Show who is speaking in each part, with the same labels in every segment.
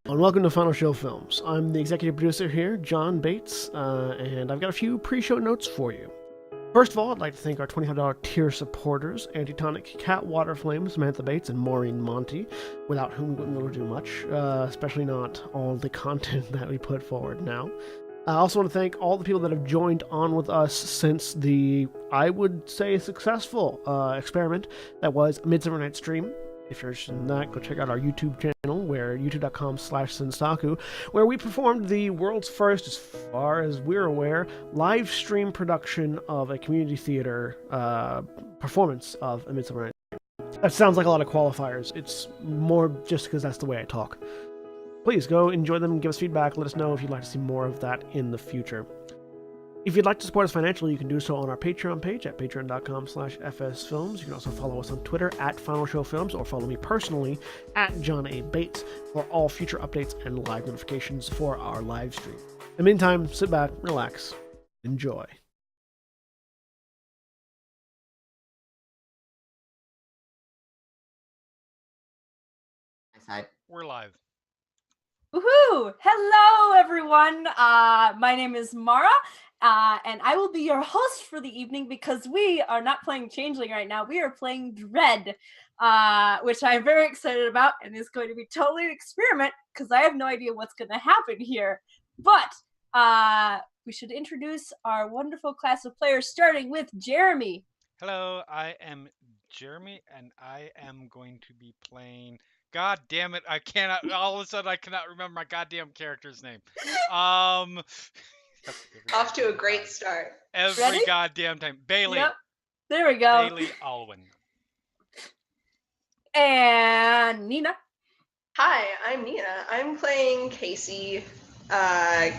Speaker 1: And welcome to Final Show Films. I'm the executive producer here, John Bates, and I've got a few pre-show notes for you. First of all, I'd like to thank our $25 tier supporters, Antitonic, Waterflame, Samantha Bates, and Maureen Montee, without whom we wouldn't be able to do much, especially not all the content that we put forward now. I also want to thank all the people that have joined on with us since the, I would say, successful experiment that was Midsummer Night's Stream. If you're interested in that, go check out our YouTube channel, where youtube.com/Sensaku, where we performed the world's first, as far as we're aware, live stream production of a community theater performance of A Midsummer Night's Dream. That sounds like a lot of qualifiers. It's more just because that's the way I talk. Please go enjoy them, give us feedback, let us know if you'd like to see more of that in the future. If you'd like to support us financially, you can do so on our Patreon page at patreon.com/fsfilms. You can also follow us on Twitter at Final Show Films, or follow me personally at John A. Bates for all future updates and live notifications for our live stream. In the meantime, sit back, relax, enjoy.
Speaker 2: We're live.
Speaker 3: Woohoo! Hello, everyone. My name is Mara, and I will be your host for the evening because we are not playing Changeling right now. We are playing Dread, which I'm very excited about, and is going to be totally an experiment because I have no idea what's going to happen here. But we should introduce our wonderful class of players, starting with Jeremy.
Speaker 2: Hello, I am Jeremy, and I am going to be playing. God damn it! I cannot. All of a sudden, I cannot remember my goddamn character's name.
Speaker 4: Off to a great start.
Speaker 2: Every
Speaker 3: Ready?
Speaker 2: goddamn time. Bailey.
Speaker 3: Yep. There we go.
Speaker 2: Bailey Alwyn.
Speaker 3: And Nina.
Speaker 4: Hi, I'm Nina. I'm playing Casey, and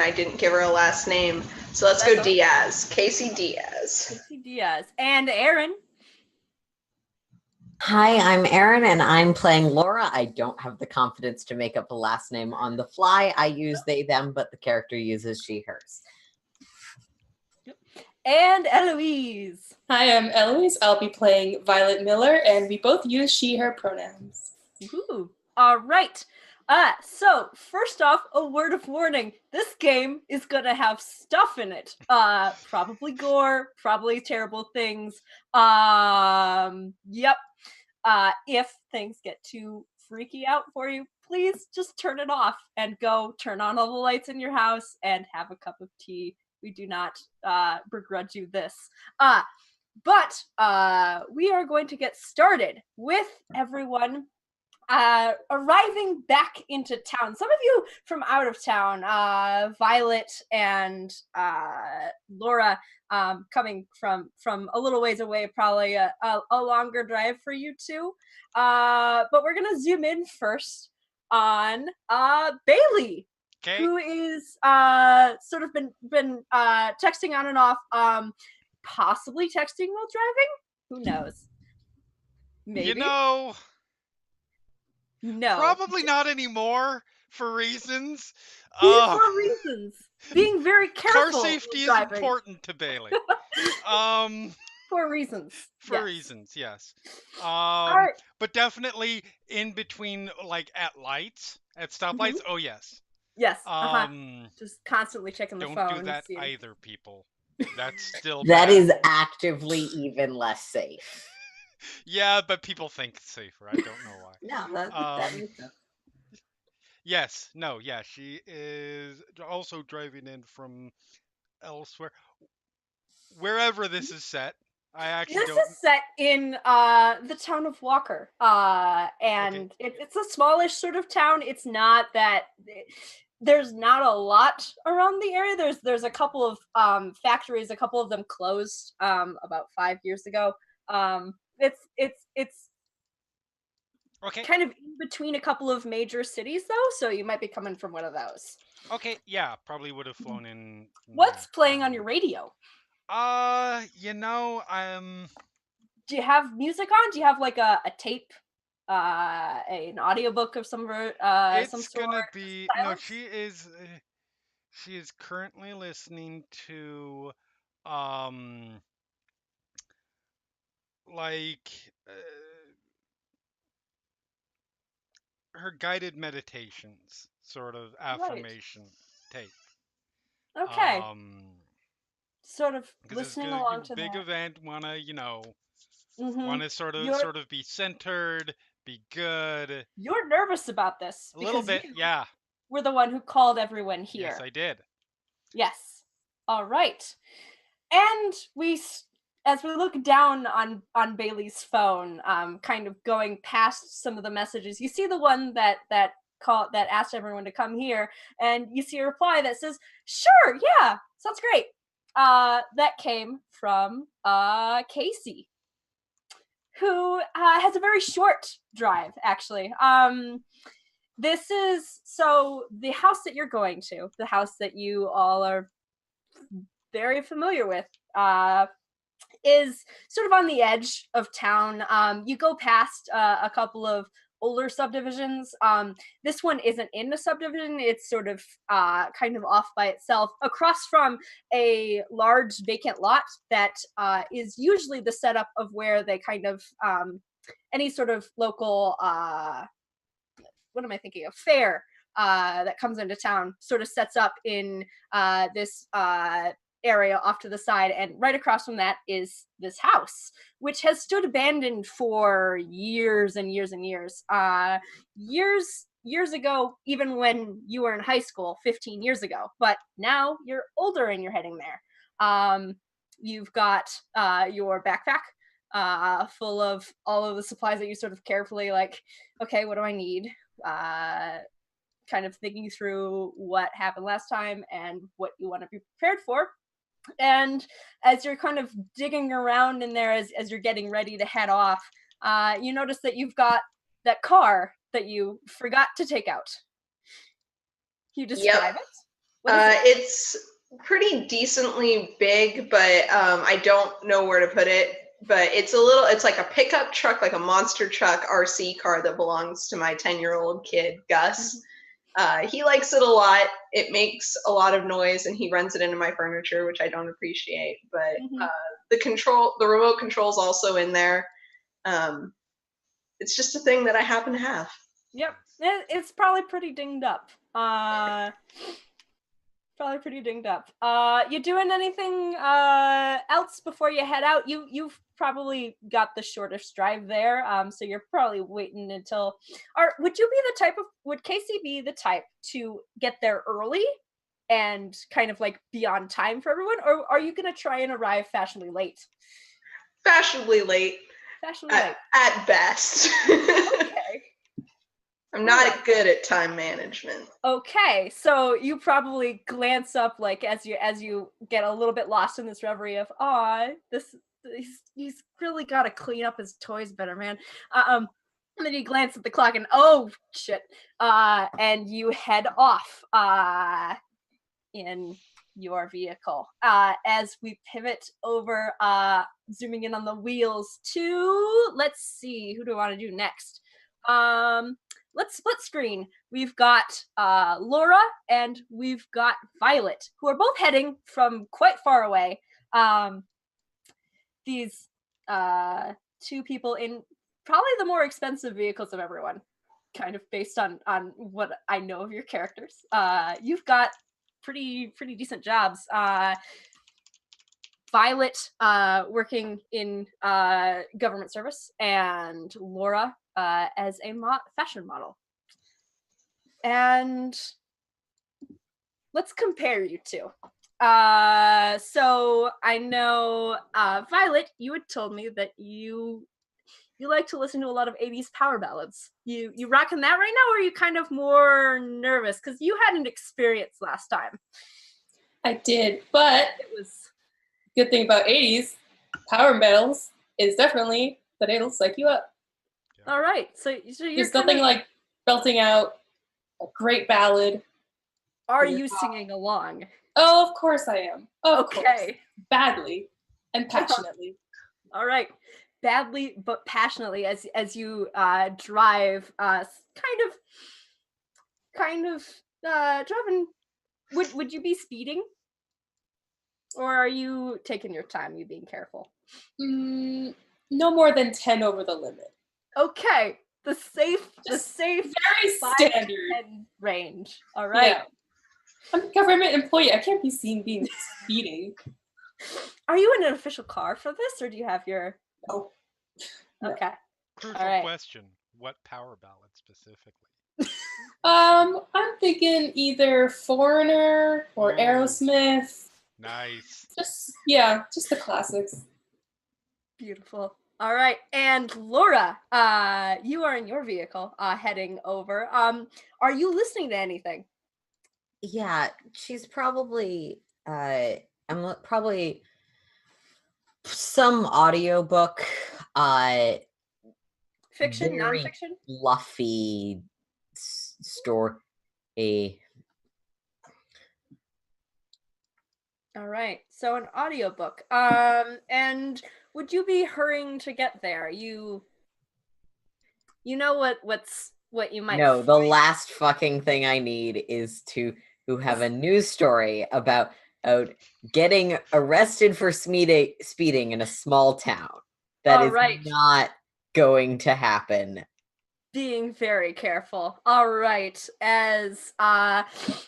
Speaker 4: I didn't give her a last name, so let's go Diaz. Casey Diaz.
Speaker 3: Casey Diaz. And Aaron.
Speaker 5: Hi, I'm Erin, and I'm playing Laura. I don't have the confidence to make up a last name on the fly. I use they, them, but the character uses she, hers.
Speaker 3: And Eloise.
Speaker 6: Hi, I'm Eloise. I'll be playing Violet Miller, and we both use she, her pronouns.
Speaker 3: Ooh. All right. So first off, a word of warning. This game is gonna have stuff in it. Probably gore, probably terrible things. Yep. If things get too freaky out for you, please just turn it off and go turn on all the lights in your house and have a cup of tea. We do not begrudge you this. But we are going to get started with everyone arriving back into town. Some of you from out of town, Violet and Laura, coming from a little ways away, probably a longer drive for you two. But we're gonna zoom in first on Bailey, who is sort of been texting on and off, possibly texting while driving. Who knows? Maybe.
Speaker 2: You know.
Speaker 3: No.
Speaker 2: Probably not anymore, for reasons.
Speaker 3: For reasons. Being very careful.
Speaker 2: Car safety is important to Bailey.
Speaker 3: For reasons.
Speaker 2: For reasons, yes. But definitely in between, like at lights, at stoplights. Oh yes.
Speaker 3: Yes. Just constantly checking the phone.
Speaker 2: Don't do that either, people. That's still
Speaker 5: That
Speaker 2: bad.
Speaker 5: is actively even less safe.
Speaker 2: Yeah, but people think it's safer. I don't know why.
Speaker 5: No, that makes sense.
Speaker 2: Yes. No. Yeah. She is also driving in from elsewhere, wherever this is set. I actually
Speaker 3: This is set in the town of Walker, and it's a smallish sort of town. It's not that. There's not a lot around the area. There's a couple of factories. A couple of them closed about 5 years ago. It's kind of in between a couple of major cities, though, so you might be coming from one of those.
Speaker 2: Okay, yeah, probably would have flown in.
Speaker 3: What's playing on your radio?
Speaker 2: You know,
Speaker 3: Do you have music on? Do you have like a tape, an audiobook of some sort?
Speaker 2: It's gonna be no. She is currently listening to, like. her guided meditations, sort of affirmation tape.
Speaker 3: Okay. Sort of
Speaker 2: Because it's
Speaker 3: listening
Speaker 2: a
Speaker 3: along to
Speaker 2: big
Speaker 3: that.
Speaker 2: event, wanna
Speaker 3: Mm-hmm.
Speaker 2: wanna sort
Speaker 3: You're
Speaker 2: of be centered, be good.
Speaker 3: you're nervous about this
Speaker 2: A little
Speaker 3: because
Speaker 2: bit,
Speaker 3: you
Speaker 2: yeah.
Speaker 3: were the one who called everyone
Speaker 2: Yes,
Speaker 3: here.
Speaker 2: I did.
Speaker 3: Yes. All right. And as we look down on Bailey's phone, kind of going past some of the messages, you see the one that asked everyone to come here, and you see a reply that says, "Sure, yeah, sounds great." That came from Casey, who has a very short drive, actually. This is so the house that you're going to, the house that you all are very familiar with, is sort of on the edge of town. You go past a couple of older subdivisions. This one isn't in the subdivision, it's sort of kind of off by itself, across from a large vacant lot that is usually the setup of where they kind of any sort of local what am I thinking of? Fair that comes into town sort of sets up in this area off to the side, and right across from that is this house, which has stood abandoned for years and years and years. Years ago, even when you were in high school, 15 years ago. But now you're older and you're heading there. You've got your backpack full of all of the supplies that you sort of carefully like, okay, what do I need? Kind of thinking through what happened last time and what you want to be prepared for. And as you're kind of digging around in there, as you're getting ready to head off, you notice that you've got that car that you forgot to take out. Can you describe it? What is it?
Speaker 4: It's pretty decently big, but I don't know where to put it. But it's like a pickup truck, like a monster truck RC car that belongs to my 10-year-old kid, Gus. He likes it a lot. It makes a lot of noise, and he runs it into my furniture, which I don't appreciate. But the remote control's also in there. It's just a thing that I happen to have.
Speaker 3: Yep, it's probably pretty dinged up. Probably pretty dinged up. You doing anything else before you head out? You've probably got the shortest drive there, so you're probably waiting until. Or would Casey be the type to get there early and kind of like be on time for everyone, or are you gonna try and arrive fashionably late?
Speaker 4: Fashionably late.
Speaker 3: Fashionably late.
Speaker 4: At best.
Speaker 3: Okay.
Speaker 4: I'm not good at time management.
Speaker 3: Okay, so you probably glance up like as you get a little bit lost in this reverie of he's really got to clean up his toys better, man. And then you glance at the clock and oh shit, and you head off in your vehicle. As we pivot over, zooming in on the wheels to, let's see, who do I want to do next? Let's split screen. We've got Laura and we've got Violet, who are both heading from quite far away. These two people in probably the more expensive vehicles of everyone, kind of based on what I know of your characters. You've got pretty decent jobs. Violet working in government service, and Laura as a fashion model. And let's compare you two. So I know, Violet, you had told me that you like to listen to a lot of 80s power ballads. You rocking that right now, or are you kind of more nervous? Because you had an experience last time.
Speaker 6: I did, but
Speaker 3: It was...
Speaker 6: good thing about 80s power metals is definitely that it'll psych you up.
Speaker 3: All right, so you're
Speaker 6: There's nothing like belting out a great ballad.
Speaker 3: Are you singing along?
Speaker 6: Oh, of course I am. Of course. Badly and passionately.
Speaker 3: All right. Badly but passionately as you drive, kind of driving. Would you be speeding? Or are you taking your time, you being careful?
Speaker 6: No more than 10 over the limit.
Speaker 3: Okay. the safe
Speaker 6: Very
Speaker 3: 5 to
Speaker 6: standard.
Speaker 3: 10 range. All right.
Speaker 6: Yeah. I'm a government employee. I can't be seen being speeding.
Speaker 3: Are you in an official car for this, or do you have your?
Speaker 6: Oh. No.
Speaker 3: Okay.
Speaker 2: Crucial
Speaker 3: right.
Speaker 2: question. What power ballad specifically?
Speaker 6: I'm thinking either Foreigner or
Speaker 2: Ooh.
Speaker 6: Aerosmith.
Speaker 2: Nice.
Speaker 6: Just the classics.
Speaker 3: Beautiful. All right, and Laura, you are in your vehicle, heading over. Are you listening to anything?
Speaker 5: Yeah, she's probably probably some audiobook,
Speaker 3: Fiction,
Speaker 5: very
Speaker 3: nonfiction?
Speaker 5: fluffy story.
Speaker 3: All right, so an audiobook. And would you be hurrying to get there? You know what you might
Speaker 5: No, the last fucking thing I need is to have a news story about getting arrested for speeding in a small town. That
Speaker 3: All
Speaker 5: is
Speaker 3: right.
Speaker 5: not going to happen.
Speaker 3: Being very careful. All right, as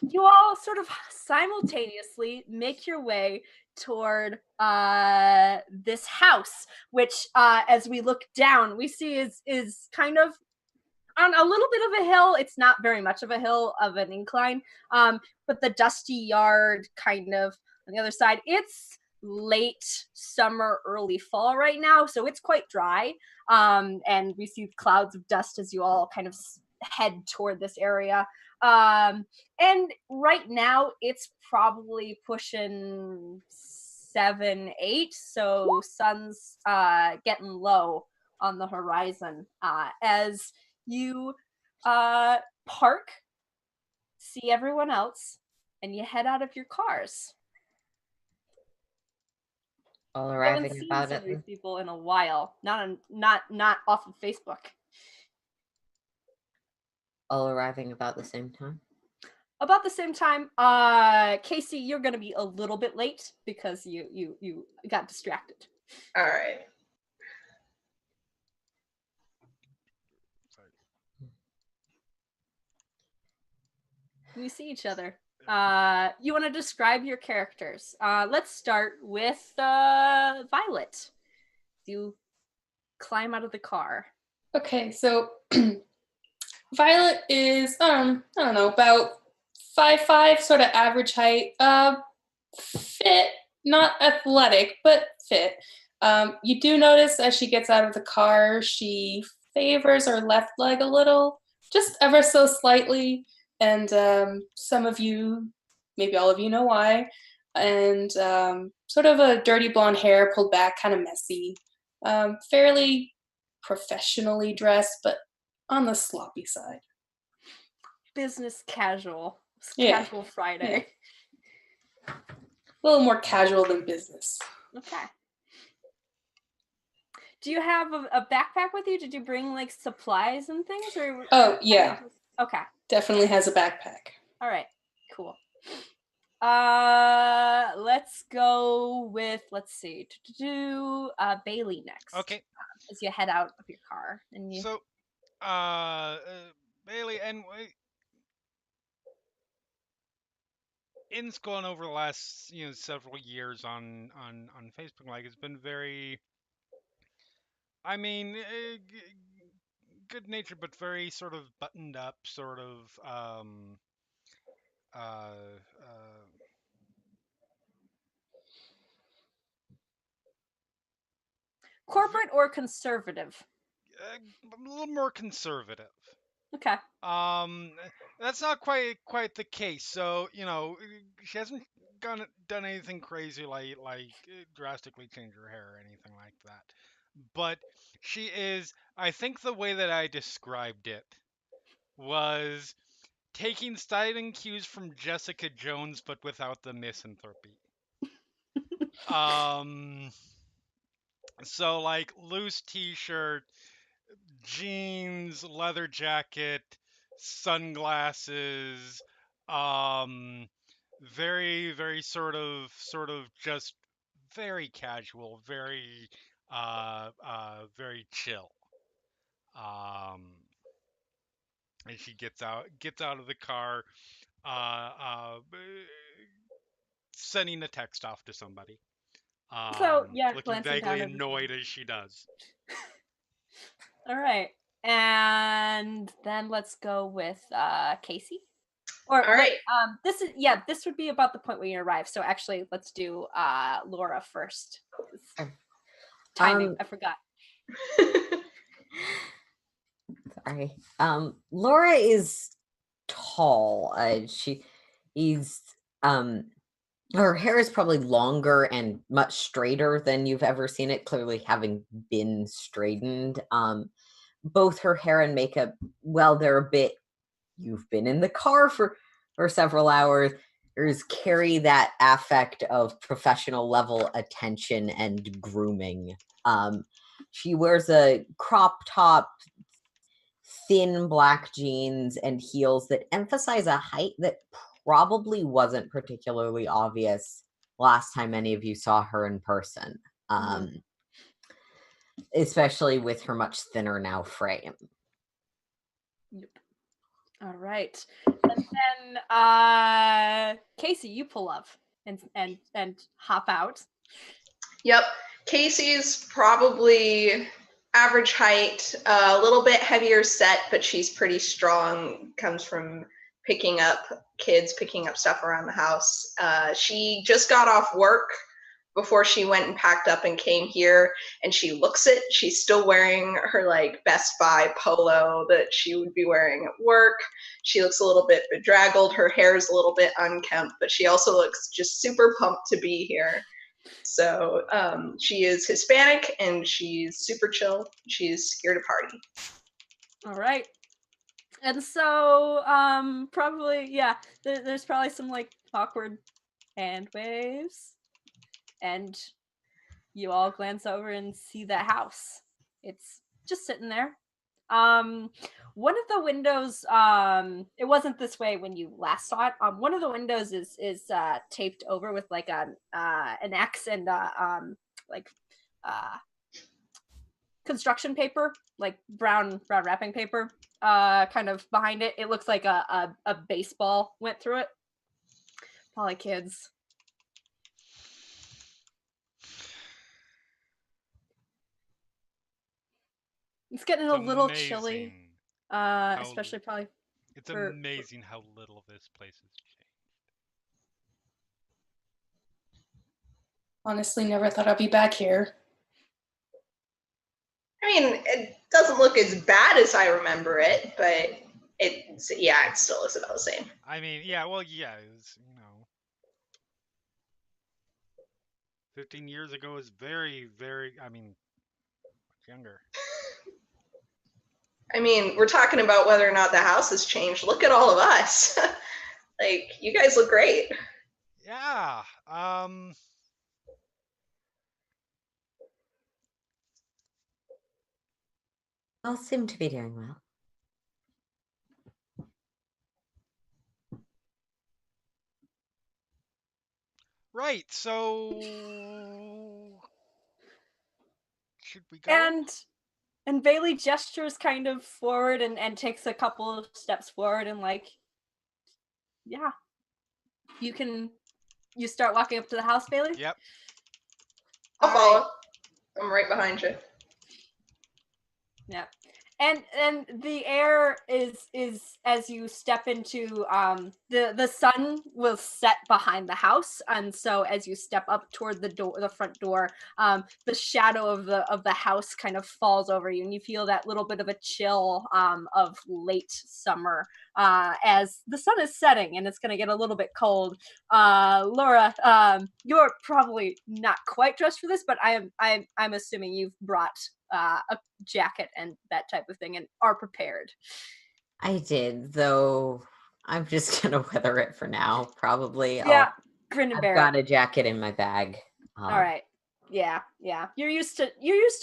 Speaker 3: you all sort of simultaneously make your way toward this house, which as we look down, we see is kind of on a little bit of a hill. It's not very much of a hill, of an incline, but the dusty yard kind of on the other side. It's late summer, early fall right now, so it's quite dry. And we see clouds of dust as you all kind of head toward this area. And right now it's probably pushing 7, 8, so sun's getting low on the horizon as you park, see everyone else, and you head out of your cars.
Speaker 5: All
Speaker 3: I haven't
Speaker 5: arriving
Speaker 3: seen
Speaker 5: about
Speaker 3: some of these
Speaker 5: it.
Speaker 3: people in a while. Not off of Facebook.
Speaker 5: All arriving about the same time.
Speaker 3: About the same time, Casey, you're gonna be a little bit late because you got distracted.
Speaker 4: All right.
Speaker 2: Sorry.
Speaker 3: We see each other. You want to describe your characters? Let's start with Violet. You climb out of the car.
Speaker 6: Okay, so Violet is I don't know, about 5'5", sort of average height. Fit, not athletic, but fit. You do notice as she gets out of the car, she favors her left leg a little, just ever so slightly. And some of you, maybe all of you know why. And sort of a dirty blonde hair pulled back, kind of messy. Fairly professionally dressed, but on the sloppy side.
Speaker 3: Business casual.
Speaker 6: Yeah.
Speaker 3: Casual Friday.
Speaker 6: A little more casual than business.
Speaker 3: Okay. Do you have a backpack with you? Did you bring like supplies and things? Or
Speaker 6: Oh, yeah.
Speaker 3: Okay.
Speaker 6: Definitely has a backpack.
Speaker 3: All right. Cool. Let's go with, let's see, Bailey next.
Speaker 2: Okay.
Speaker 3: As you head out of your car and you.
Speaker 2: So, Bailey, and In's gone over the last several years on Facebook. Like, it's been very, I mean, good natured, but very sort of buttoned up, sort of
Speaker 3: Corporate or conservative?
Speaker 2: a little more conservative.
Speaker 3: Okay.
Speaker 2: That's not quite the case. So she hasn't done anything crazy like drastically change her hair or anything like that. But she is. I think the way that I described it was taking styling cues from Jessica Jones, but without the misanthropy. So like loose t-shirt, jeans, leather jacket, sunglasses, very sort of just very casual, very chill. and she gets out of the car, sending a text off to somebody,
Speaker 3: So yeah,
Speaker 2: looking
Speaker 3: glancing
Speaker 2: vaguely
Speaker 3: down at the
Speaker 2: annoyed as she does.
Speaker 3: All right. And then let's go with Casey. Or
Speaker 4: All
Speaker 3: wait,
Speaker 4: right.
Speaker 3: this would be about the point where you arrive. So actually let's do Laura first. Timing, I forgot.
Speaker 5: Sorry. Laura is tall. He's her hair is probably longer and much straighter than you've ever seen it, clearly having been straightened. Both her hair and makeup, well, they're a bit, you've been in the car for several hours. There's carry that affect of professional level attention and grooming. She wears a crop top, thin black jeans, and heels that emphasize a height that probably wasn't particularly obvious last time any of you saw her in person. Especially with her much thinner now frame.
Speaker 3: Yep. All right. And then Casey, you pull up and hop out.
Speaker 4: Yep. Casey's probably average height, a little bit heavier set, but she's pretty strong. Comes from picking up stuff around the house. She just got off work before she went and packed up and came here, and she looks it. She's still wearing her like Best Buy polo that she would be wearing at work. She looks a little bit bedraggled. Her hair is a little bit unkempt, but she also looks just super pumped to be here. So she is Hispanic and she's super chill. She's here to party.
Speaker 3: All right. And so probably, yeah, there's probably some like awkward hand waves. And you all glance over and see the house. It's just sitting there. One of the windows, it wasn't this way when you last saw it. One of the windows is taped over with like an X and like construction paper, like brown wrapping paper, kind of behind it. It looks like a baseball went through it. Probably kids. It's getting a little chilly, especially probably.
Speaker 2: It's amazing how little this place has changed.
Speaker 6: Honestly, never thought I'd be back here.
Speaker 4: I mean, it doesn't look as bad as I remember it, but it still looks about the same.
Speaker 2: I mean, yeah, well, yeah, it was, 15 years ago is very, very, I mean, much younger.
Speaker 4: I mean, we're talking about whether or not the house has changed. Look at all of us. Like, you guys look great.
Speaker 2: Yeah.
Speaker 5: All seem to be doing well.
Speaker 2: Right. So should we go?
Speaker 3: And Bailey gestures kind of forward and takes a couple of steps forward and like, yeah. You start walking up to the house, Bailey?
Speaker 2: Yep.
Speaker 4: I'll follow. I'm right behind you.
Speaker 3: Yeah. And the air is as you step into the sun will set behind the house, and so as you step up toward the front door, the shadow of the house kind of falls over you, and you feel that little bit of a chill of late summer as the sun is setting and it's going to get a little bit cold. Laura, you're probably not quite dressed for this, but I'm assuming you've brought a jacket and that type of thing and are prepared.
Speaker 5: I did, though I'm just gonna weather it for now, probably.
Speaker 3: Yeah, grin and bear it.
Speaker 5: I've got a jacket in my bag.
Speaker 3: All right. Yeah. You're used to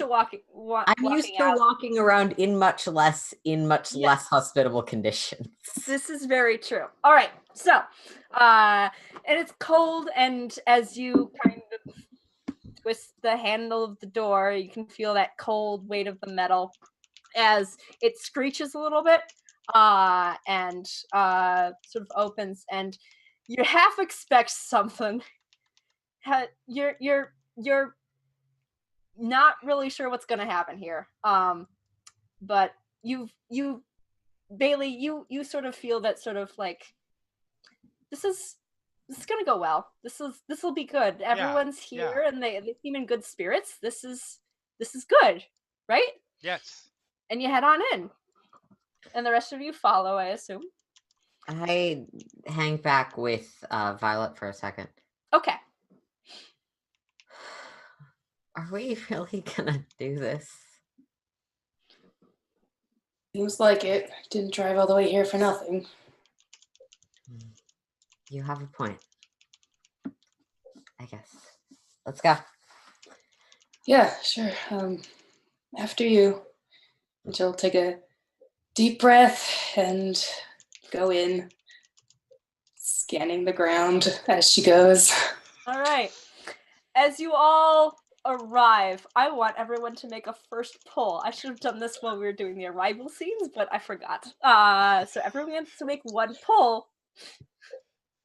Speaker 3: walking.
Speaker 5: I'm used to walking around in much less hospitable conditions.
Speaker 3: This is very true. All right. So, and it's cold, and as you kind of twist the handle of the door, you can feel that cold weight of the metal as it screeches a little bit. and sort of opens, and you half expect something. You're not really sure what's going to happen here. But you Bailey, you sort of feel that sort of like this is gonna go well. This will be good. Everyone's here and they seem in good spirits. This is good, right?
Speaker 2: Yes.
Speaker 3: And you head on in. And the rest of you follow, I assume.
Speaker 5: I hang back with Violet for a second.
Speaker 3: Okay.
Speaker 5: Are we really gonna do this?
Speaker 6: Seems like it. Didn't drive all the way here for nothing.
Speaker 5: You have a point. I guess. Let's go.
Speaker 6: Yeah, sure. After you. And she'll take a deep breath and go in, scanning the ground as she goes.
Speaker 3: All right. As you all arrive, I want everyone to make a first pull. I should have done this while we were doing the arrival scenes, but I forgot. So everyone has to make one pull.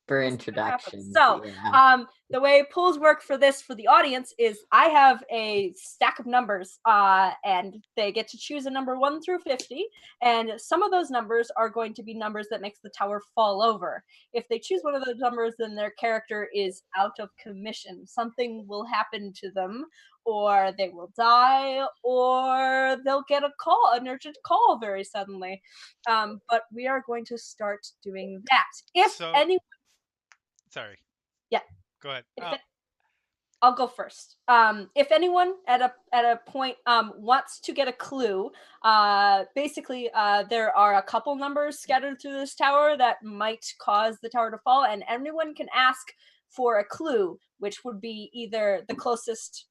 Speaker 5: For introduction.
Speaker 3: So, the way pulls work for the audience is I have a stack of numbers, and they get to choose a number 1 through 50, and some of those numbers are going to be numbers that makes the tower fall over. If they choose one of those numbers, then their character is out of commission. Something will happen to them, or they will die, or they'll get an urgent call very suddenly. But we are going to start doing that. Anyone
Speaker 2: Sorry.
Speaker 3: Yeah.
Speaker 2: Go ahead.
Speaker 3: I'll go first. If anyone at a point wants to get a clue, basically there are a couple numbers scattered through this tower that might cause the tower to fall, and anyone can ask for a clue, which would be either the closest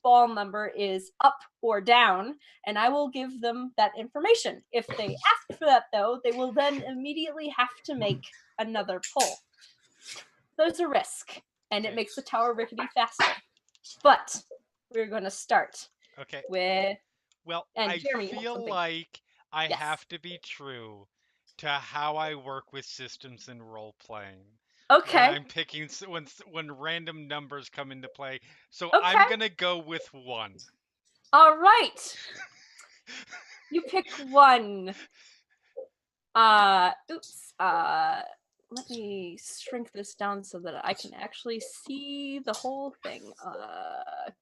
Speaker 3: fall number is up or down, and I will give them that information. If they ask for that, though, they will then immediately have to make another pull. There's a risk, and it makes the tower rickety faster. But we're going to start with...
Speaker 2: Well,
Speaker 3: and
Speaker 2: I
Speaker 3: Jeremy,
Speaker 2: feel like I have to be true to how I work with systems and role-playing.
Speaker 3: Okay.
Speaker 2: When I'm picking... When random numbers come into play. So I'm going to go with 1.
Speaker 3: All right. You pick 1. Oops. Let me shrink this down so that I can actually see the whole thing.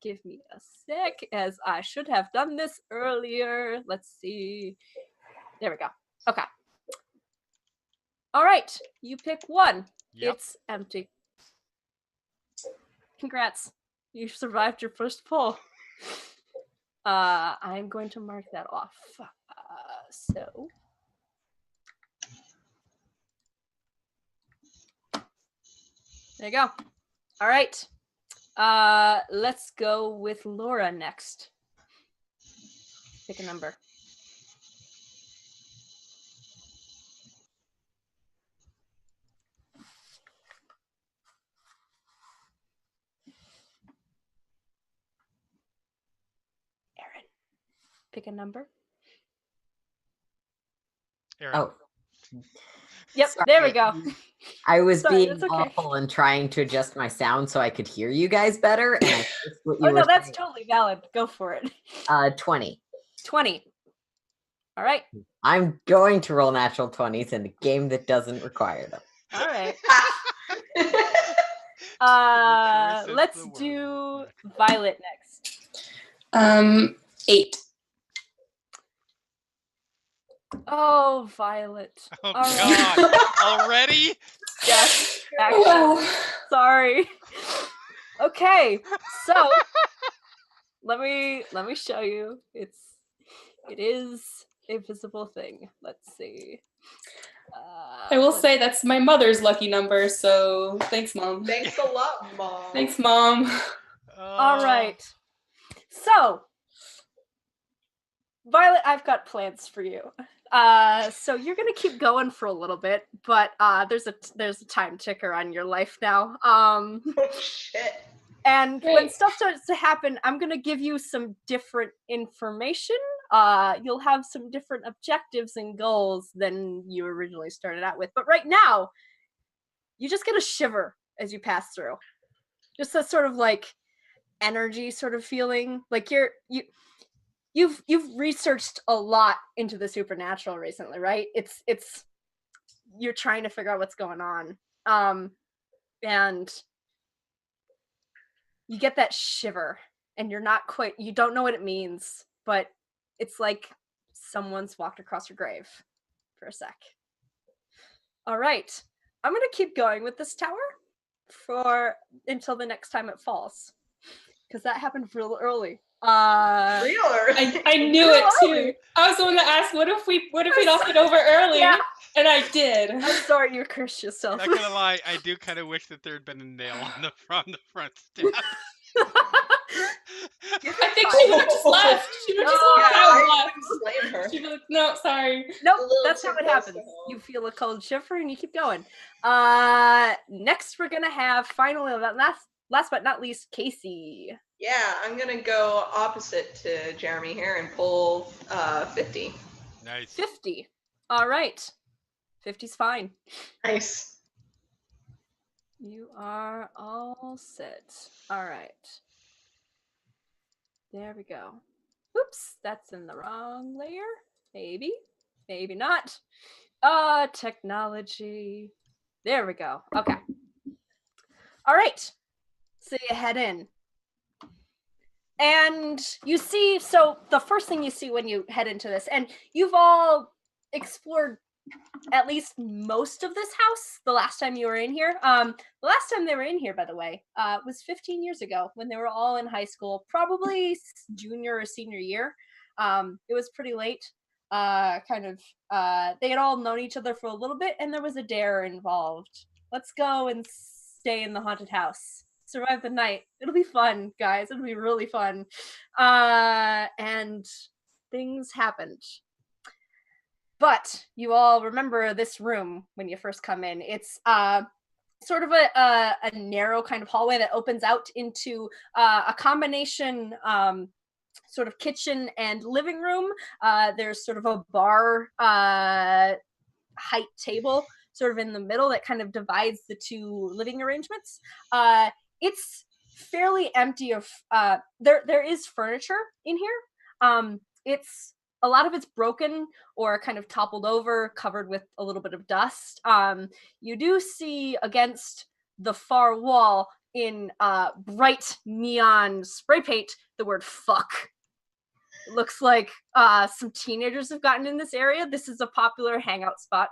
Speaker 3: Give me a sec, as I should have done this earlier. Let's see. There we go. Okay. All right. You pick 1. Yep. It's empty. Congrats. You survived your first pull. I'm going to mark that off. So... There you go. All right. Let's go with Laura next. Pick a number. Aaron, pick a number.
Speaker 2: Aaron.
Speaker 5: Oh.
Speaker 3: Yep, sorry. There we go.
Speaker 5: I was being awful and trying to adjust my sound so I could hear you guys better. And I missed what you were
Speaker 3: that's
Speaker 5: saying.
Speaker 3: totally valid. Go for it.
Speaker 5: 20.
Speaker 3: 20. All right.
Speaker 5: I'm going to roll natural 20s in a game that doesn't require them.
Speaker 3: All right. Let's do Violet next.
Speaker 6: 8.
Speaker 3: Oh, Violet.
Speaker 2: Oh, God. Already?
Speaker 3: Yes. Actually, sorry. Okay, so let me show you. It is a visible thing. Let's see.
Speaker 6: I will say that's my mother's lucky number, so thanks, Mom.
Speaker 4: Thanks a lot, Mom.
Speaker 6: Thanks, Mom.
Speaker 3: All right. So, Violet, I've got plans for you. So you're gonna keep going for a little bit, but there's a time ticker on your life now.
Speaker 4: Oh shit.
Speaker 3: And when stuff starts to happen, I'm gonna give you some different information. you'll have some different objectives and goals than you originally started out with. But right now, you just get a shiver as you pass through. Just that sort of like energy sort of feeling. Like you've researched a lot into the supernatural recently, right? It's you're trying to figure out what's going on. And you get that shiver, and you don't know what it means, but it's like someone's walked across your grave for a sec. All right, I'm gonna keep going with this tower until the next time it falls, because that happened real early.
Speaker 4: Real early.
Speaker 6: I knew it too. I was the one to ask, what if we knocked it over early?
Speaker 3: Yeah.
Speaker 6: And I did.
Speaker 3: I'm sorry you cursed yourself.
Speaker 2: Not gonna lie, I do kind of wish that there had been a nail on the front step.
Speaker 6: I think she would have just left. She would have just walked out and left.
Speaker 4: Blame her.
Speaker 6: She'd be like, no, sorry.
Speaker 3: Nope,
Speaker 4: little
Speaker 3: that's
Speaker 4: too
Speaker 3: how it
Speaker 4: close
Speaker 3: happens.
Speaker 4: to home.
Speaker 3: You feel a cold shiver and you keep going. Next we're gonna have finally last but not least, Casey.
Speaker 4: Yeah, I'm gonna go opposite to Jeremy here and pull 50.
Speaker 2: Nice.
Speaker 3: 50. All right. 50's fine.
Speaker 4: Nice.
Speaker 3: You are all set. All right. There we go. Oops, that's in the wrong layer. Maybe. Maybe not. Technology. There we go. Okay. All right. So you head in. And you see, so the first thing you see when you head into this, and you've all explored at least most of this house the last time you were in here. The last time they were in here, by the way, was 15 years ago when they were all in high school, probably junior or senior year. It was pretty late. They had all known each other for a little bit, and there was a dare involved. Let's go and stay in the haunted house. Survive the night. It'll be fun, guys. It'll be really fun. And things happened. But you all remember this room when you first come in. It's sort of a narrow kind of hallway that opens out into a combination sort of kitchen and living room. There's sort of a bar height table sort of in the middle that kind of divides the two living arrangements. It's fairly empty of there is furniture in here. It's a lot of it's broken or kind of toppled over, covered with a little bit of dust. You do see against the far wall in bright neon spray paint the word fuck. It looks like some teenagers have gotten in this area. This is a popular hangout spot.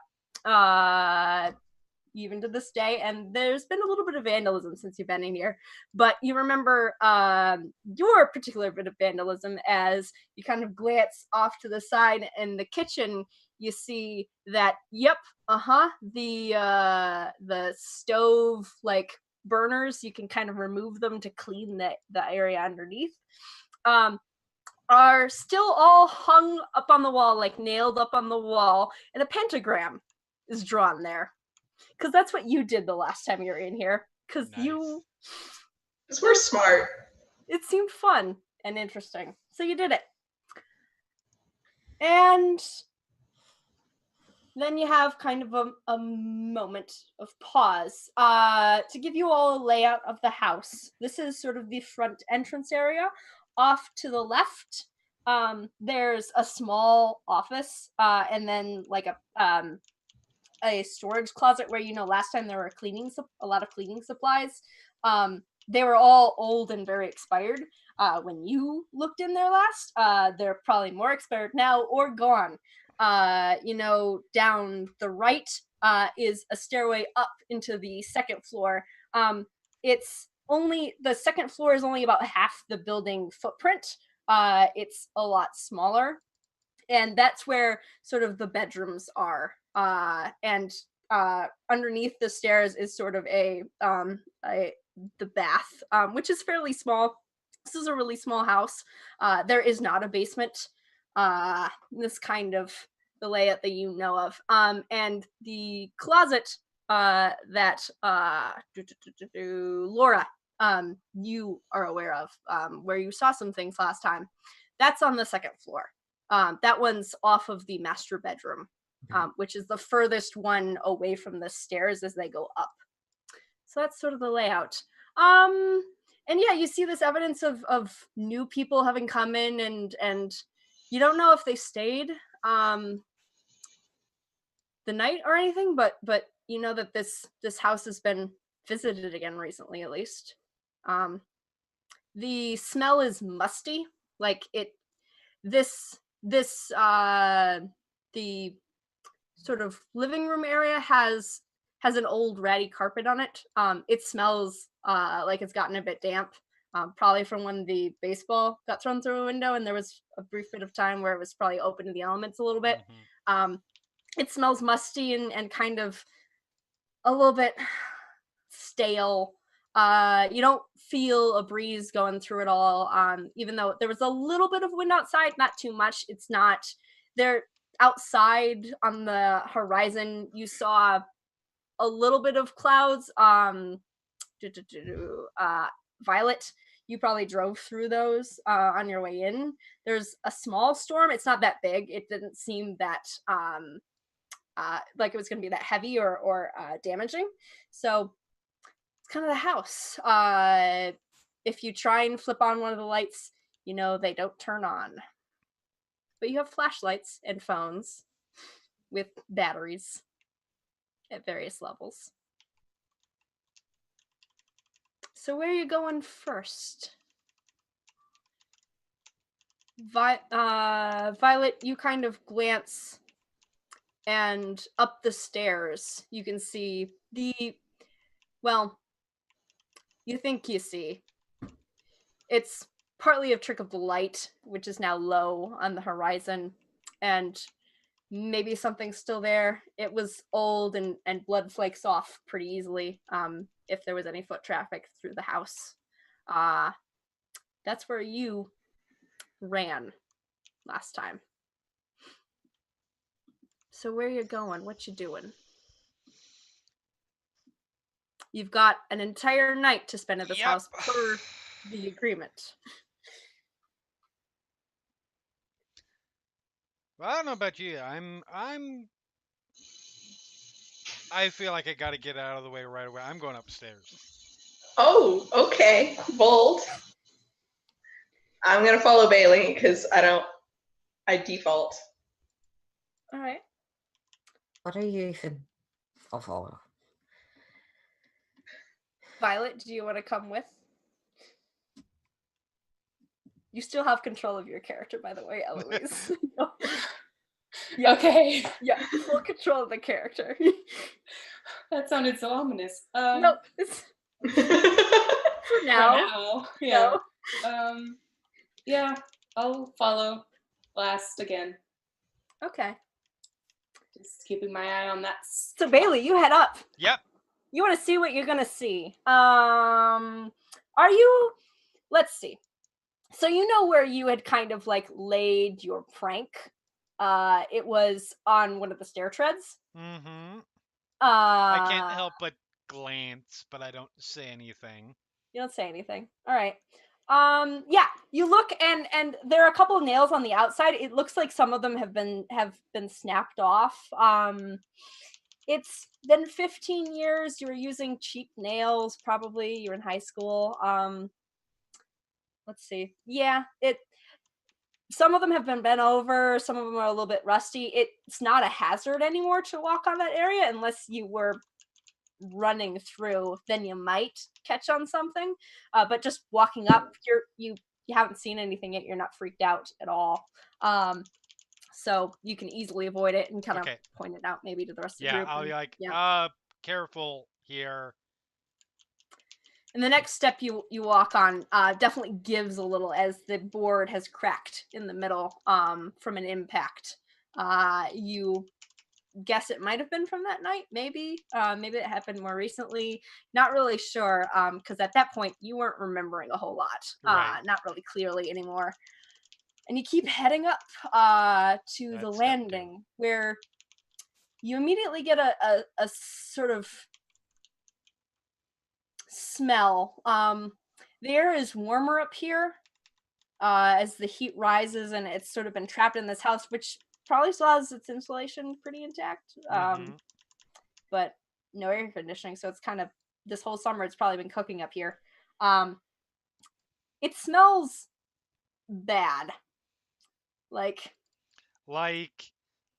Speaker 3: Even to this day, and there's been a little bit of vandalism since you've been in here, but you remember your particular bit of vandalism as you kind of glance off to the side in the kitchen. You see that the stove like burners, you can kind of remove them to clean the area underneath, are still all hung up on the wall, like nailed up on the wall, and a pentagram is drawn there. Because that's what you did the last time you were in here. Because
Speaker 2: Nice.
Speaker 4: Because we're smart.
Speaker 3: it seemed fun and interesting. So you did it. And then you have kind of a moment of pause to give you all a layout of the house. This is sort of the front entrance area. Off to the left, there's a small office, and then like a storage closet where, last time there were a lot of cleaning supplies. They were all old and very expired when you looked in there last. They're probably more expired now or gone. Down the right is a stairway up into the second floor. The second floor is only about half the building footprint. It's a lot smaller. And that's where sort of the bedrooms are. And underneath the stairs is sort of the bath, which is fairly small. This is a really small house. There is not a basement. This kind of the layout that you know of. And the closet that Laura, you are aware of, where you saw some things last time, that's on the second floor. That one's off of the master bedroom, which is the furthest one away from the stairs as they go up. So that's sort of the layout. And yeah, you see this evidence of new people having come in, and you don't know if they stayed the night or anything, but you know that this house has been visited again recently, at least. The smell is musty, like the sort of living room area has an old ratty carpet on it. It smells like it's gotten a bit damp, probably from when the baseball got thrown through a window, and there was a brief bit of time where it was probably open to the elements a little bit. It smells musty and kind of a little bit stale. You don't feel a breeze going through it all, even though there was a little bit of wind outside, not too much. It's not there. Outside on the horizon, you saw a little bit of clouds. Violet, you probably drove through those on your way in. There's a small storm. It's not that big. It didn't seem that like it was going to be that heavy or damaging. So it's kind of the house. If you try and flip on one of the lights, you know they don't turn on. But you have flashlights and phones with batteries at various levels. So where are you going first? Violet, you kind of glance, and up the stairs, you can see you think you see. It's partly a trick of the light, which is now low on the horizon, and maybe something's still there. It was old and blood flakes off pretty easily if there was any foot traffic through the house. That's where you ran last time. So where you going? What you doing? You've got an entire night to spend at this house per the agreement.
Speaker 2: Well, I don't know about you. I feel like I got to get out of the way right away. I'm going upstairs.
Speaker 4: Oh, okay. Bold. I'm going to follow Bailey because I default.
Speaker 3: All right.
Speaker 5: What are you even? I'll follow.
Speaker 3: Violet, do you want to come with? You still have control of your character, by the way, Eloise.
Speaker 6: Yeah. Okay.
Speaker 3: Yeah, full control of the character.
Speaker 6: That sounded so ominous.
Speaker 3: No, it's for now.
Speaker 6: Yeah. No. Yeah, I'll follow last again.
Speaker 3: Okay.
Speaker 6: Just keeping my eye on that.
Speaker 3: So Bailey, you head up.
Speaker 2: Yep.
Speaker 3: You want to see what you're gonna see. Are you? Let's see. So you know where you had kind of like laid your prank. It was on one of the stair treads.
Speaker 2: Mm-hmm. I can't help but glance, but I don't say anything.
Speaker 3: You don't say anything. All right. Yeah, you look and there are a couple of nails on the outside. It looks like some of them have been snapped off. It's been 15 years. You were using cheap nails, probably. You were in high school. Let's see. Yeah, some of them have been bent over. Some of them are a little bit rusty. It's not a hazard anymore to walk on that area unless you were running through. Then you might catch on something. But just walking up, you haven't seen anything yet. You're not freaked out at all. So you can easily avoid it and kind of point it out maybe to the rest of the group.
Speaker 2: Yeah, I'll be like, careful here.
Speaker 3: And the next step you walk on definitely gives a little as the board has cracked in the middle from an impact. You guess it might have been from that night, maybe. Maybe it happened more recently. Not really sure, because at that point you weren't remembering a whole lot.
Speaker 2: Right.
Speaker 3: Not really clearly anymore. And you keep heading up to the landing where you immediately get a sort of smell. The air is warmer up here, as the heat rises and it's sort of been trapped in this house, which probably still has its insulation pretty intact, but no air conditioning. So it's kind of this whole summer it's probably been cooking up here. It smells bad, like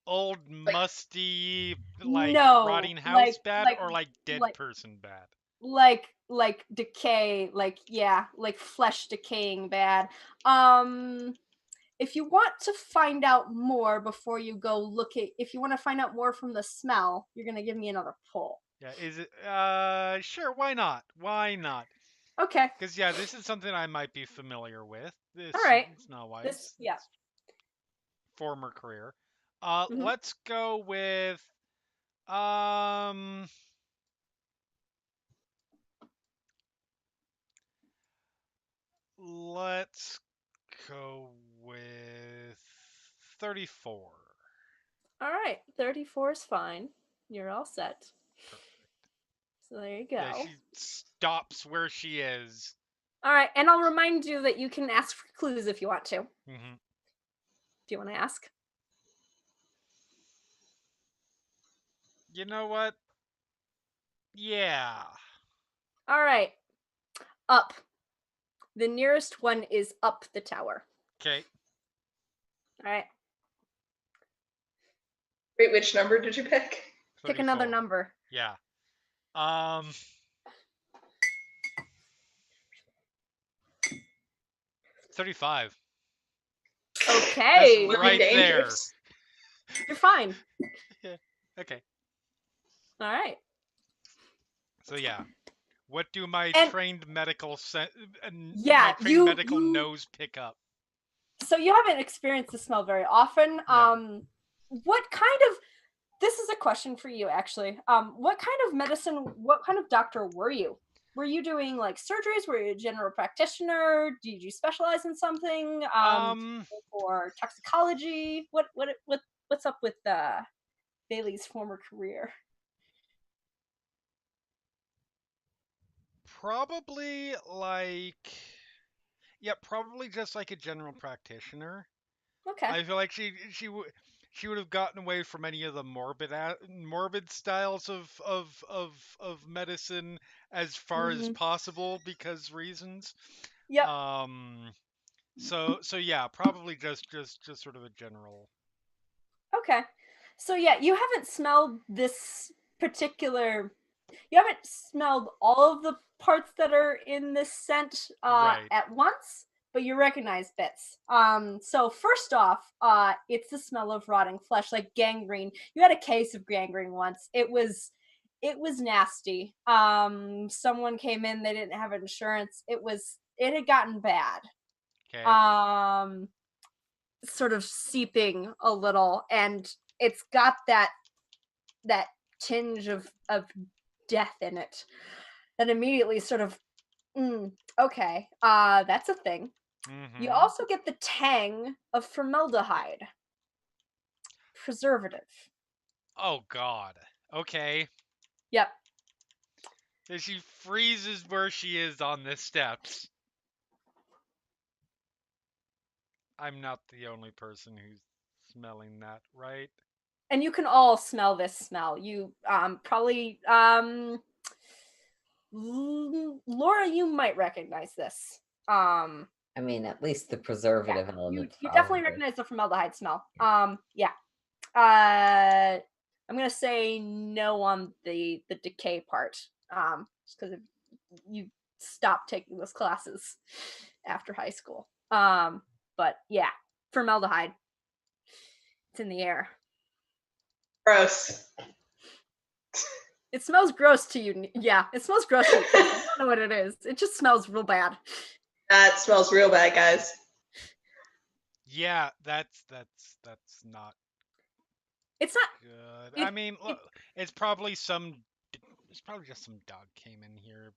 Speaker 2: old musty
Speaker 3: no,
Speaker 2: rotting house bad, or like dead
Speaker 3: like
Speaker 2: person bad.
Speaker 3: like decay, like yeah, like flesh decaying bad. If you want to find out more before you go look at, if you want to find out more from the smell, you're gonna give me another pull.
Speaker 2: Yeah, is it sure, why not? Why not?
Speaker 3: Okay.
Speaker 2: Because yeah, this is something I might be familiar with. This
Speaker 3: All right.
Speaker 2: smell wise.
Speaker 3: This yeah.
Speaker 2: Former career.
Speaker 3: Mhm.
Speaker 2: Let's go with um let's go with 34.
Speaker 3: All right. 34 is fine. You're all set.
Speaker 2: Perfect.
Speaker 3: So there you go.
Speaker 2: Yeah, she stops where she is.
Speaker 3: All right, and I'll remind you that you can ask for clues if you want to.
Speaker 2: Mm-hmm.
Speaker 3: Do you want to ask?
Speaker 2: You know what? Yeah.
Speaker 3: All right. Up. The nearest one is up the tower.
Speaker 2: Okay.
Speaker 3: All right.
Speaker 4: Wait, which number did you pick?
Speaker 3: Pick another
Speaker 2: 34.
Speaker 3: number.
Speaker 2: Yeah. 35.
Speaker 3: Okay.
Speaker 2: That's right there.
Speaker 4: Dangerous.
Speaker 3: You're fine.
Speaker 2: Yeah. Okay.
Speaker 3: All right.
Speaker 2: So yeah, what do my
Speaker 3: And-
Speaker 2: trained medical
Speaker 3: Yeah,
Speaker 2: my trained medical nose pick up?
Speaker 3: So you haven't experienced the smell very often.
Speaker 2: No.
Speaker 3: What kind of, this is a question for you actually. What kind of medicine, what kind of doctor were you? Were you doing like surgeries? Were you a general practitioner? Did you specialize in something? Or toxicology? What's up with Bailey's former career?
Speaker 2: Probably probably just like a general practitioner.
Speaker 3: Okay.
Speaker 2: I feel like she would have gotten away from any of the morbid styles of medicine as far as possible because reasons.
Speaker 3: Yep.
Speaker 2: So yeah, probably just sort of a general.
Speaker 3: Okay. So yeah, you haven't smelled this particular, you haven't smelled all of the parts that are in this scent
Speaker 2: Right.
Speaker 3: at once, but you recognize bits. So first off, it's the smell of rotting flesh, like gangrene. You had a case of gangrene once. It was nasty. Someone came in, they didn't have insurance. It had gotten bad.
Speaker 2: Okay.
Speaker 3: Sort of seeping a little, and it's got that tinge of death in it that immediately sort of okay, that's a thing. You also get the tang of formaldehyde, preservative.
Speaker 2: Oh God. Okay.
Speaker 3: Yep.
Speaker 2: And she freezes where she is on the steps. I'm not the only person who's smelling that, right?
Speaker 3: And you can all smell this smell. You probably Laura, you might recognize this.
Speaker 5: I mean, at least the preservative element.
Speaker 3: You definitely recognize the formaldehyde smell. Yeah. I'm gonna say no on the decay part. Just because you stopped taking those classes after high school. But yeah, formaldehyde. It's in the air.
Speaker 4: Gross.
Speaker 3: It smells gross to you. Yeah, it smells gross to you. I don't know what it is. It just smells real bad.
Speaker 4: That smells real bad, guys.
Speaker 2: Yeah, that's not.
Speaker 3: It's not
Speaker 2: good. I mean, look, it's probably just some dog came in here,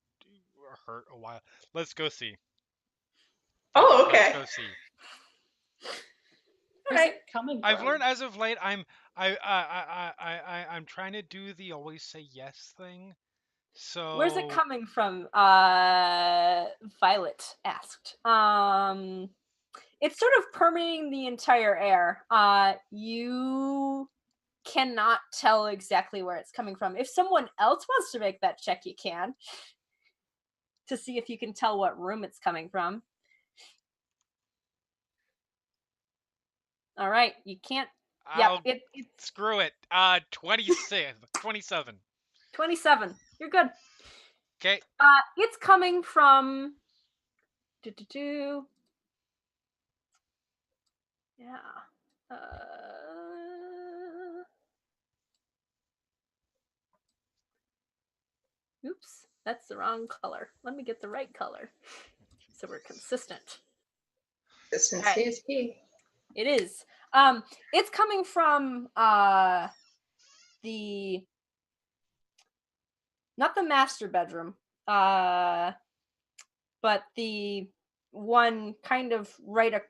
Speaker 2: hurt a while. Let's go see.
Speaker 4: Oh, okay.
Speaker 2: Let's go see.
Speaker 6: Where's it coming from?
Speaker 2: I've learned as of late. I'm trying to do the always say yes thing. So
Speaker 3: where's it coming from? Violet asked. it's sort of permeating the entire air. You cannot tell exactly where it's coming from. If someone else wants to make that check, you can, to see if you can tell what room it's coming from. All right, you can't.
Speaker 2: I'll
Speaker 3: Yep, it's
Speaker 2: screw it. 27.
Speaker 3: 27. You're good.
Speaker 2: Okay.
Speaker 3: It's coming from. Yeah. Oops, that's the wrong color. Let me get the right color so we're consistent.
Speaker 4: Consistency is key.
Speaker 3: It is. It's coming from the not the master bedroom, but the one kind of right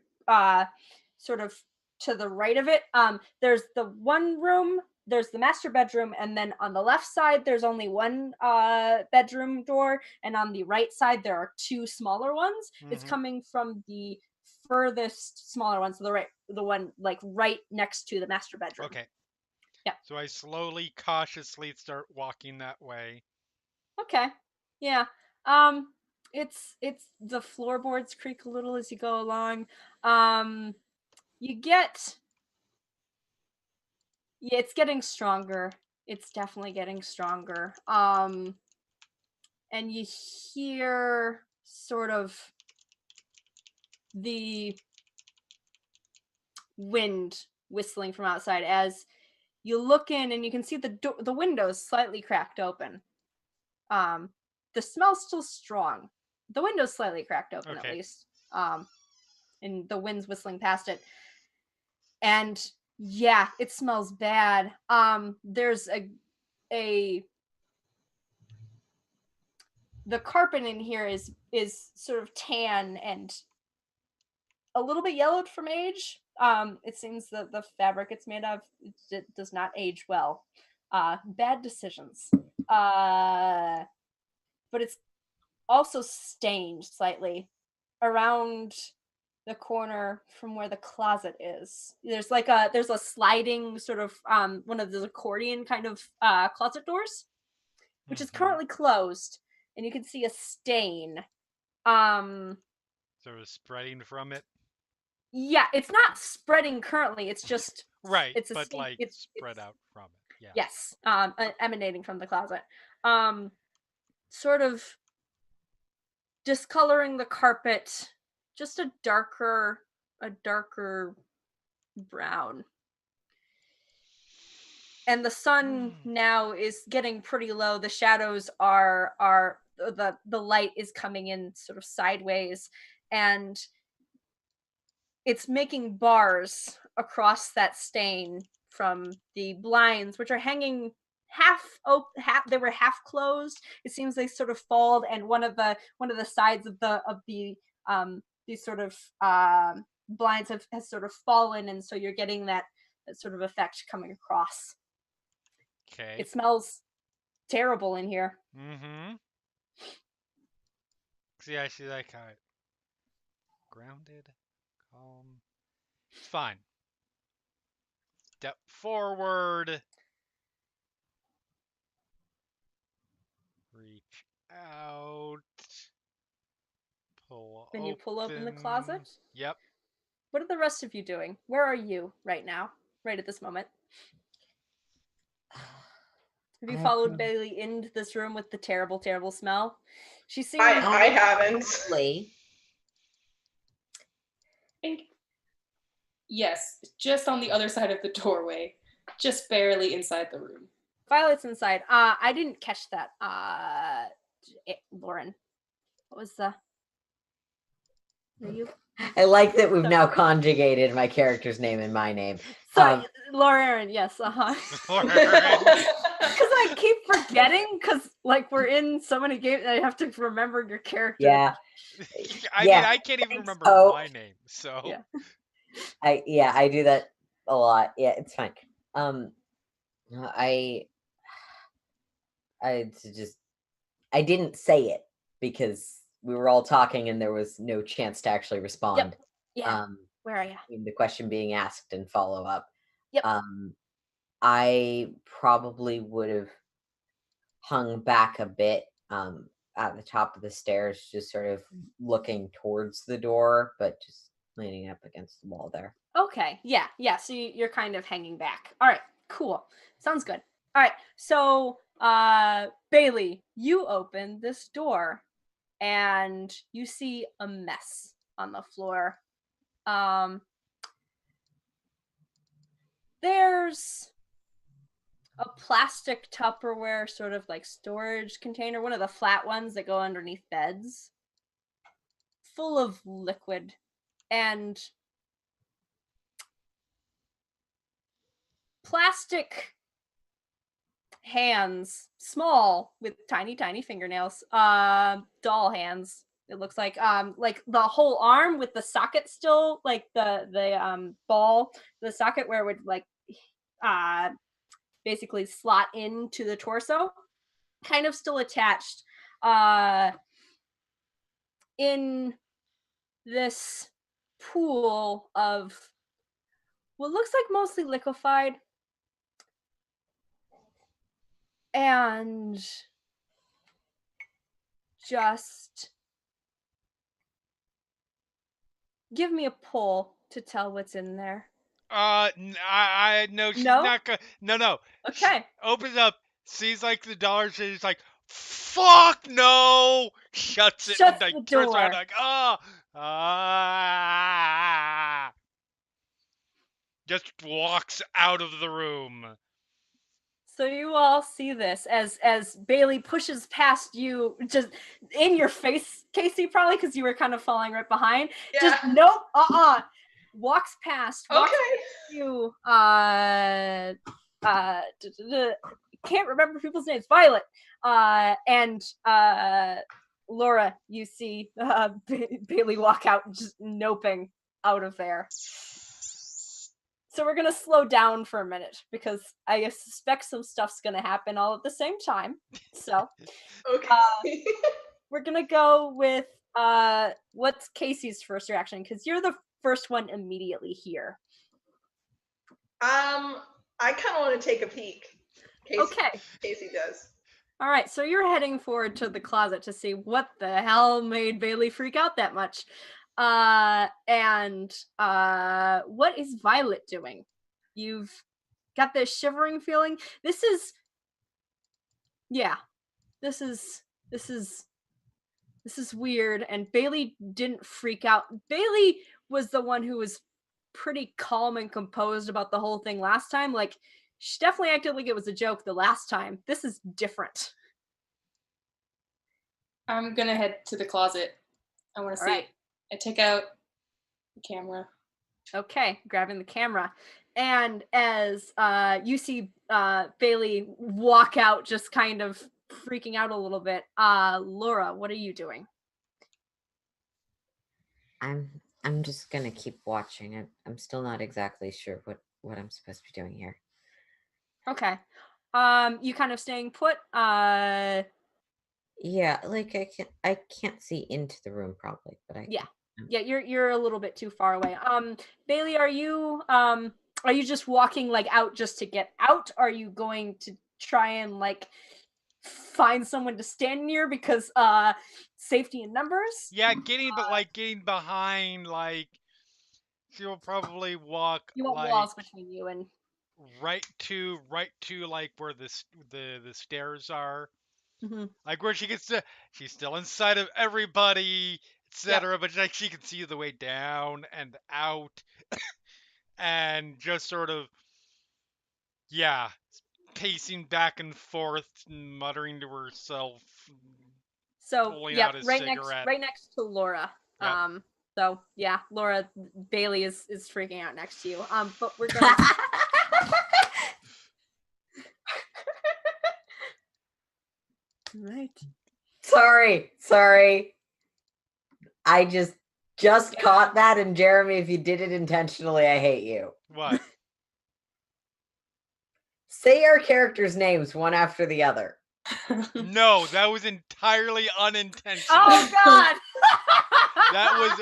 Speaker 3: sort of to the right of it. There's the one room, there's the master bedroom, and then on the left side there's only one bedroom door, and on the right side there are two smaller ones. It's coming from the furthest smaller one, so the one like right next to the master bedroom.
Speaker 2: Okay.
Speaker 3: Yeah.
Speaker 2: So I slowly, cautiously start walking that way.
Speaker 3: Okay. Yeah. It's the floorboards creak a little as you go along. You get. Yeah, it's getting stronger. It's definitely getting stronger. And you hear sort of the wind whistling from outside as you look in, and you can see the windows slightly cracked open. The smell's still strong. The window's slightly cracked open,
Speaker 2: Okay.
Speaker 3: at least. And the wind's whistling past it. And yeah, it smells bad. There's the carpet in here is sort of tan and a little bit yellowed from age. It seems that the fabric it's made of it does not age well. Bad decisions. But it's also stained slightly around the corner from where the closet is. There's a sliding sort of one of those accordion kind of closet doors, which is currently closed, and you can see a stain.
Speaker 2: Sort of spreading from it.
Speaker 3: Yeah, it's not spreading currently. It's just
Speaker 2: Right,
Speaker 3: it's a
Speaker 2: but
Speaker 3: stain.
Speaker 2: like
Speaker 3: It's
Speaker 2: spread out from it. Yeah.
Speaker 3: yes, emanating from the closet. Sort of discoloring the carpet, just a darker brown. And the sun now is getting pretty low. The shadows are the light is coming in sort of sideways, and it's making bars across that stain from the blinds, which are hanging they were half closed. It seems they sort of fold, and one of the sides of the these sort of blinds has sort of fallen, and so you're getting that sort of effect coming across.
Speaker 2: Okay.
Speaker 3: It smells terrible in here.
Speaker 2: See, I see that kind of grounded, calm. It's fine. Step forward. Reach out. Pull
Speaker 3: Then you pull open the closet.
Speaker 2: Yep.
Speaker 3: What are the rest of you doing? Where are you right now? Right at this moment? Have you followed Bailey into this room with the terrible, terrible smell? She's seeing.
Speaker 4: I haven't.
Speaker 6: Yes, just on the other side of the doorway, just barely inside the room.
Speaker 3: Violet's inside. I didn't catch that. Lauren, what was the? Are you?
Speaker 5: I like that we've now conjugated my character's name and my name.
Speaker 3: So, Lauren, yes, Because I keep forgetting, because like we're in so many games, I have to remember your character.
Speaker 5: Yeah.
Speaker 2: I mean, I can't even remember my name, so.
Speaker 3: Yeah.
Speaker 5: I do that a lot. Yeah, it's fine. I didn't say it because we were all talking and there was no chance to actually respond.
Speaker 3: Yeah. Where are you?
Speaker 5: The question being asked and follow up.
Speaker 3: Yep.
Speaker 5: I probably would have hung back a bit at the top of the stairs, just sort of looking towards the door, but just leaning up against the wall there.
Speaker 3: Okay. Yeah. So you're kind of hanging back. All right. Cool. Sounds good. All right. So, Bailey, you open this door, and you see a mess on the floor. There's a plastic Tupperware sort of like storage container, one of the flat ones that go underneath beds, full of liquid, and plastic hands, small with tiny fingernails, doll hands. It looks like the whole arm with the socket still, like the ball, the socket where it would like basically slot into the torso, kind of still attached in this pool of what looks like mostly liquefied. And just give me a pull to tell what's in there.
Speaker 2: I know she's
Speaker 3: No?
Speaker 2: not gonna. No. She
Speaker 3: Okay.
Speaker 2: opens up, sees like the dollar, she's like, "Fuck no!" Shuts it,
Speaker 3: Shuts
Speaker 2: and like
Speaker 3: the
Speaker 2: turns around
Speaker 3: door.
Speaker 2: like, just walks out of the room.
Speaker 3: So you all see this as Bailey pushes past you, just in your face, Casey, probably because you were kind of falling right behind.
Speaker 4: Yeah.
Speaker 3: Just nope, walks past
Speaker 4: Okay.
Speaker 3: you. Can't remember people's names. Violet, and Laura. You see Bailey walk out, just noping out of there. So we're gonna slow down for a minute because I suspect some stuff's gonna happen all at the same time. So
Speaker 4: Okay.
Speaker 3: we're gonna go with what's Casey's first reaction, because you're the first one immediately here.
Speaker 4: I kind of want to take a peek.
Speaker 3: Okay.
Speaker 4: Casey does.
Speaker 3: All right, so you're heading forward to the closet to see what the hell made Bailey freak out that much. And what is Violet doing? You've got this shivering feeling. This is weird, and Bailey didn't freak out. Bailey was the one who was pretty calm and composed about the whole thing last time. Like, she definitely acted like it was a joke the last time. This is different.
Speaker 6: I'm gonna head to the closet. I want to see it. I take out the camera.
Speaker 3: Okay, grabbing the camera. And as you see Bailey walk out, just kind of freaking out a little bit, Laura, what are you doing?
Speaker 5: I'm just gonna keep watching. I'm still not exactly sure what I'm supposed to be doing here.
Speaker 3: Okay. You kind of staying put?
Speaker 5: Yeah, like I can't see into the room probably, but
Speaker 3: Yeah, you're a little bit too far away. Bailey, are you just walking like out just to get out? Are you going to try and like find someone to stand near because safety in numbers?
Speaker 2: Yeah, getting behind, like she will probably walk
Speaker 3: You want
Speaker 2: like
Speaker 3: walls between you and
Speaker 2: right to like where the stairs are.
Speaker 3: Mhm.
Speaker 2: Like where she gets to, she's still inside of everybody, etc. But like she can see the way down and out, and just sort of, pacing back and forth, muttering to herself,
Speaker 3: So
Speaker 2: pulling out a
Speaker 3: right
Speaker 2: cigarette.
Speaker 3: next to Laura.
Speaker 2: Yep.
Speaker 3: So yeah, Laura, Bailey is freaking out next to you. But we're going to right.
Speaker 5: Sorry. I just caught that, and Jeremy, if you did it intentionally, I hate you.
Speaker 2: What?
Speaker 5: Say our characters' names one after the other.
Speaker 2: No, that was entirely unintentional.
Speaker 3: Oh God!
Speaker 2: That was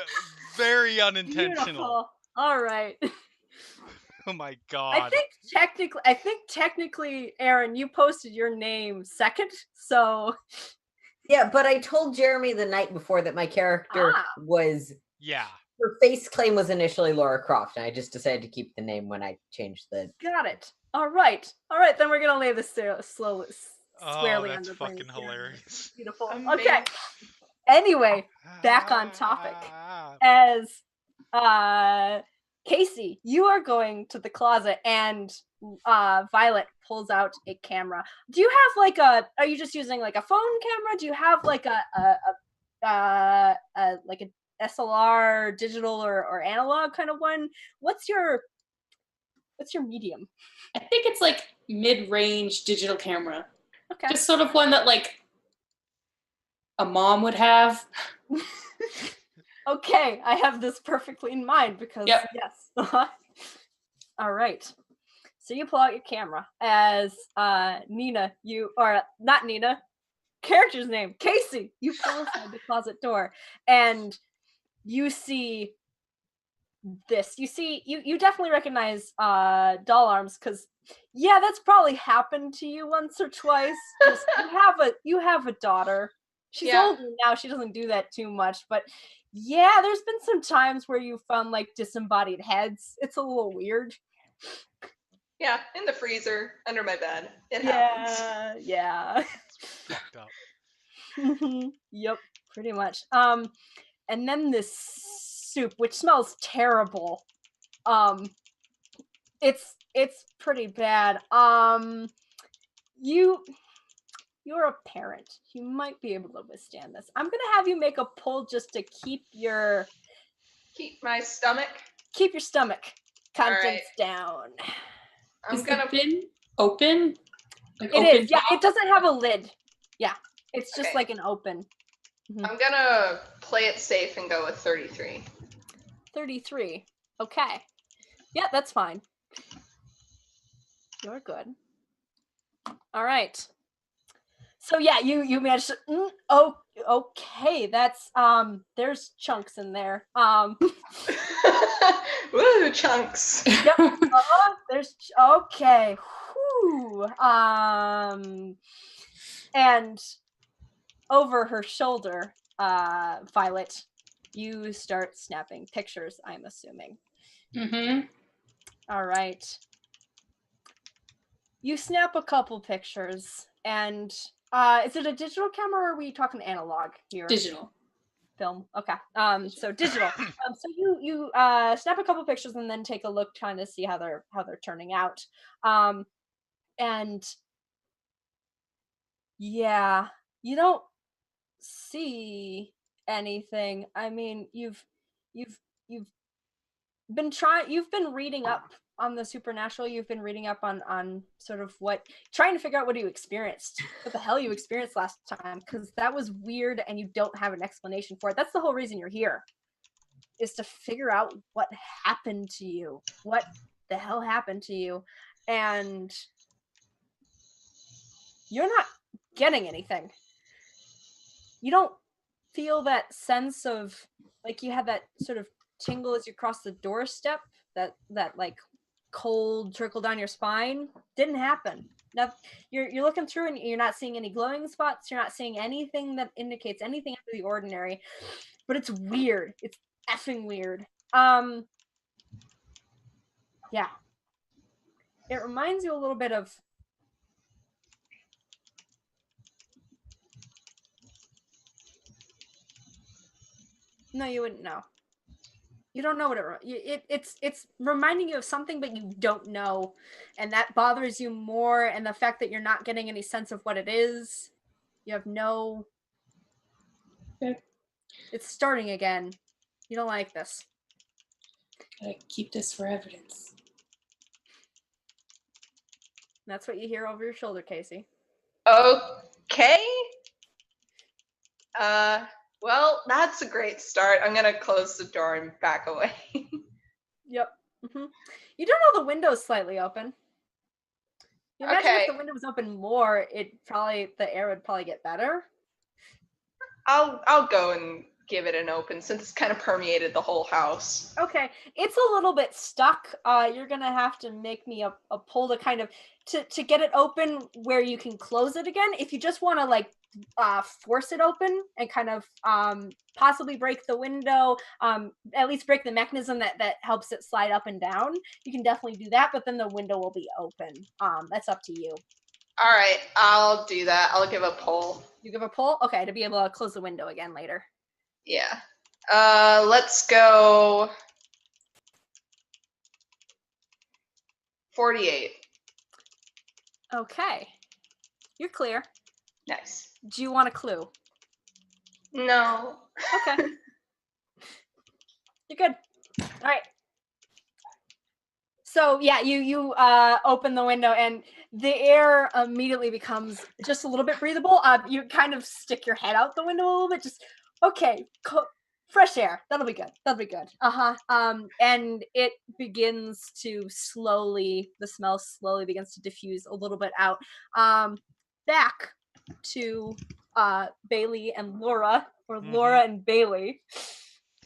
Speaker 2: very unintentional.
Speaker 3: Beautiful. All right.
Speaker 2: Oh my
Speaker 3: I
Speaker 2: god.
Speaker 3: think technically, Aaron, you posted your name second, so
Speaker 5: Yeah, but I told Jeremy the night before that my character was
Speaker 2: Yeah.
Speaker 5: her face claim was initially Laura Croft, and I just decided to keep the name when I changed the.
Speaker 3: got it. All right. Then we're gonna lay this slowly,
Speaker 2: Oh,
Speaker 3: squarely
Speaker 2: that's
Speaker 3: under
Speaker 2: fucking
Speaker 3: Brainy's ear.
Speaker 2: hilarious.
Speaker 3: Beautiful. Okay.
Speaker 4: Amazing.
Speaker 3: Anyway, back on topic. As Casey, you are going to the closet, and Violet pulls out a camera. Do you have like are you just using like a phone camera? Do you have like a like a SLR digital or analog kind of one? What's your medium?
Speaker 6: I think it's like mid-range digital camera.
Speaker 3: Okay.
Speaker 6: Just sort of one that like a mom would have.
Speaker 3: Okay, I have this perfectly in mind because
Speaker 6: Yep.
Speaker 3: yes. All right. So you pull out your camera as Nina, not Nina, character's name, Casey. You pull aside the closet door and you see this. You definitely recognize doll arms because yeah, that's probably happened to you once or twice. Just, you have a daughter. She's older now. She doesn't do that too much, but yeah, there's been some times where you found like disembodied heads. It's a little weird.
Speaker 4: Yeah, in the freezer under my bed. It happens.
Speaker 3: Yeah.
Speaker 2: Fucked up.
Speaker 3: Yep, pretty much. And then this soup, which smells terrible. It's pretty bad. You're a parent. You might be able to withstand this. I'm gonna have you make a pull just to keep your
Speaker 4: stomach
Speaker 3: contents down.
Speaker 6: Is the bin open? Like
Speaker 3: It
Speaker 6: open
Speaker 3: is. Yeah,
Speaker 6: top?
Speaker 3: it doesn't have a lid. Yeah, it's just like an open.
Speaker 4: I'm gonna play it safe and go with 33.
Speaker 3: 33. Okay. Yeah, that's fine. You're good. All right. So yeah, you managed to. Okay, that's there's chunks in there.
Speaker 4: Woo, chunks.
Speaker 3: Yep. There's okay. Whew. And over her shoulder, Violet, you start snapping pictures, I'm assuming.
Speaker 6: Mm-hmm.
Speaker 3: All right. You snap a couple pictures, and is it a digital camera or are we talking analog here?
Speaker 6: Digital.
Speaker 3: Film. Okay. So digital. So you snap a couple pictures and then take a look, trying to see how they're turning out. And yeah, you don't see anything. I mean, you've been reading up on the supernatural. You've been reading up on sort of trying to figure out what you experienced, what the hell you experienced last time, because that was weird and you don't have an explanation for it. That's the whole reason you're here, is to figure out what happened to you, what the hell happened to you, and you're not getting anything. You don't feel that sense of, like, you had that sort of tingle as you cross the doorstep, that like cold trickle down your spine. Didn't happen. Now you're looking through and you're not seeing any glowing spots. You're not seeing anything that indicates anything out of the ordinary. But it's weird. It's effing weird. Yeah. It reminds you a little bit of No, you wouldn't know. You don't know what it's reminding you of something, but you don't know, and that bothers you more. And the fact that you're not getting any sense of what it is, you have no.
Speaker 6: Okay.
Speaker 3: It's starting again. You don't like this.
Speaker 6: Gotta keep this for evidence.
Speaker 3: That's what you hear over your shoulder, Casey.
Speaker 4: Okay. Well, that's a great start. I'm gonna close the door and back away.
Speaker 3: Yep. Mm-hmm. You do know the window's slightly open. You imagine if the window was open more, the air would probably get better.
Speaker 4: I'll go and give it an open since it's kind of permeated the whole house.
Speaker 3: Okay, it's a little bit stuck. You're gonna have to make me a pull to kind of to get it open where you can close it again. If you just want to like force it open and kind of possibly break the window, at least break the mechanism that helps it slide up and down, you can definitely do that. But then the window will be open. That's up to you.
Speaker 4: All right, I'll do that. I'll give a pull.
Speaker 3: You give a pull, okay, to be able to close the window again later.
Speaker 4: Yeah. Let's go 48.
Speaker 3: Okay, you're clear.
Speaker 4: Nice.
Speaker 3: Do you want a clue?
Speaker 4: No.
Speaker 3: Okay. You're good. All right. So yeah, you open the window and the air immediately becomes just a little bit breathable. You kind of stick your head out the window a little bit. Just okay, fresh air. That'll be good. That'll be good. And it begins to slowly. The smell slowly begins to diffuse a little bit out. Back to Bailey and Laura, or Laura and Bailey,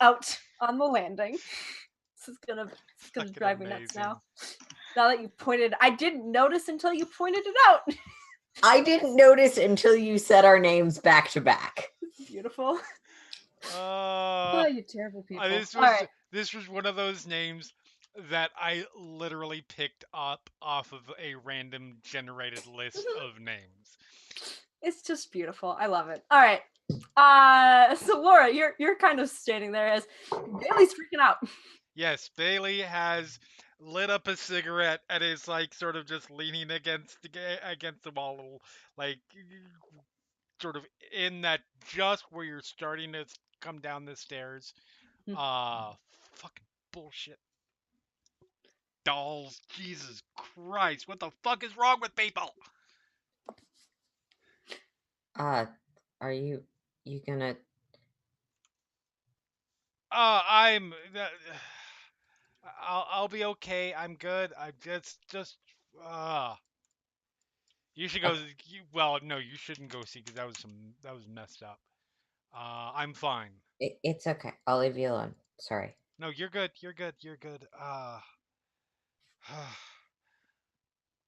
Speaker 3: out on the landing. This is gonna drive me nuts now. Now that you pointed, I didn't notice until you pointed it out.
Speaker 5: I didn't notice until you said our names back to back.
Speaker 3: Beautiful. Oh, you terrible people.
Speaker 2: This was one of those names that I literally picked up off of a random generated list of names.
Speaker 3: It's just beautiful. I love it. All right. So Laura, you're kind of standing there as Bailey's freaking out.
Speaker 2: Yes, Bailey has lit up a cigarette and is like sort of just leaning against the wall, like sort of in that just where you're starting to come down the stairs. Fucking bullshit. Dolls, Jesus Christ, what the fuck is wrong with people?
Speaker 5: Are you gonna?
Speaker 2: I'll be okay. I'm good. I'm just. You should go. Well, no, you shouldn't go see because that was messed up. I'm fine.
Speaker 5: It's okay. I'll leave you alone. Sorry.
Speaker 2: No, you're good. You're good. You're good.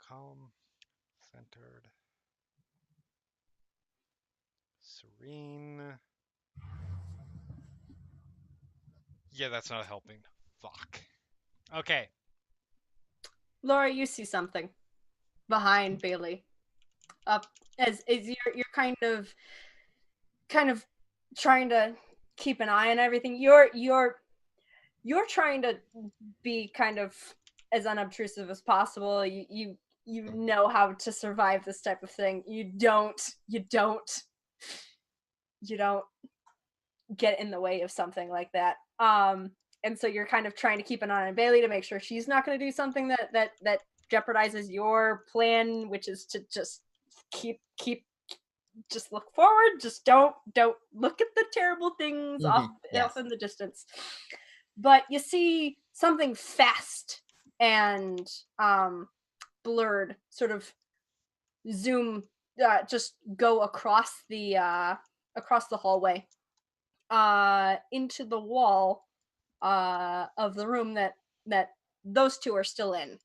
Speaker 2: Calm, centered, serene. Yeah, that's not helping. Fuck. Okay.
Speaker 3: Laura, you see something behind Bailey. Up as you're kind of trying to keep an eye on everything. You're trying to be kind of as unobtrusive as possible. You know how to survive this type of thing. You don't get in the way of something like that. And so you're kind of trying to keep an eye on Bailey to make sure she's not going to do something that jeopardizes your plan, which is to just keep just look forward. Just don't look at the terrible things off in the distance. But you see something fast and blurred sort of zoom, just go across the hallway into the wall of the room that those two are still in,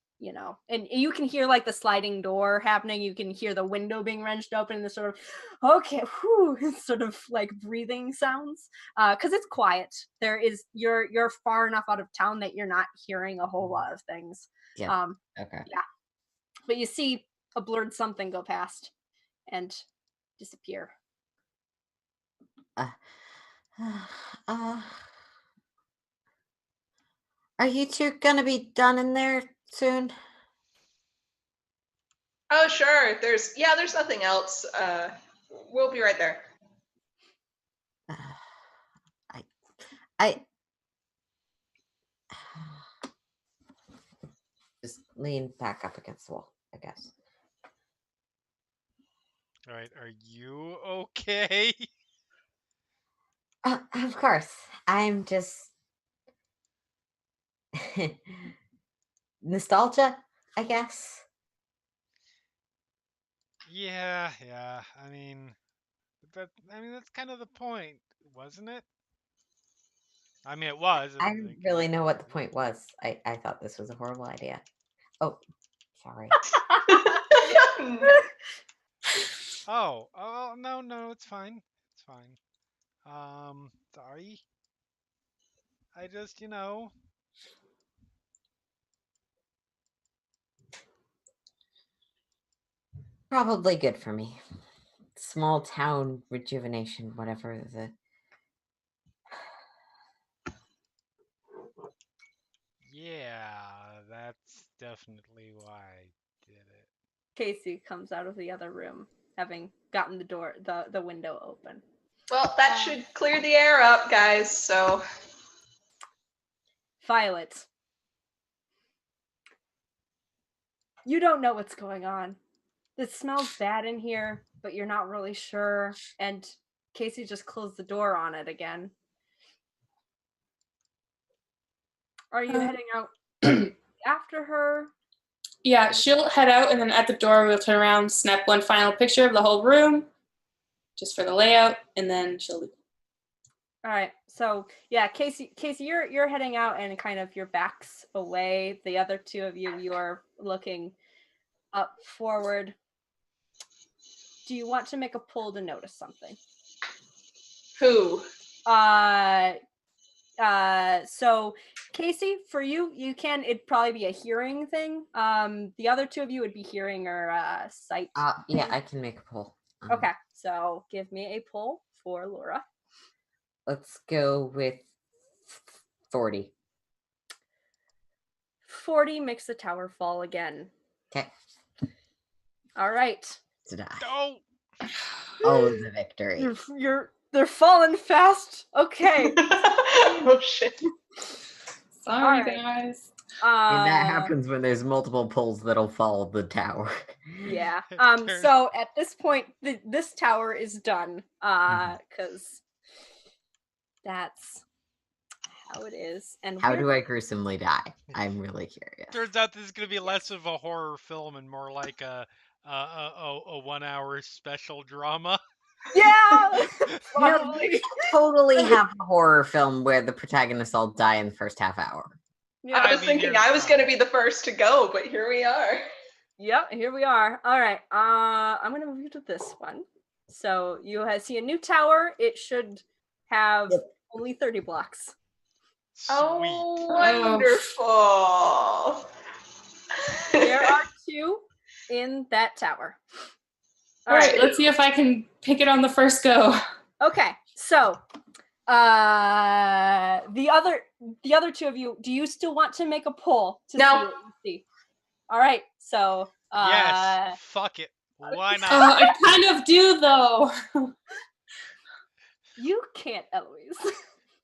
Speaker 3: and you can hear like the sliding door happening. You can hear the window being wrenched open and the sort of okay, sort of like breathing sounds, because it's quiet. You're far enough out of town that you're not hearing a whole lot of things.
Speaker 5: Okay.
Speaker 3: Yeah, but you see a blurred something go past and disappear.
Speaker 5: Are you two gonna be done in there soon?
Speaker 4: Oh, sure. There's nothing else. We'll be right there.
Speaker 5: I just lean back up against the wall, I guess.
Speaker 2: All right, are you okay?
Speaker 5: Of course. I'm just nostalgia, I guess.
Speaker 2: Yeah. I mean, that's kind of the point, wasn't it? I mean, it was.
Speaker 5: I didn't really know what the point was. I thought this was a horrible idea. Oh, sorry.
Speaker 2: Oh, no, it's fine. It's fine. Sorry. I just,
Speaker 5: Probably good for me. Small town rejuvenation, whatever the.
Speaker 2: yeah, that's definitely why I did it.
Speaker 3: Casey comes out of the other room, having gotten the window open.
Speaker 4: Well, that should clear the air up, guys. So,
Speaker 3: Violet, you don't know what's going on. It smells bad in here, but you're not really sure. And Casey just closed the door on it again. Are you heading out after her?
Speaker 6: Yeah, she'll head out, and then at the door, we'll turn around, snap one final picture of the whole room, just for the layout, and then she'll leave.
Speaker 3: All right. So yeah, Casey, you're heading out, and kind of your back's away. The other two of you are looking up forward. Do you want to make a pull to notice something?
Speaker 4: who?
Speaker 3: So Casey, for you can. It'd probably be a hearing thing. The other two of you would be hearing or sight.
Speaker 5: Yeah, I can make a pull.
Speaker 3: Okay, so give me a pull for Laura.
Speaker 5: Let's go with 40.
Speaker 3: 40 makes the tower fall again.
Speaker 5: Okay.
Speaker 3: All right.
Speaker 5: Ta-da.
Speaker 2: Oh!
Speaker 5: Oh, the victory.
Speaker 3: They're falling fast. Okay.
Speaker 4: Oh shit.
Speaker 6: Sorry,
Speaker 3: Alright.
Speaker 6: guys.
Speaker 5: And that happens when there's multiple pulls that'll fall the tower.
Speaker 3: Yeah. So at this point, this tower is done. Because that's how it is. And
Speaker 5: How do I gruesomely die? I'm really curious.
Speaker 2: Turns out this is going to be less of a horror film and more like a 1 hour special drama.
Speaker 3: Yeah.
Speaker 5: No, we totally have a horror film where the protagonists all die in the first half hour.
Speaker 3: Yeah.
Speaker 4: I was thinking I was going to be the first to go, but here we are.
Speaker 3: Yep, here we are. All right. I'm gonna move you to this one. So you see a new tower. It should have only 30 blocks.
Speaker 2: Sweet.
Speaker 4: Oh, wonderful.
Speaker 3: There are 2 in that tower.
Speaker 6: All right, let's see if I can pick it on the first go.
Speaker 3: Okay, so the other 2 of you, do you still want to make a poll to see what you see? All right, so
Speaker 2: yes, fuck it. Why not?
Speaker 6: I kind of do though.
Speaker 3: You can't, Eloise.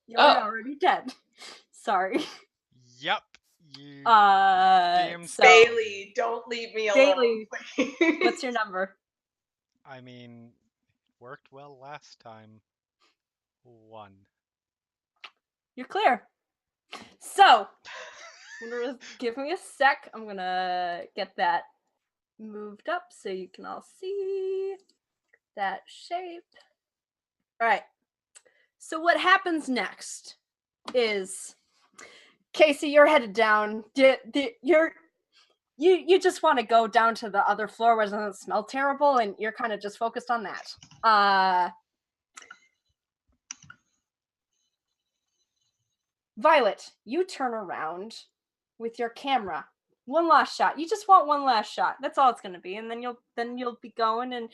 Speaker 3: You're already dead. Sorry.
Speaker 2: Yep. You damn
Speaker 3: so,
Speaker 4: Bailey, don't leave me alone.
Speaker 3: Bailey, what's your number?
Speaker 2: I mean, worked well last time. 1.
Speaker 3: You're clear. So, give me a sec. I'm gonna get that moved up so you can all see that shape. All right. So what happens next is, Casey, you're headed down. You just want to go down to the other floor where it doesn't smell terrible, and you're kind of just focused on that. Violet, you turn around with your camera. One last shot. You just want one last shot. That's all it's going to be, and then you'll be going and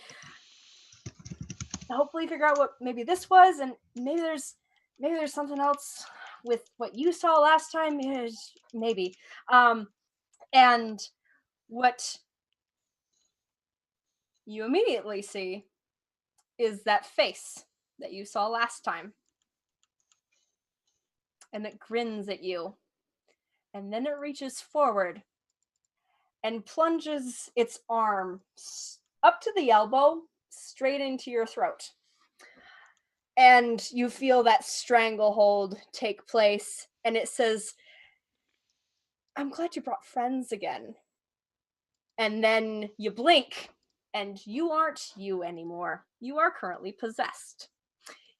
Speaker 3: hopefully figure out what maybe this was, and maybe there's something else with what you saw last time. Maybe. And what you immediately see is that face that you saw last time. And it grins at you. And then it reaches forward and plunges its arm up to the elbow, straight into your throat. And you feel that stranglehold take place. And it says, "I'm glad you brought friends again." And then you blink, and you aren't you anymore. You are currently possessed.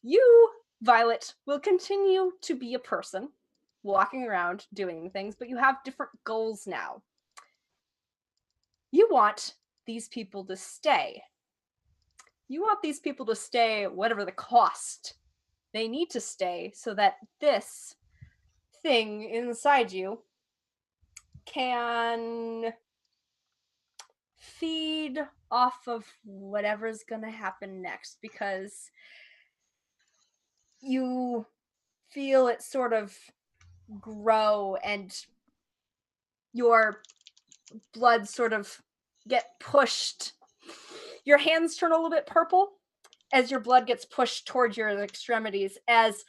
Speaker 3: You Violet will continue to be a person, walking around doing things, but you have different goals now. You want these people to stay. You want these people to stay whatever the cost. They need to stay so that this thing inside you can feed off of whatever's going to happen next, because you feel it sort of grow and your blood sort of get pushed. Your hands turn a little bit purple as your blood gets pushed towards your extremities as,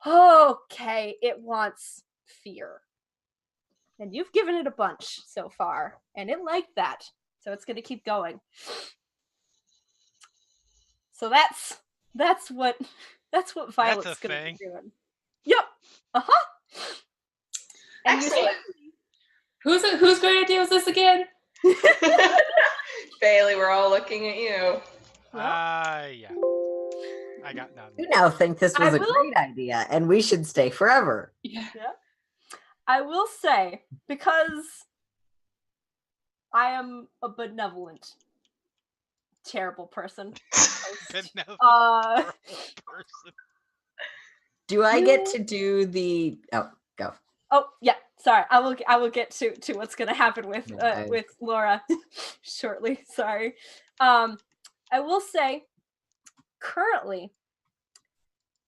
Speaker 3: okay, it wants fear. And you've given it a bunch so far, and it liked that. So it's going to keep going. So that's what Violet's going to be doing. Yep. Uh-huh. And
Speaker 4: Excellent.
Speaker 6: Whose great idea was this again?
Speaker 4: Bailey, we're all looking at you.
Speaker 2: Yeah. I got none.
Speaker 5: You now think this was a great idea, and we should stay forever.
Speaker 6: Yeah.
Speaker 3: I will say, because I am a benevolent, terrible person.
Speaker 2: Benevolent person.
Speaker 5: Do I get to do the? Oh, go.
Speaker 3: Oh yeah, sorry. I will get to what's going to happen with Laura shortly. Sorry. I will say, currently,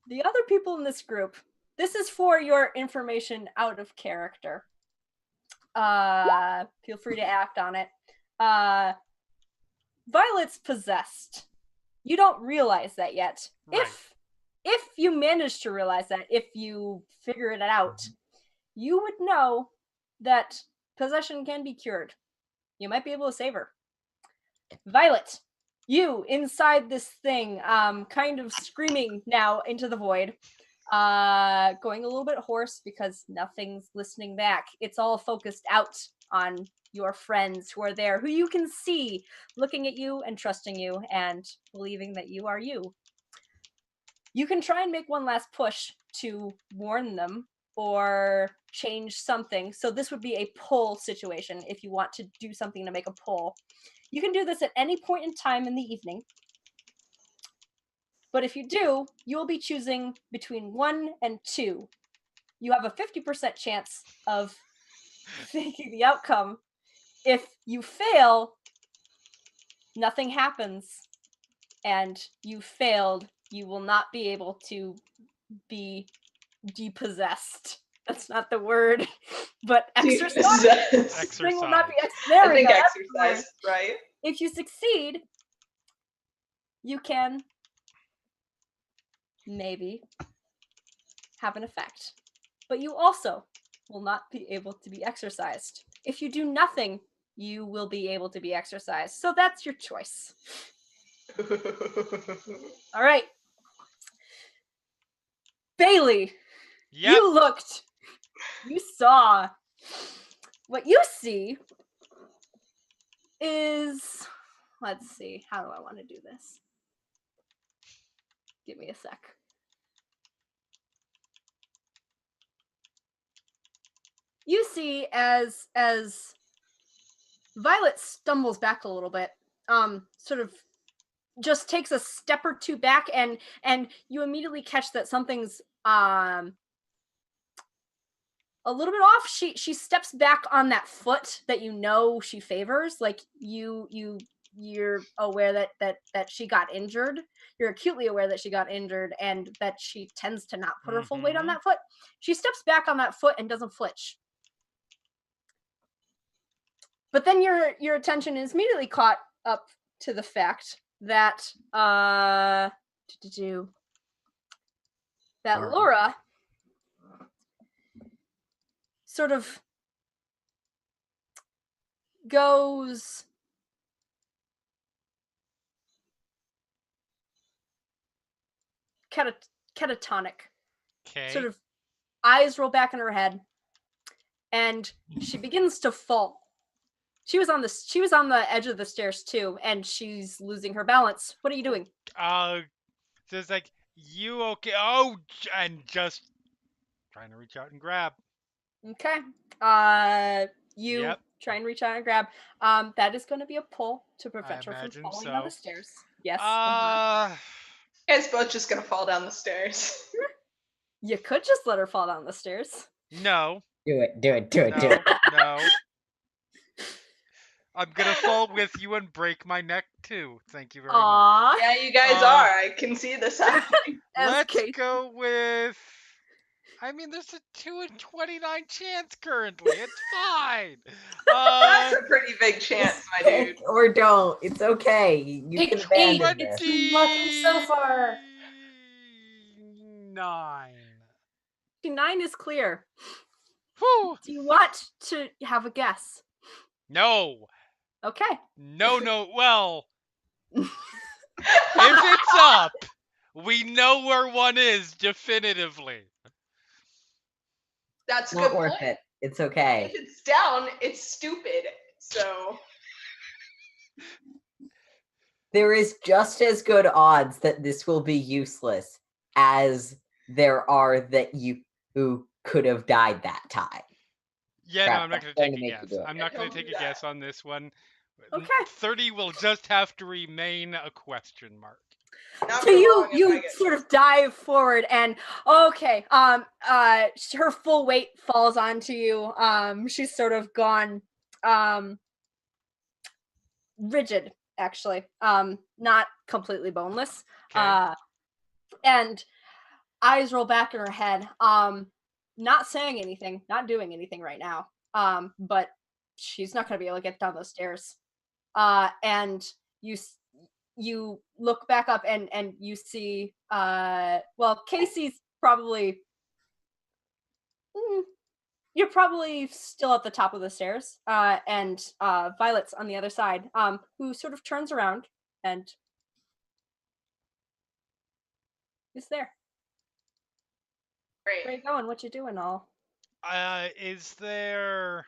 Speaker 3: the other people in this group. This is for your information out of character. Feel free to act on it. Violet's possessed. You don't realize that yet.
Speaker 2: Right.
Speaker 3: If you manage to realize that, if you figure it out, you would know that possession can be cured. You might be able to save her. Violet, you inside this thing, kind of screaming now into the void. Going a little bit hoarse because nothing's listening back. It's all focused out on your friends who are there, who you can see looking at you and trusting you and believing that you are you. You can try and make one last push to warn them or change something. So this would be a pull situation if you want to do something to make a pull. You can do this at any point in time in the evening. But if you do, you'll be choosing between 1 and 2. You have a 50% chance of thinking the outcome. If you fail, nothing happens. And you failed, you will not be able to be depossessed. That's not the word, but exercise.
Speaker 4: Exercise.
Speaker 3: Will not be
Speaker 4: I think exercise, right?
Speaker 3: If you succeed, you can maybe have an effect, but you also will not be able to be exercised. If you do nothing, you will be able to be exercised. So that's your choice. All right. Bailey,
Speaker 2: Yep.
Speaker 3: you looked, you saw. What you see is, let's see, how do I want to do this? Give me a sec. You see as Violet stumbles back a little bit, sort of just takes a step or two back, and you immediately catch that something's a little bit off. She steps back on that foot that you know she favors. Like you're aware that she got injured. You're acutely aware that she got injured and that she tends to not put her full weight on that foot. She steps back on that foot and doesn't flinch. But then your attention is immediately caught up to the fact that Laura sort of goes catatonic.
Speaker 2: Okay.
Speaker 3: Sort of eyes roll back in her head, and she begins to fall. She was on the edge of the stairs too, and she's losing her balance. What are you doing?
Speaker 2: So it's like, You okay? Oh, and just trying to reach out and grab.
Speaker 3: Okay. You
Speaker 2: Yep.
Speaker 3: try and reach out and grab. That is going to be a pull to
Speaker 2: I
Speaker 3: prevent her from
Speaker 2: imagine
Speaker 3: falling down the
Speaker 2: so.
Speaker 3: stairs. Yes.
Speaker 4: You guys both just gonna fall down the stairs.
Speaker 3: You could just let her fall down the stairs.
Speaker 2: No,
Speaker 5: Do it. Do it. Do it. Do
Speaker 2: no,
Speaker 5: it.
Speaker 2: no. I'm gonna fall with you and break my neck too. Thank you very much.
Speaker 3: Aww.
Speaker 4: Yeah, you guys are. I can see this happening.
Speaker 2: Let's
Speaker 3: Casey.
Speaker 2: go with. I mean, there's a 2 in 29 chance currently. It's fine.
Speaker 4: That's a pretty big chance, my dude.
Speaker 5: Pick or don't. It's okay. You
Speaker 6: Pick
Speaker 5: can
Speaker 6: eight.
Speaker 5: abandon
Speaker 6: It's
Speaker 5: this.
Speaker 6: been lucky so far.
Speaker 2: 9.
Speaker 3: 9 is clear.
Speaker 2: Whew.
Speaker 3: Do you want to have a guess?
Speaker 2: No.
Speaker 3: Okay.
Speaker 2: No. Well, if it's up, we know where one is definitively.
Speaker 4: That's a
Speaker 5: Not
Speaker 4: good
Speaker 5: worth
Speaker 4: point.
Speaker 5: it. It's
Speaker 4: If
Speaker 5: okay.
Speaker 4: it's down, it's stupid. So
Speaker 5: There is just as good odds that this will be useless as there are that you who could have died that time.
Speaker 2: Yeah,
Speaker 5: Crap,
Speaker 2: no, I'm not
Speaker 5: that's
Speaker 2: going to
Speaker 5: going
Speaker 2: take
Speaker 5: to
Speaker 2: a
Speaker 5: make you
Speaker 2: guess.
Speaker 5: do it.
Speaker 2: I'm not going to
Speaker 4: Don't
Speaker 2: take
Speaker 4: do
Speaker 2: a
Speaker 4: that.
Speaker 2: guess on this one.
Speaker 3: Okay.
Speaker 2: 30 will just have to remain a question mark.
Speaker 4: not
Speaker 3: So
Speaker 4: for
Speaker 3: you
Speaker 4: long if I get
Speaker 3: sort of dive forward and okay, her full weight falls onto you. She's sort of gone rigid actually. Not completely boneless.
Speaker 2: Okay.
Speaker 3: And eyes roll back in her head. Not saying anything, not doing anything right now. But she's not going to be able to get down those stairs. And you look back up and you see well, Casey's probably you're probably still at the top of the stairs, and Violet's on the other side, who sort of turns around and is there. Where
Speaker 4: Great.
Speaker 3: you going? What you doing, all?
Speaker 2: Is there,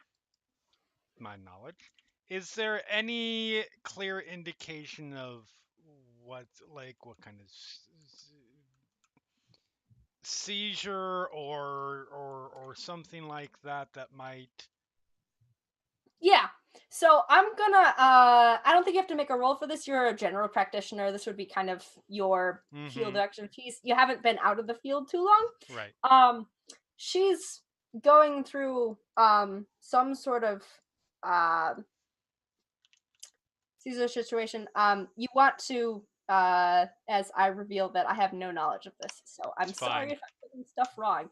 Speaker 2: my knowledge, is there any clear indication of what kind of seizure or something like that might?
Speaker 3: Yeah. So I'm gonna I don't think you have to make a roll for this. You're a general practitioner. This would be kind of your field
Speaker 2: Mhm.
Speaker 3: expertise. You haven't been out of the field too long.
Speaker 2: Right.
Speaker 3: She's going through some sort of Caesar situation. You want to as I reveal that I have no knowledge of this, so I'm
Speaker 2: It's
Speaker 3: sorry
Speaker 2: fine.
Speaker 3: if I'm getting stuff wrong.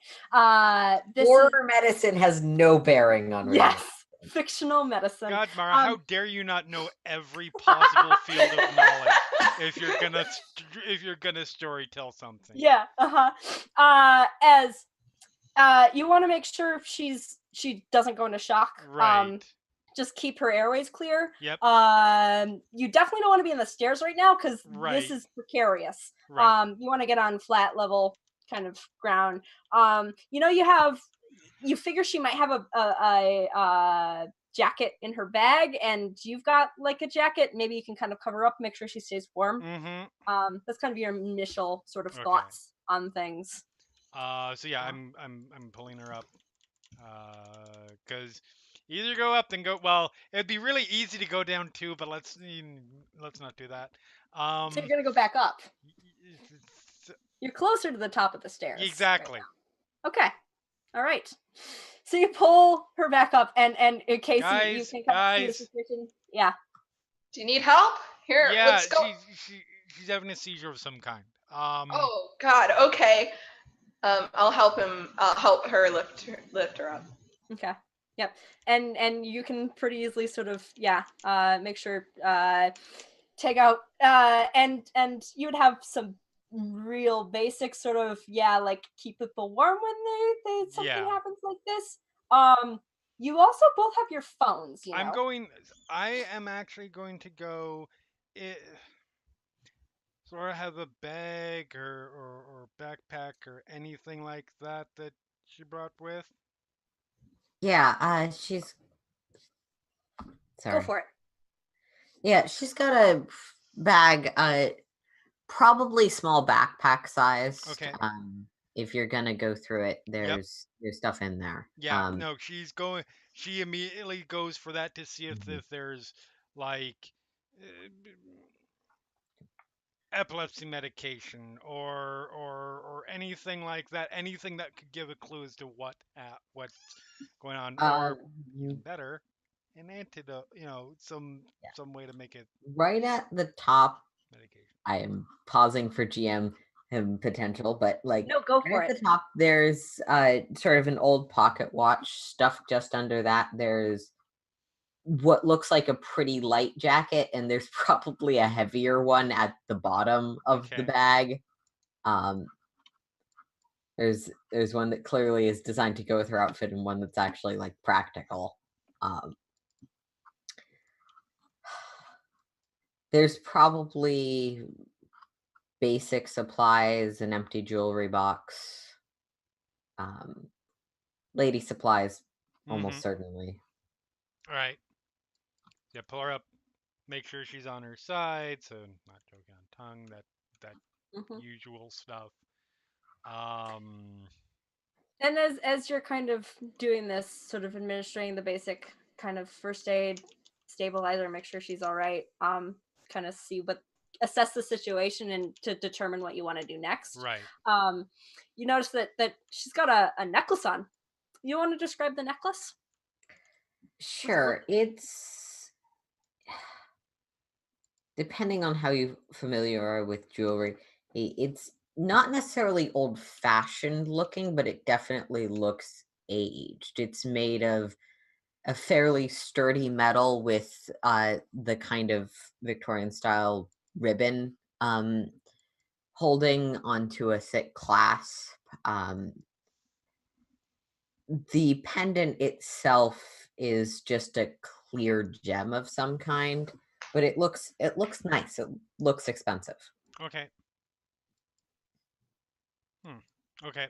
Speaker 3: This
Speaker 5: Horror medicine has no bearing on
Speaker 3: is
Speaker 5: reality.
Speaker 3: yes, fictional medicine.
Speaker 2: God, Mara, how dare you not know every possible field of knowledge if you're gonna story tell something?
Speaker 3: Yeah, as you want to make sure she doesn't go into shock.
Speaker 2: Right.
Speaker 3: Just keep her airways clear.
Speaker 2: Yep.
Speaker 3: You definitely don't want to be in the stairs right now because
Speaker 2: Right.
Speaker 3: this is precarious.
Speaker 2: Right.
Speaker 3: You want to get on flat level kind of ground. You figure she might have a jacket in her bag, and you've got like a jacket. Maybe you can kind of cover up, make sure she stays warm.
Speaker 2: Mm-hmm.
Speaker 3: That's kind of your initial sort of
Speaker 2: Okay.
Speaker 3: thoughts on things.
Speaker 2: So yeah, I'm pulling her up. Because either go up then go. Well, it'd be really easy to go down too, but let's not do that.
Speaker 3: So you're gonna go back up. You're closer to the top of the stairs.
Speaker 2: Exactly.
Speaker 3: Right. Okay. All right. So you pull her back up, and in case you can kind of see the situation. Yeah.
Speaker 4: Do you need help? Here,
Speaker 2: Yeah,
Speaker 4: let's go.
Speaker 2: she's having a seizure of some kind.
Speaker 4: Oh God. Okay. I'll help him. I'll help her lift her up.
Speaker 3: Okay. Yep. And you can pretty easily sort of make sure take out and you would have some real basic sort of like keep people warm when they something happens like this. You also both have your phones, you know.
Speaker 2: I am actually going to go sort of have a bag or backpack or anything like that she brought with.
Speaker 5: Yeah, she's sorry.
Speaker 3: Go for it.
Speaker 5: Yeah, she's got a bag Probably small backpack sized.
Speaker 2: Okay.
Speaker 5: If you're gonna go through it, there's stuff in there.
Speaker 2: Yeah, no, she immediately goes for that to see
Speaker 5: Mhm.
Speaker 2: if there's like uh, epilepsy medication or anything like that, anything that could give a clue as to what's going on, or even
Speaker 5: You
Speaker 2: better, an antidote,
Speaker 5: yeah.
Speaker 2: some way to make it
Speaker 5: Right at the top,
Speaker 2: medication.
Speaker 5: I am pausing for GM potential, but like
Speaker 3: No, go
Speaker 5: right
Speaker 3: for
Speaker 5: at
Speaker 3: it.
Speaker 5: the top, there's sort of an old pocket watch stuffed just under that. There's what looks like a pretty light jacket, and there's probably a heavier one at the bottom of the
Speaker 2: Okay.
Speaker 5: bag. There's one that clearly is designed to go with her outfit, and one that's actually like practical. There's probably basic supplies, an empty jewelry box, lady supplies, almost
Speaker 2: Mm-hmm.
Speaker 5: certainly.
Speaker 2: All right. Yeah, pull her up. Make sure she's on her side, so not choking on tongue. That
Speaker 3: Mhm.
Speaker 2: usual stuff. Um.
Speaker 3: And as you're kind of doing this, sort of administering the basic kind of first aid, stabilizer, make sure she's all right. Kind of assess the situation and to determine what you want to do next.
Speaker 2: Right.
Speaker 3: You notice that she's got a necklace on. You want to describe the necklace?
Speaker 5: Sure, it's depending on how you familiar are with jewelry. It's not necessarily old-fashioned looking, but it definitely looks aged. It's made of a fairly sturdy metal with the kind of Victorian style ribbon holding onto a thick clasp. The pendant itself is just a clear gem of some kind, but it looks nice. It looks expensive.
Speaker 2: Okay. Okay.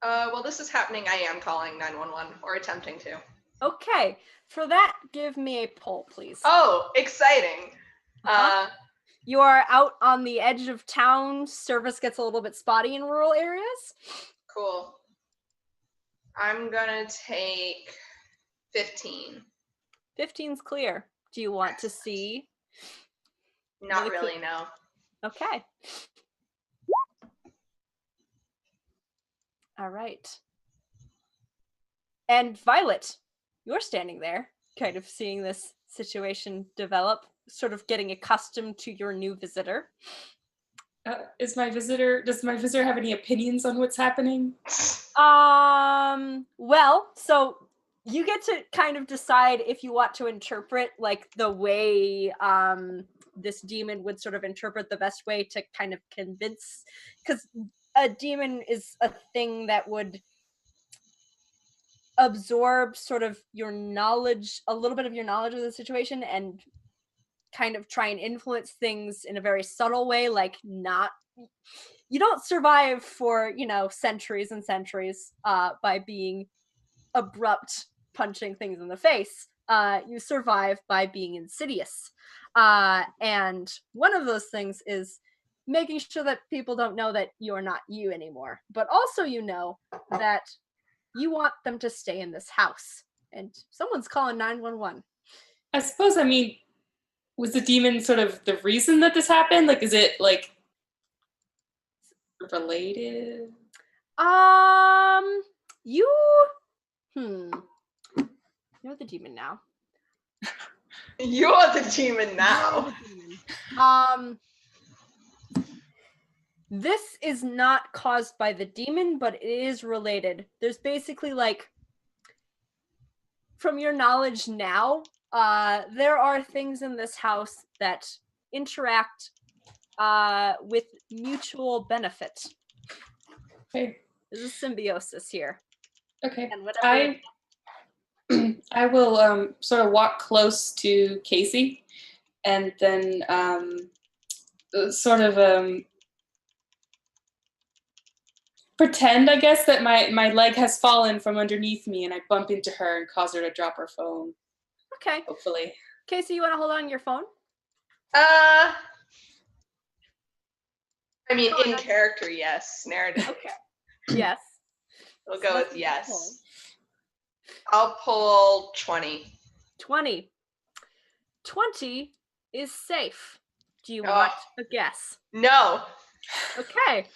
Speaker 4: While this is happening, I am calling 911 or attempting to.
Speaker 3: Okay. For that, give me a poll, please.
Speaker 4: Oh, exciting.
Speaker 3: You are out on the edge of town. Service gets a little bit spotty in rural areas.
Speaker 4: Cool. I'm gonna take 15.
Speaker 3: 15's clear. Do you want to see?
Speaker 4: Not really, no.
Speaker 3: Okay. All right. And Violet, you're standing there, kind of seeing this situation develop, sort of getting accustomed to your new visitor.
Speaker 6: Does my visitor have any opinions on what's happening?
Speaker 3: Well, so you get to kind of decide if you want to interpret like the way this demon would sort of interpret the best way to kind of convince, because a demon is a thing that would absorb sort of your knowledge, a little bit of your knowledge of the situation, and kind of try and influence things in a very subtle way, like not you don't survive for centuries and centuries by being abrupt punching things in the face. You survive by being insidious, and one of those things is making sure that people don't know that you're not you anymore, but also that you want them to stay in this house, and someone's calling 911.
Speaker 6: I suppose, was the demon sort of the reason that this happened? Like, is it like related?
Speaker 3: You're the demon now.
Speaker 4: You're the demon now.
Speaker 3: This is not caused by the demon, but it is related. There's basically from your knowledge now, there are things in this house that interact with mutual benefit.
Speaker 6: Okay.
Speaker 3: There's a symbiosis here.
Speaker 6: Okay.
Speaker 3: And whatever
Speaker 6: I will sort of walk close to Casey and then sort of pretend, I guess, that my leg has fallen from underneath me and I bump into her and cause her to drop her phone.
Speaker 3: Okay.
Speaker 6: Hopefully.
Speaker 3: Casey, you want to hold on to your phone?
Speaker 4: I mean,
Speaker 3: Go on.
Speaker 4: in character, yes. Narrative.
Speaker 3: Okay. Yes.
Speaker 4: We'll
Speaker 3: So
Speaker 4: go
Speaker 3: that's
Speaker 4: with
Speaker 3: what
Speaker 4: yes.
Speaker 3: you're pulling.
Speaker 4: I'll pull 20.
Speaker 3: 20. 20 is safe. Do you
Speaker 4: Oh.
Speaker 3: want a guess?
Speaker 4: No.
Speaker 3: Okay.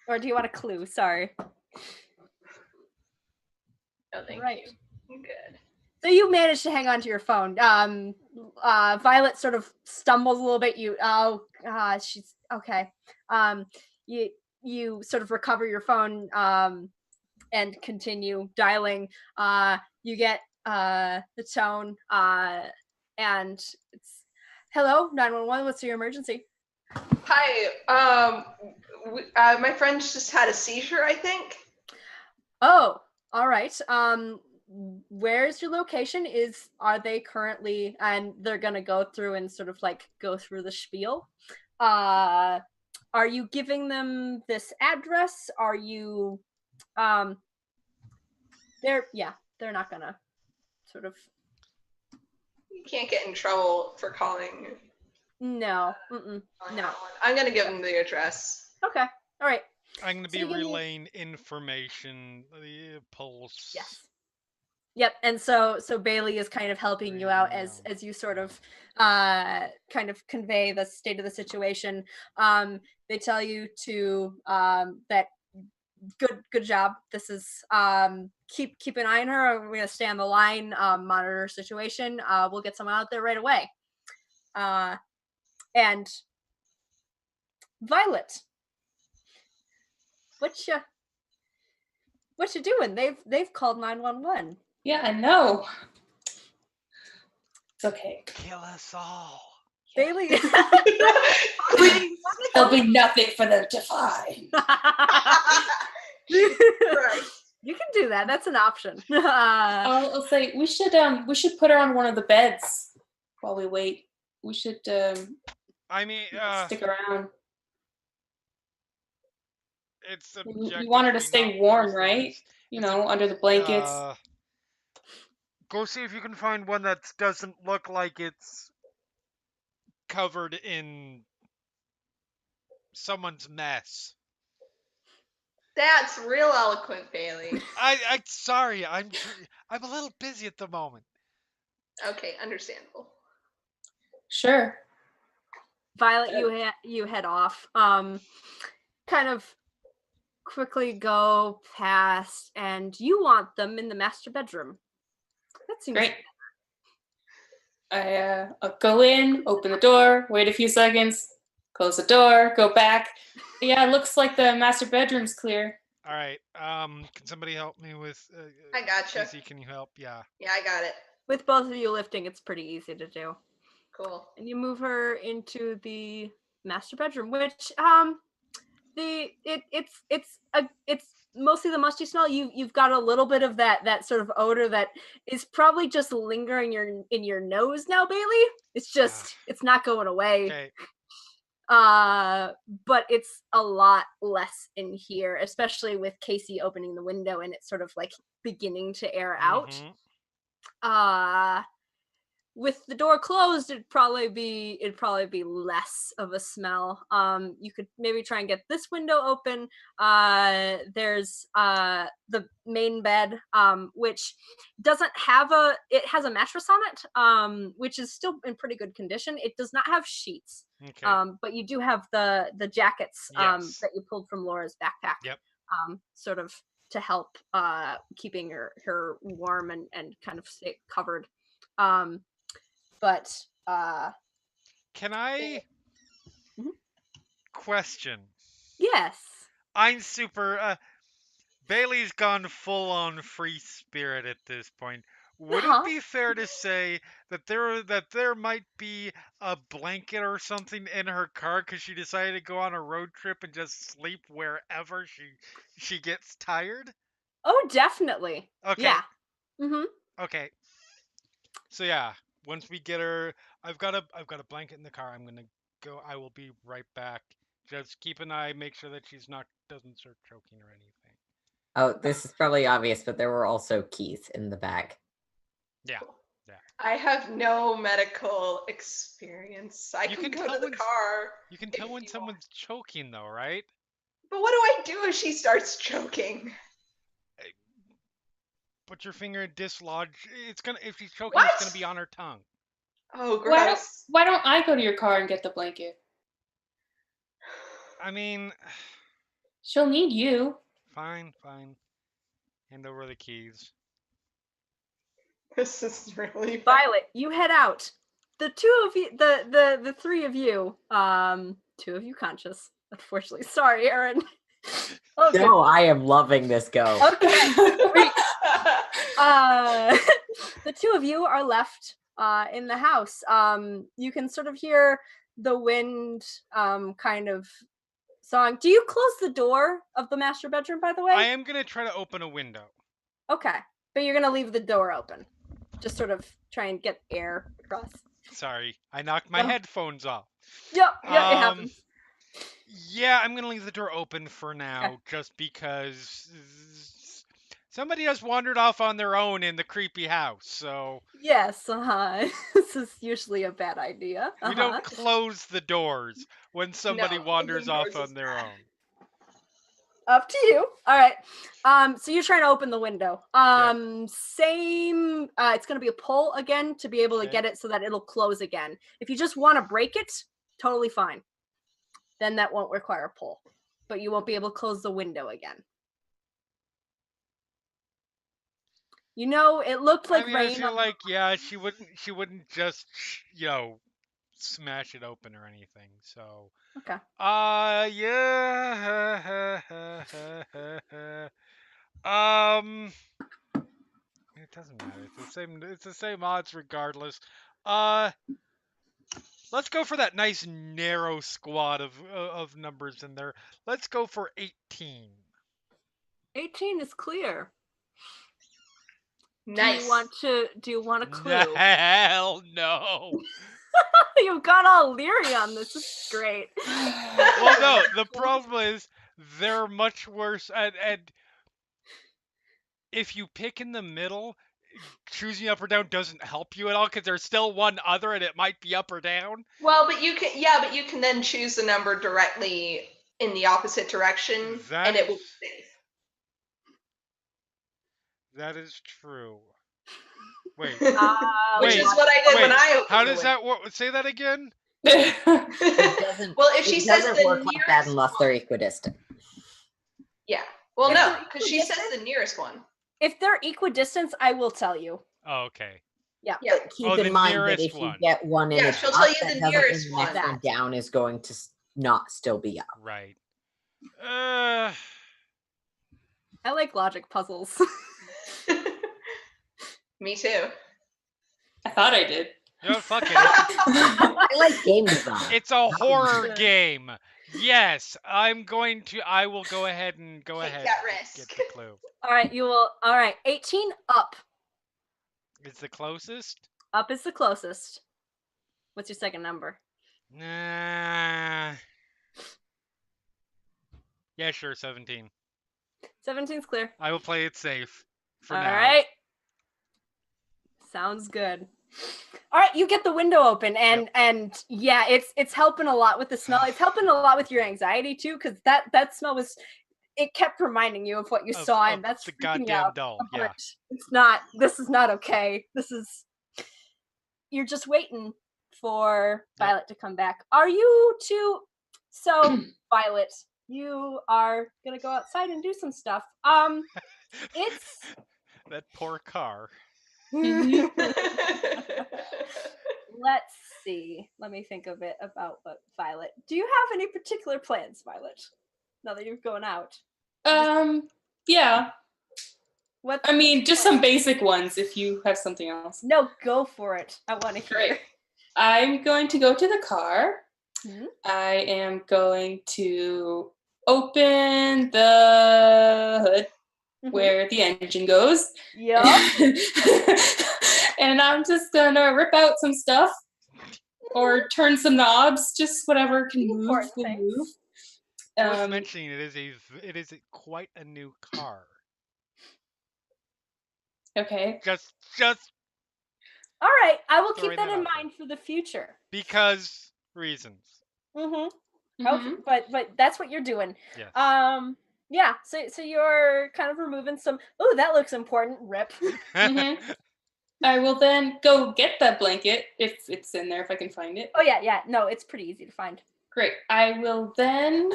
Speaker 3: Or do you want a clue? Sorry.
Speaker 4: No, thank
Speaker 3: Right.
Speaker 4: you. I'm good.
Speaker 3: So you managed to hang on to your phone. Violet sort of stumbles a little bit. She's okay. You sort of recover your phone and continue dialing. You get the tone and it's hello 911. What's your emergency?
Speaker 4: Hi. My friend's just had a seizure, I think.
Speaker 3: Oh, all right. Where's your location? Are they currently, and they're gonna go through and sort of like go through the spiel. Are you giving them this address? Are you they're not gonna sort of
Speaker 4: You can't get in trouble for calling.
Speaker 3: no.
Speaker 4: calling
Speaker 3: No.
Speaker 4: 911. I'm gonna give them the address.
Speaker 3: Okay. All right.
Speaker 2: I'm going to
Speaker 3: So
Speaker 2: be
Speaker 3: you give me-
Speaker 2: relaying information, the pulse.
Speaker 3: Yes. Yep. And so Bailey is kind of helping you out as you sort of kind of convey the state of the situation. They tell you to that good job. This is keep an eye on her. We're gonna stay on the line, monitor her situation. We'll get someone out there right away. And Violet, what you doing? They've called 911.
Speaker 6: Yeah, I know. It's okay.
Speaker 2: Kill us all.
Speaker 3: Bailey.
Speaker 6: There'll be nothing for them to find.
Speaker 4: Right.
Speaker 3: You can do that. That's an option.
Speaker 6: I'll say we should put her on one of the beds while we wait. We should
Speaker 2: I mean,
Speaker 6: stick around.
Speaker 2: it's
Speaker 6: You want her to
Speaker 2: objectively
Speaker 6: stay
Speaker 2: not
Speaker 6: warm,
Speaker 2: worth
Speaker 6: right?
Speaker 2: it.
Speaker 6: You
Speaker 2: It's
Speaker 6: know, under the blankets.
Speaker 2: Go see if you can find one that doesn't look like it's covered in someone's mess.
Speaker 4: That's real eloquent, Bailey.
Speaker 2: I sorry, I'm a little busy at the moment.
Speaker 4: Okay, understandable.
Speaker 6: Sure.
Speaker 3: Violet, you head off. Kind of quickly go past, and you want them in the master bedroom. That seems
Speaker 6: Great. I'll go in, open the door, wait a few seconds, close the door, go back. Yeah, it looks like the master bedroom's clear.
Speaker 2: All right. Can somebody help me with?
Speaker 4: I gotcha.
Speaker 2: Casey, can you help? Yeah.
Speaker 4: Yeah, I got it.
Speaker 3: With both of you lifting, it's pretty easy to do.
Speaker 4: Cool.
Speaker 3: And you move her into the master bedroom, which it's mostly the musty smell. You've got a little bit of that sort of odor that is probably just lingering in your nose now, Bailey. It's just it's not going away.
Speaker 2: Okay.
Speaker 3: But it's a lot less in here, especially with Casey opening the window and it's sort of like beginning to air out. With the door closed, it'd probably be less of a smell. You could maybe try and get this window open. There's the main bed, which doesn't have it has a mattress on it, which is still in pretty good condition. It does not have sheets.
Speaker 2: Okay.
Speaker 3: But you do have the jackets
Speaker 2: Yes.
Speaker 3: that you pulled from Laura's backpack.
Speaker 2: Yep.
Speaker 3: Sort of to help keeping her warm and kind of stay covered. But
Speaker 2: Can I question?
Speaker 3: yes.
Speaker 2: I'm super. Bailey's gone full on free spirit at this point. Would it be fair to say that there might be a blanket or something in her car because she decided to go on a road trip and just sleep wherever she gets tired?
Speaker 3: Oh, definitely.
Speaker 2: Okay.
Speaker 3: Yeah. Mm-hmm.
Speaker 2: Okay. So yeah, once we get her, I've got a blanket in the car. I'm gonna go. I will be right back. Just keep an eye, make sure that doesn't start choking or anything.
Speaker 5: Oh, this is probably obvious, but there were also keys in the bag.
Speaker 2: Yeah.
Speaker 4: I have no medical experience. I
Speaker 2: You
Speaker 4: can
Speaker 2: can
Speaker 4: go
Speaker 2: tell
Speaker 4: to the
Speaker 2: when
Speaker 4: car.
Speaker 2: You can
Speaker 4: if
Speaker 2: tell when
Speaker 4: you want.
Speaker 2: someone's choking, though, right?
Speaker 4: But what do I do if she starts choking?
Speaker 2: Put your finger dislodge. It's gonna If she's choking, it's gonna
Speaker 4: What?
Speaker 2: be on her tongue.
Speaker 4: Oh,
Speaker 6: Why don't
Speaker 4: gross.
Speaker 6: Why don't I go to your car and get the blanket?
Speaker 2: I mean,
Speaker 6: She'll need you.
Speaker 2: fine. Hand over the keys.
Speaker 4: This is really bad.
Speaker 3: Violet, you head out. The two of you, the three of you, two of you conscious. Unfortunately, sorry, Aaron. Oh,
Speaker 5: No,
Speaker 3: goodness.
Speaker 5: I am loving this go.
Speaker 3: Okay. The two of you are left in the house. You can sort of hear the wind kind of song. Do you close the door of the master bedroom, by the way?
Speaker 2: I am gonna try to open a window.
Speaker 3: Okay. But you're going to leave the door open. Just sort of try and get air across.
Speaker 2: Sorry, I knocked my
Speaker 3: Oh.
Speaker 2: headphones off.
Speaker 3: Yep, it happens.
Speaker 2: Yeah, I'm gonna leave the door open for now, just because somebody has wandered off on their own in the creepy house. So
Speaker 3: Yes, this is usually a bad idea.
Speaker 2: we don't close the doors when somebody
Speaker 4: No,
Speaker 2: wanders
Speaker 4: closing
Speaker 2: off
Speaker 4: doors is
Speaker 2: on their
Speaker 4: bad.
Speaker 2: own.
Speaker 3: Up to you. All right. So you're trying to open the window. Same. It's going to be a pull again to be able to
Speaker 2: Okay.
Speaker 3: get it so that it'll close again. If you just want to break it, totally fine. Then that won't require a pull, but you won't be able to close the window again. You know, it looked like
Speaker 2: I mean,
Speaker 3: rain.
Speaker 2: I feel like she wouldn't just smash it open or anything. So
Speaker 3: Okay.
Speaker 2: yeah. It doesn't matter. It's the same odds regardless. Let's go for that nice narrow squad of numbers in there. Let's go for 18.
Speaker 3: 18 is clear.
Speaker 4: Nice.
Speaker 3: Do you want a clue?
Speaker 2: Hell no.
Speaker 3: You've got all leery on this. This is great.
Speaker 2: Well, no. The problem is they're much worse. And if you pick in the middle, choosing up or down doesn't help you at all because there's still one other, and it might be up or down.
Speaker 4: Well, but you can then choose the number directly in the opposite direction, and it will be safe.
Speaker 2: That is true. Wait.
Speaker 4: Which
Speaker 2: Wait,
Speaker 4: is what I did when I opened
Speaker 2: How
Speaker 4: the
Speaker 2: does
Speaker 4: window.
Speaker 2: that work? Say that again.
Speaker 5: It doesn't.
Speaker 4: Well, if she
Speaker 5: it
Speaker 4: says
Speaker 5: doesn't
Speaker 4: the
Speaker 5: work like that
Speaker 4: nearest
Speaker 5: unless they're
Speaker 4: one.
Speaker 5: equidistant.
Speaker 4: Yeah. Well,
Speaker 3: If
Speaker 4: no,
Speaker 3: they're
Speaker 4: because she says
Speaker 3: equidistant?
Speaker 4: the nearest one.
Speaker 3: If they're equidistant, I will tell you.
Speaker 2: Oh, okay.
Speaker 3: Yeah.
Speaker 4: Yeah.
Speaker 5: But keep
Speaker 2: Oh, the
Speaker 5: in mind that
Speaker 2: nearest
Speaker 5: if
Speaker 2: one.
Speaker 5: you get one in
Speaker 4: Yeah,
Speaker 5: it's
Speaker 4: she'll
Speaker 5: up,
Speaker 4: tell you
Speaker 5: that
Speaker 4: the
Speaker 5: doesn't
Speaker 4: nearest
Speaker 5: mean the next
Speaker 3: one.
Speaker 5: one down is going to not still be up.
Speaker 2: Right.
Speaker 3: I like logic puzzles.
Speaker 4: Me too.
Speaker 6: I thought I did.
Speaker 2: No, fuck it.
Speaker 5: I like game design.
Speaker 2: It's a horror
Speaker 3: Sure.
Speaker 2: game. Yes, I will go ahead and
Speaker 4: Take
Speaker 2: ahead
Speaker 4: that
Speaker 2: and
Speaker 4: risk.
Speaker 2: get the clue.
Speaker 3: All right, you will. All right, 18 up.
Speaker 2: It's the closest?
Speaker 3: Up is the closest. What's your second number?
Speaker 2: Nah. Yeah, sure, 17.
Speaker 3: 17's clear.
Speaker 2: I will play it safe for
Speaker 3: All
Speaker 2: now.
Speaker 3: right. Sounds good. All right, you get the window open, and yeah, it's helping a lot with the smell. It's helping a lot with your anxiety too, because that smell it kept reminding you of what you saw, and that's
Speaker 2: the
Speaker 3: freaking you
Speaker 2: goddamn
Speaker 3: out.
Speaker 2: doll.
Speaker 3: But
Speaker 2: Yeah.
Speaker 3: this is not okay. You're just waiting for Violet to come back. Are you two? So Violet, you are gonna go outside and do some stuff. It's
Speaker 2: That poor car.
Speaker 3: let's see. Let me think a bit about Violet. Do you have any particular plans, Violet? Now that you're going out.
Speaker 6: Yeah.
Speaker 3: What?
Speaker 6: I mean, just some basic ones if you have something else.
Speaker 3: No, go for it. I want to hear.
Speaker 6: Great. I'm going to go to the car.
Speaker 3: Mhm.
Speaker 6: I am going to open the hood where the engine goes.
Speaker 3: Yup.
Speaker 6: And I'm just gonna rip out some stuff or turn some knobs, just whatever can move.
Speaker 3: Important
Speaker 6: Will
Speaker 3: things.
Speaker 6: move.
Speaker 2: Worth mentioning, it is quite a new car.
Speaker 6: Okay.
Speaker 2: Just
Speaker 3: All right, I will
Speaker 2: Throwing
Speaker 3: keep that
Speaker 2: that
Speaker 3: in
Speaker 2: out there.
Speaker 3: mind for the future.
Speaker 2: Because reasons.
Speaker 3: Mm-hmm.
Speaker 6: Mhm.
Speaker 3: Okay, but that's what you're doing.
Speaker 2: Yes.
Speaker 3: Yeah. So you're kind of removing some. Oh, that looks important. Rip.
Speaker 6: Mhm. I will then go get that blanket if it's in there, if I can find it.
Speaker 3: Oh yeah. No, it's pretty easy to find.
Speaker 6: Great. I will then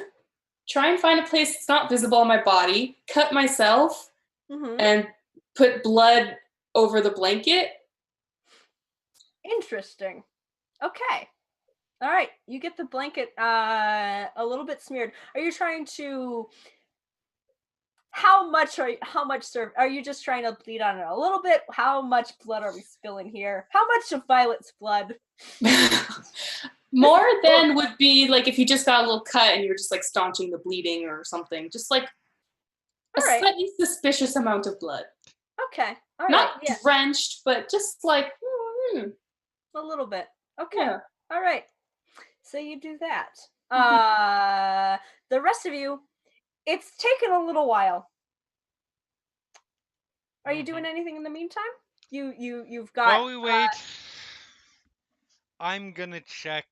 Speaker 6: try and find a place that's not visible on my body, cut myself,
Speaker 3: Mm-hmm.
Speaker 6: and put blood over the blanket.
Speaker 3: Interesting. Okay. All right. You get the blanket a little bit smeared. Are you trying to? How much are you just trying to bleed on it a little bit? How much blood are we spilling here? How much of Violet's blood?
Speaker 6: More than would be like if you just got a little cut and you're just like staunching the bleeding or something. Just like a
Speaker 3: All right.
Speaker 6: slightly suspicious amount of blood.
Speaker 3: Okay. All right.
Speaker 6: Not
Speaker 3: Yeah.
Speaker 6: drenched, but just like
Speaker 3: A little bit. Okay.
Speaker 6: yeah.
Speaker 3: All right. So you do that. The rest of you, it's taken a little while. Are you doing anything in the meantime? You've got.
Speaker 2: While we wait, I'm going to check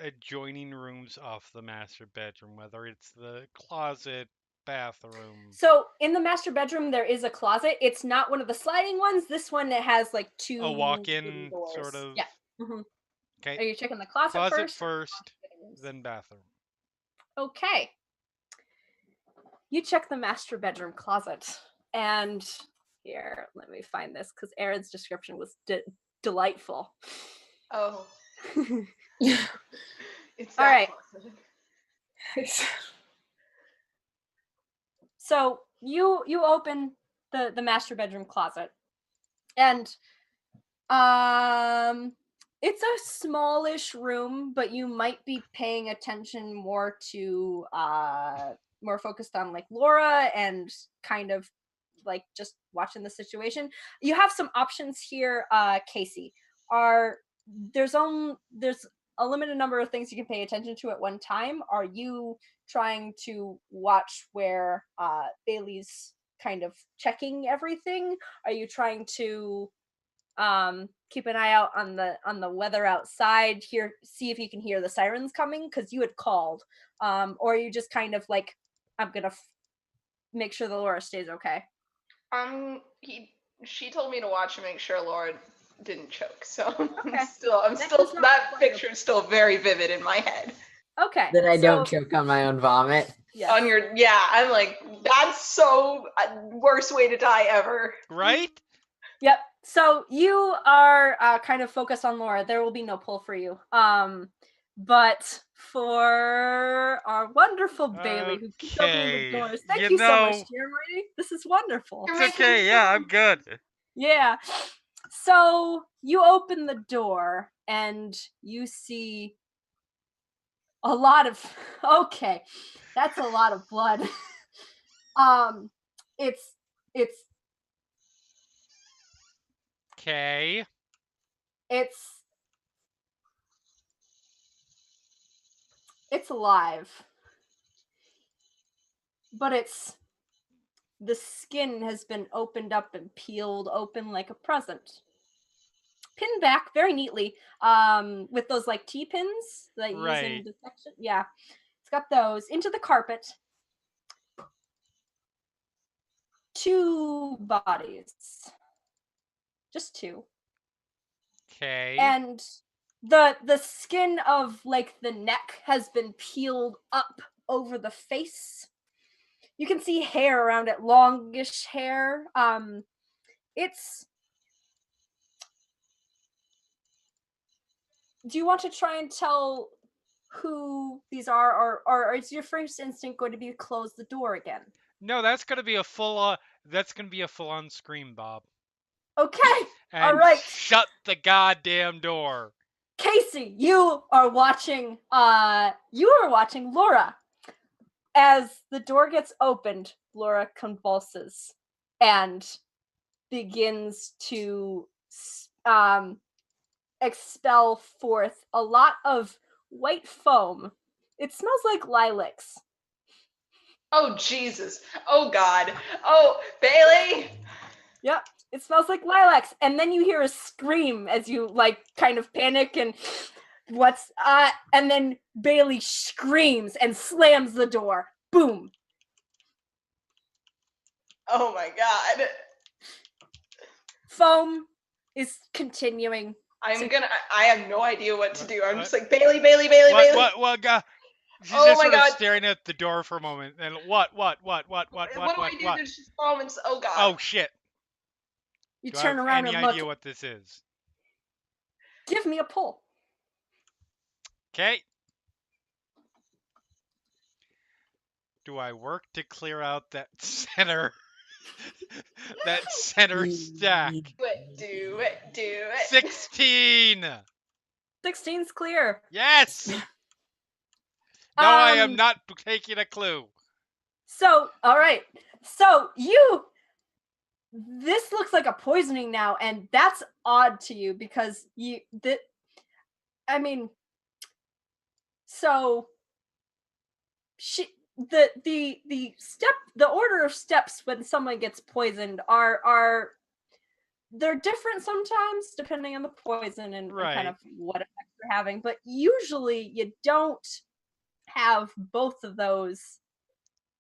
Speaker 2: adjoining rooms off the master bedroom, whether it's the closet, bathroom.
Speaker 3: So in the master bedroom, there is a closet. It's not one of the sliding ones. This one that has like two
Speaker 2: A walk-in
Speaker 3: doors.
Speaker 2: sort of.
Speaker 3: Yeah. Mm-hmm. Are
Speaker 2: Okay.
Speaker 3: you checking the closet
Speaker 2: Closet
Speaker 3: first?
Speaker 2: first, then bathroom.
Speaker 3: Okay. You check the master bedroom closet, and here, let me find this because Aaron's description was delightful.
Speaker 4: Oh, it's
Speaker 3: All
Speaker 4: that
Speaker 3: right.
Speaker 4: closet.
Speaker 3: So you open the master bedroom closet, and it's a smallish room, but you might be paying attention more to more focused on like Laura and kind of like just watching the situation. You have some options here, Casey. There's a limited number of things you can pay attention to at one time. Are you trying to watch where Bailey's kind of checking everything? Are you trying to keep an eye out on the weather outside, see if you can hear the sirens coming because you had called, or are you just kind of like, I'm gonna make sure the Laura stays okay?
Speaker 4: She told me to watch and make sure Laura didn't choke. So
Speaker 3: Okay.
Speaker 4: that picture is still very vivid in my head.
Speaker 3: Okay.
Speaker 5: That I don't choke on my own vomit.
Speaker 3: Yes.
Speaker 4: I'm like, that's so worst way to die ever.
Speaker 2: Right?
Speaker 3: Yep. So you are kind of focused on Laura. There will be no pull for you. But for our wonderful Bailey who keeps opening the doors, thank you so much, Jeremy. This is wonderful.
Speaker 2: It's okay. Yeah, I'm good.
Speaker 3: Yeah. So you open the door and you see a lot of. Okay, that's a lot of blood. It's
Speaker 2: Okay.
Speaker 3: It's alive, but the skin has been opened up and peeled open like a present, pinned back very neatly, with those like T-pins that you use in detection. Yeah, it's got those into the carpet. 2 bodies, just 2.
Speaker 2: Okay.
Speaker 3: And the skin of like the neck has been peeled up over the face. You can see hair around it, longish hair. Do you want to try and tell who these are, or is your first instinct going to be to close the door again?
Speaker 2: No, that's gonna be a full-on scream, Bob.
Speaker 3: Okay.
Speaker 2: And
Speaker 3: all right.
Speaker 2: shut the goddamn door.
Speaker 3: Casey, you are watching Laura. As the door gets opened, Laura convulses and begins to expel forth a lot of white foam. It smells like lilacs.
Speaker 4: Oh, Jesus. Oh, God. Oh, Bailey.
Speaker 3: Yep, it smells like lilacs. And then you hear a scream as you like kind of panic and and then Bailey screams and slams the door. Boom.
Speaker 4: Oh my god.
Speaker 3: Foam is continuing.
Speaker 4: I have no idea what to do. I'm just like, Bailey.
Speaker 2: What, she's
Speaker 4: Oh
Speaker 2: just
Speaker 4: my
Speaker 2: sort of
Speaker 4: God.
Speaker 2: staring at the door for a moment. And what?
Speaker 4: What do I do? There's just moments. Oh god.
Speaker 2: Oh, shit.
Speaker 3: You
Speaker 2: Do I
Speaker 3: turn
Speaker 2: have
Speaker 3: around
Speaker 2: any
Speaker 3: and look.
Speaker 2: idea what this is?
Speaker 3: Give me a pull.
Speaker 2: Okay. Do I work to clear out that center stack?
Speaker 4: Do it.
Speaker 2: 16.
Speaker 3: 16's clear.
Speaker 2: Yes. No, I am not taking a clue.
Speaker 3: So, all right. So this looks like a poisoning now, and that's odd to you because the order of steps when someone gets poisoned are they're different sometimes depending on the poison and kind of what effect they're having, but usually you don't have both of those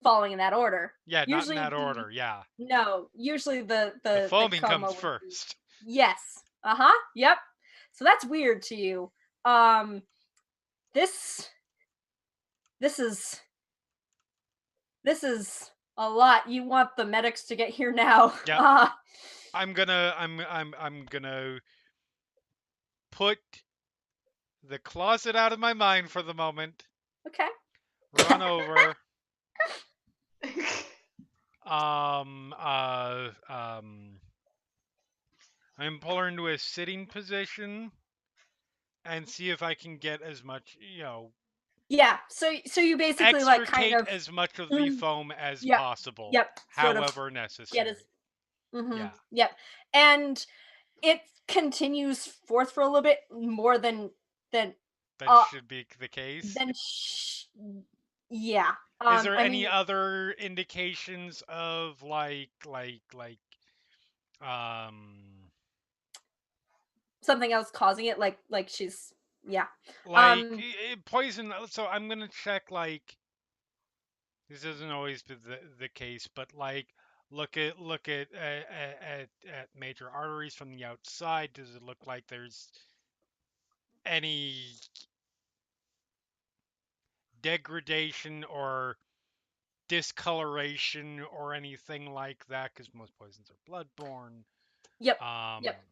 Speaker 3: falling in that order.
Speaker 2: Yeah,
Speaker 3: usually
Speaker 2: not in that order. Yeah.
Speaker 3: No, usually the
Speaker 2: foaming
Speaker 3: coma
Speaker 2: comes first.
Speaker 3: Yes. Yep. So that's weird to you. This is a lot. You want the medics to get here now.
Speaker 2: Yeah. I'm gonna put the closet out of my mind for the moment.
Speaker 3: Okay.
Speaker 2: Run over. I'm pull her into a sitting position and see if I can get as much,
Speaker 3: Yeah. So you basically like kind of
Speaker 2: as much of the foam as possible.
Speaker 3: Yep.
Speaker 2: However necessary.
Speaker 3: Yep. And it continues forth for a little bit more than
Speaker 2: should be the case.
Speaker 3: Yeah.
Speaker 2: Is there any other indications of
Speaker 3: something else causing it, like she's
Speaker 2: poison? So I'm gonna check this isn't always the case, but look at major arteries from the outside. Does it look like there's any degradation or discoloration or anything like that? Because most poisons are bloodborne.
Speaker 3: Yep.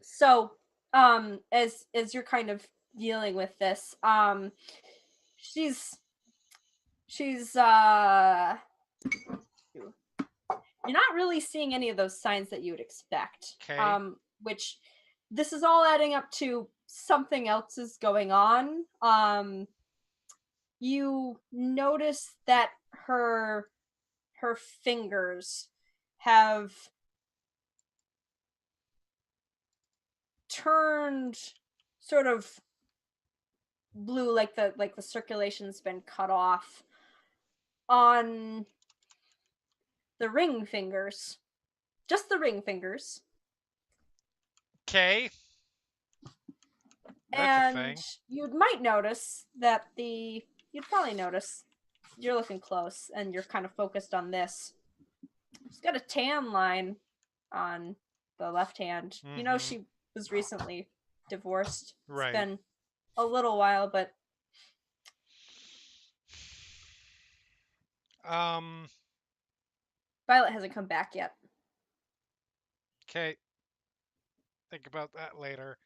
Speaker 3: So as you're kind of dealing with this, she's you're not really seeing any of those signs that you would expect.
Speaker 2: Okay.
Speaker 3: Which this is all adding up to something else is going on. You notice that her fingers have turned sort of blue, like the circulation's been cut off on the ring fingers. Just the ring fingers.
Speaker 2: Okay.
Speaker 3: That's and you might notice that you'd probably notice, you're looking close and you're kind of focused on this. She's got a tan line on the left hand. Mm-hmm. You know, she was recently divorced. Right. It's been a little while, but Violet hasn't come back yet.
Speaker 2: Okay. Think about that later.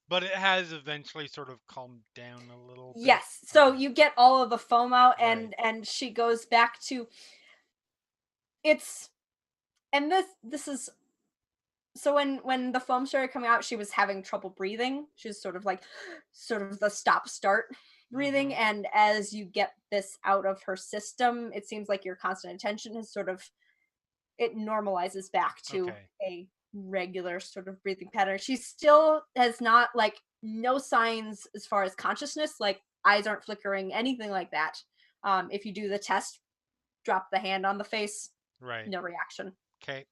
Speaker 2: But it has eventually sort of calmed down a little bit.
Speaker 3: Yes. So you get all of the foam out, and she goes back to and this is so when the foam started coming out, she was having trouble breathing. She was sort of the stop start breathing, and as you get this out of her system, it seems like your constant attention is it normalizes back to a regular sort of breathing pattern. She still has not no signs as far as consciousness, like eyes aren't flickering, anything like that, If you do the test, drop the hand on the face,
Speaker 2: Right.
Speaker 3: no reaction.
Speaker 2: Okay.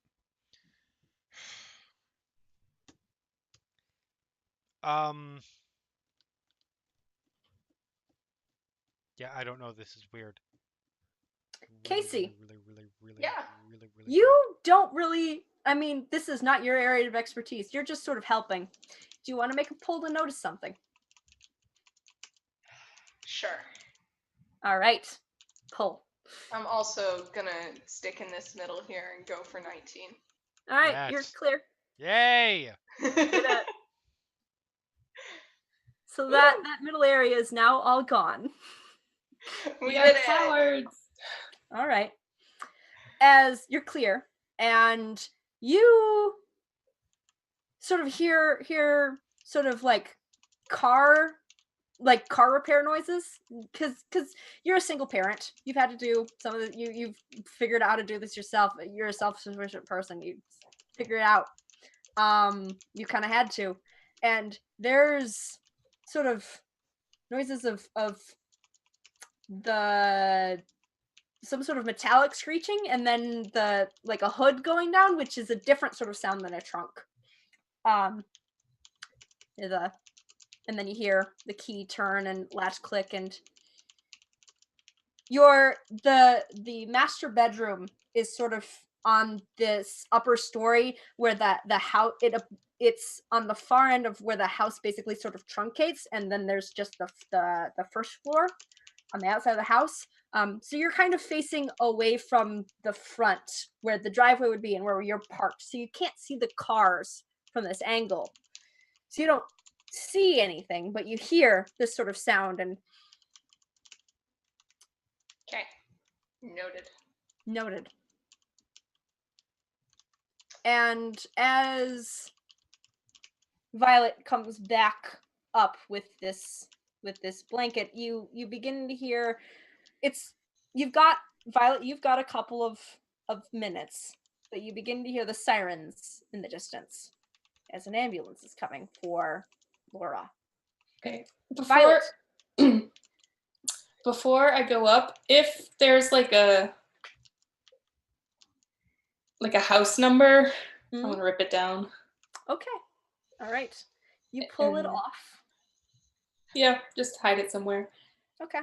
Speaker 2: Yeah, I don't know. This is weird.
Speaker 3: Casey.
Speaker 2: Really,
Speaker 4: Yeah.
Speaker 2: really
Speaker 3: You don't really, I mean, this is not your area of expertise. You're just sort of helping. Do you want to make a pull to notice something?
Speaker 4: Sure.
Speaker 3: All right. Pull.
Speaker 4: I'm also gonna stick in this middle here and go for 19.
Speaker 3: All right, you're
Speaker 2: Yes.
Speaker 3: clear.
Speaker 2: Yay!
Speaker 3: So that middle area is now all gone.
Speaker 4: We
Speaker 6: We are
Speaker 4: did it.
Speaker 6: cowards.
Speaker 3: All right. As you're clear, and you sort of hear sort of like car repair noises, because you're a single parent. You've had to do some of the you've figured out how to do this yourself. You're a self-sufficient person. You figure it out. You kind of had to, and there's sort of noises of the some sort of metallic screeching, and then the like a hood going down, which is a different sort of sound than a trunk. And then you hear the key turn and latch click, and the master bedroom is sort of on this upper story where the house it's on the far end of where the house basically sort of truncates, and then there's just the first floor on the outside of the house. So you're kind of facing away from the front where the driveway would be and where you're parked, so you can't see the cars from this angle. So you don't see anything, but you hear this sort of sound. And
Speaker 4: Okay. Noted.
Speaker 3: And as Violet comes back up with this blanket, you begin to hear you've got a couple of minutes, but you begin to hear the sirens in the distance as an ambulance is coming for Laura.
Speaker 6: Okay.
Speaker 3: Violet.
Speaker 6: Before I go up, if there's like a house number, I want to rip it down.
Speaker 3: Okay. All right. You pull it off.
Speaker 6: Yeah, just hide it somewhere.
Speaker 3: Okay.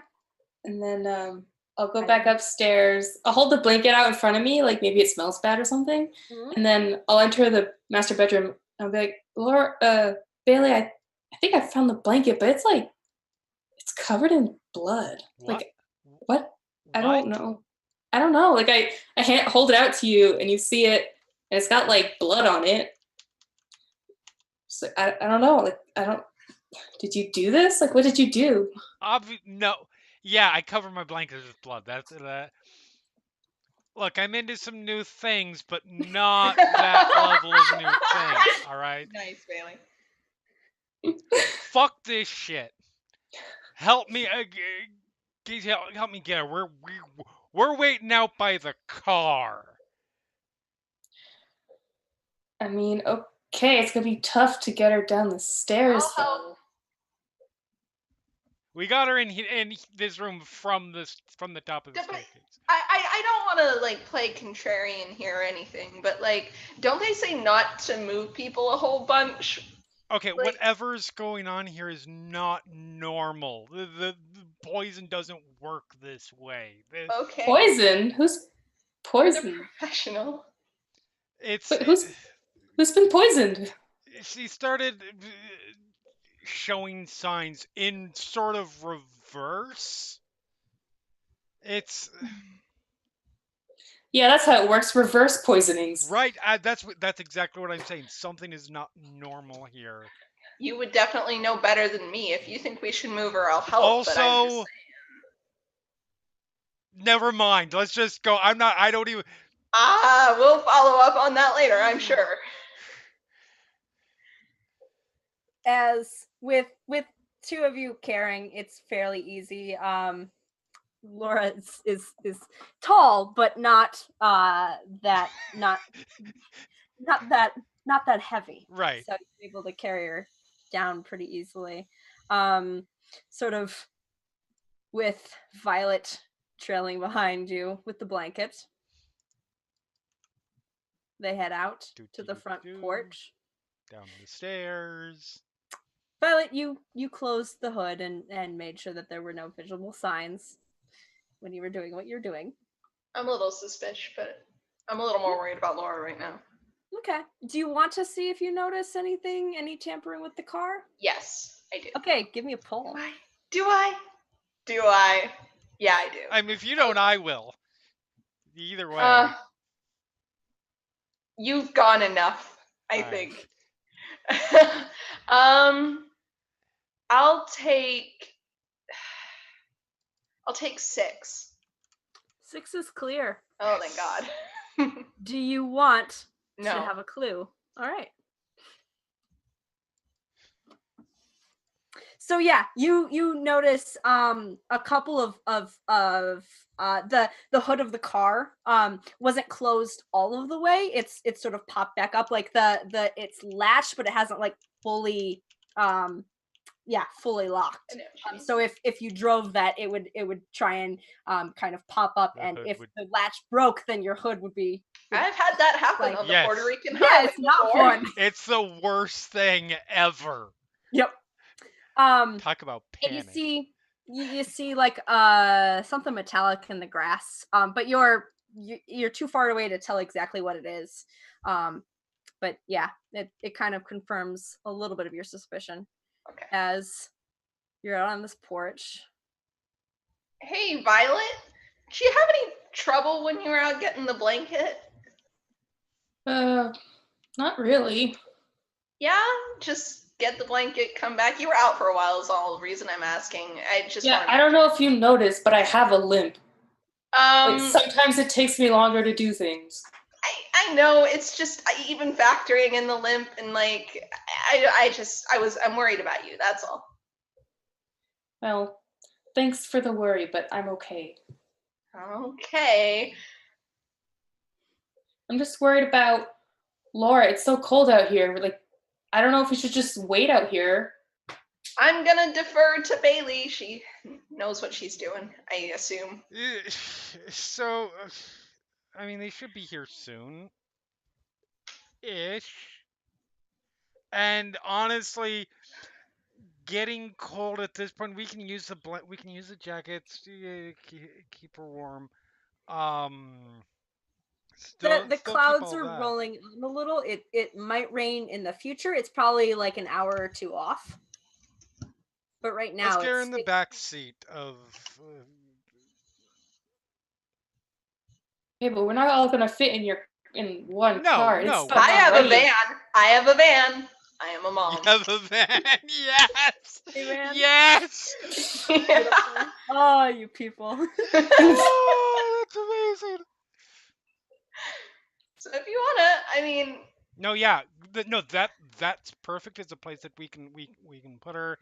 Speaker 6: And then I'll go back upstairs. I'll hold the blanket out in front of me, like maybe it smells bad or something.
Speaker 3: Mm-hmm.
Speaker 6: And then I'll enter the master bedroom. I'll be like, Laura, Bailey, I think I found the blanket, but it's covered in blood.
Speaker 2: What?
Speaker 6: Like, what? I don't know. Like I hold it out to you and you see it and it's got like blood on it. So I don't know. Like, did you do this? Like, what did you do?
Speaker 2: No. Yeah, I cover my blankets with blood. That's Look, I'm into some new things, but not that level of new things, all right?
Speaker 4: Nice, Bailey.
Speaker 2: Fuck this shit. Help me, help me get her. We're waiting out by the car.
Speaker 6: I mean, okay, it's gonna be tough to get her down the stairs,
Speaker 4: I'll help.
Speaker 6: though.
Speaker 2: We got her in this room from the top of the staircase.
Speaker 4: I don't want to like play contrarian here or anything, but like, don't they say not to move people a whole bunch?
Speaker 2: Okay, whatever's going on here is not normal. The poison doesn't work this way.
Speaker 4: Okay.
Speaker 6: Poison? Who's poisoned?
Speaker 4: You're the professional.
Speaker 2: It's
Speaker 6: who's been poisoned?
Speaker 2: She started showing signs in sort of reverse.
Speaker 6: Yeah, that's how it works. Reverse poisonings.
Speaker 2: Right. That's exactly what I'm saying. Something is not normal here.
Speaker 4: You would definitely know better than me. If you think we should move her, I'll help.
Speaker 2: Also,
Speaker 4: but I'm just saying.
Speaker 2: Never mind. Let's just go. I don't even.
Speaker 4: We'll follow up on that later, I'm sure.
Speaker 3: As with two of you carrying, it's fairly easy. Laura is tall, but not that heavy.
Speaker 2: Right.
Speaker 3: So you're able to carry her down pretty easily. Sort of with Violet trailing behind you with the blanket. They head out to the front porch.
Speaker 2: Down the stairs.
Speaker 3: Violet, you closed the hood and made sure that there were no visible signs when you were doing what you're doing.
Speaker 4: I'm a little suspicious, but I'm a little more worried about Laura right now.
Speaker 3: Okay. Do you want to see if you notice anything, any tampering with the car?
Speaker 4: Yes, I do.
Speaker 3: Okay, give me a poll.
Speaker 4: Do I? Yeah, I do.
Speaker 2: I mean, if you don't, I will. Either way.
Speaker 4: You've gone enough, I
Speaker 2: All right.
Speaker 4: think. I'll take 6.
Speaker 3: 6 is clear.
Speaker 4: Oh, thank God.
Speaker 3: Do you want to
Speaker 4: No.
Speaker 3: have a clue? All right. So yeah, you notice a couple of the hood of the car wasn't closed all of the way. It's sort of popped back up, like the it's latched, but it hasn't like fully fully locked. So if you drove that, it would try and kind of pop up, and if the latch broke, then your hood would be.
Speaker 4: I've had that happen
Speaker 3: like-
Speaker 4: on the
Speaker 2: Yes.
Speaker 4: Puerto Rican
Speaker 3: Yeah,
Speaker 4: highway
Speaker 3: it's not
Speaker 4: before.
Speaker 3: fun.
Speaker 2: It's the worst thing ever.
Speaker 3: Yep.
Speaker 2: Talk about
Speaker 3: And
Speaker 2: panic.
Speaker 3: you see like something metallic in the grass, but you're too far away to tell exactly what it is. But yeah, it kind of confirms a little bit of your suspicion.
Speaker 4: Okay.
Speaker 3: As you're out on this porch.
Speaker 4: Hey, Violet, did you have any trouble when you were out getting the blanket?
Speaker 6: Not really.
Speaker 4: Yeah, just get the blanket, come back. You were out for a while is all the reason I'm asking.
Speaker 6: I don't know if you noticed, but I have a limp. Like,
Speaker 4: Um,
Speaker 6: sometimes it takes me longer to do things.
Speaker 4: I know, it's just even factoring in the limp and like I'm worried about you, that's all.
Speaker 6: Well, thanks for the worry, but I'm okay.
Speaker 4: Okay.
Speaker 6: I'm just worried about Laura. It's so cold out here. Like, I don't know if we should just wait out here.
Speaker 4: I'm gonna defer to Bailey. She knows what she's doing, I assume.
Speaker 2: So, I mean, they should be here soon. Ish. And honestly, getting cold at this point, we can use the jackets to keep her warm. Still
Speaker 3: The
Speaker 2: keep
Speaker 3: clouds
Speaker 2: all
Speaker 3: are
Speaker 2: that.
Speaker 3: rolling on a little. It might rain in the future. It's probably like an hour or two off. But right now,
Speaker 2: Let's get her in the back seat of.
Speaker 6: Okay, but we're not all gonna fit in one car.
Speaker 2: No,
Speaker 6: It's
Speaker 4: I have a
Speaker 6: rain.
Speaker 4: van. I have a van. I am a mom.
Speaker 2: You have a van. Yes.
Speaker 3: Hey, man.
Speaker 2: Yes.
Speaker 3: Oh, you people.
Speaker 2: Oh, that's amazing.
Speaker 4: So if you wanna, I mean,
Speaker 2: No, yeah, that's perfect. It's a place that we can put her.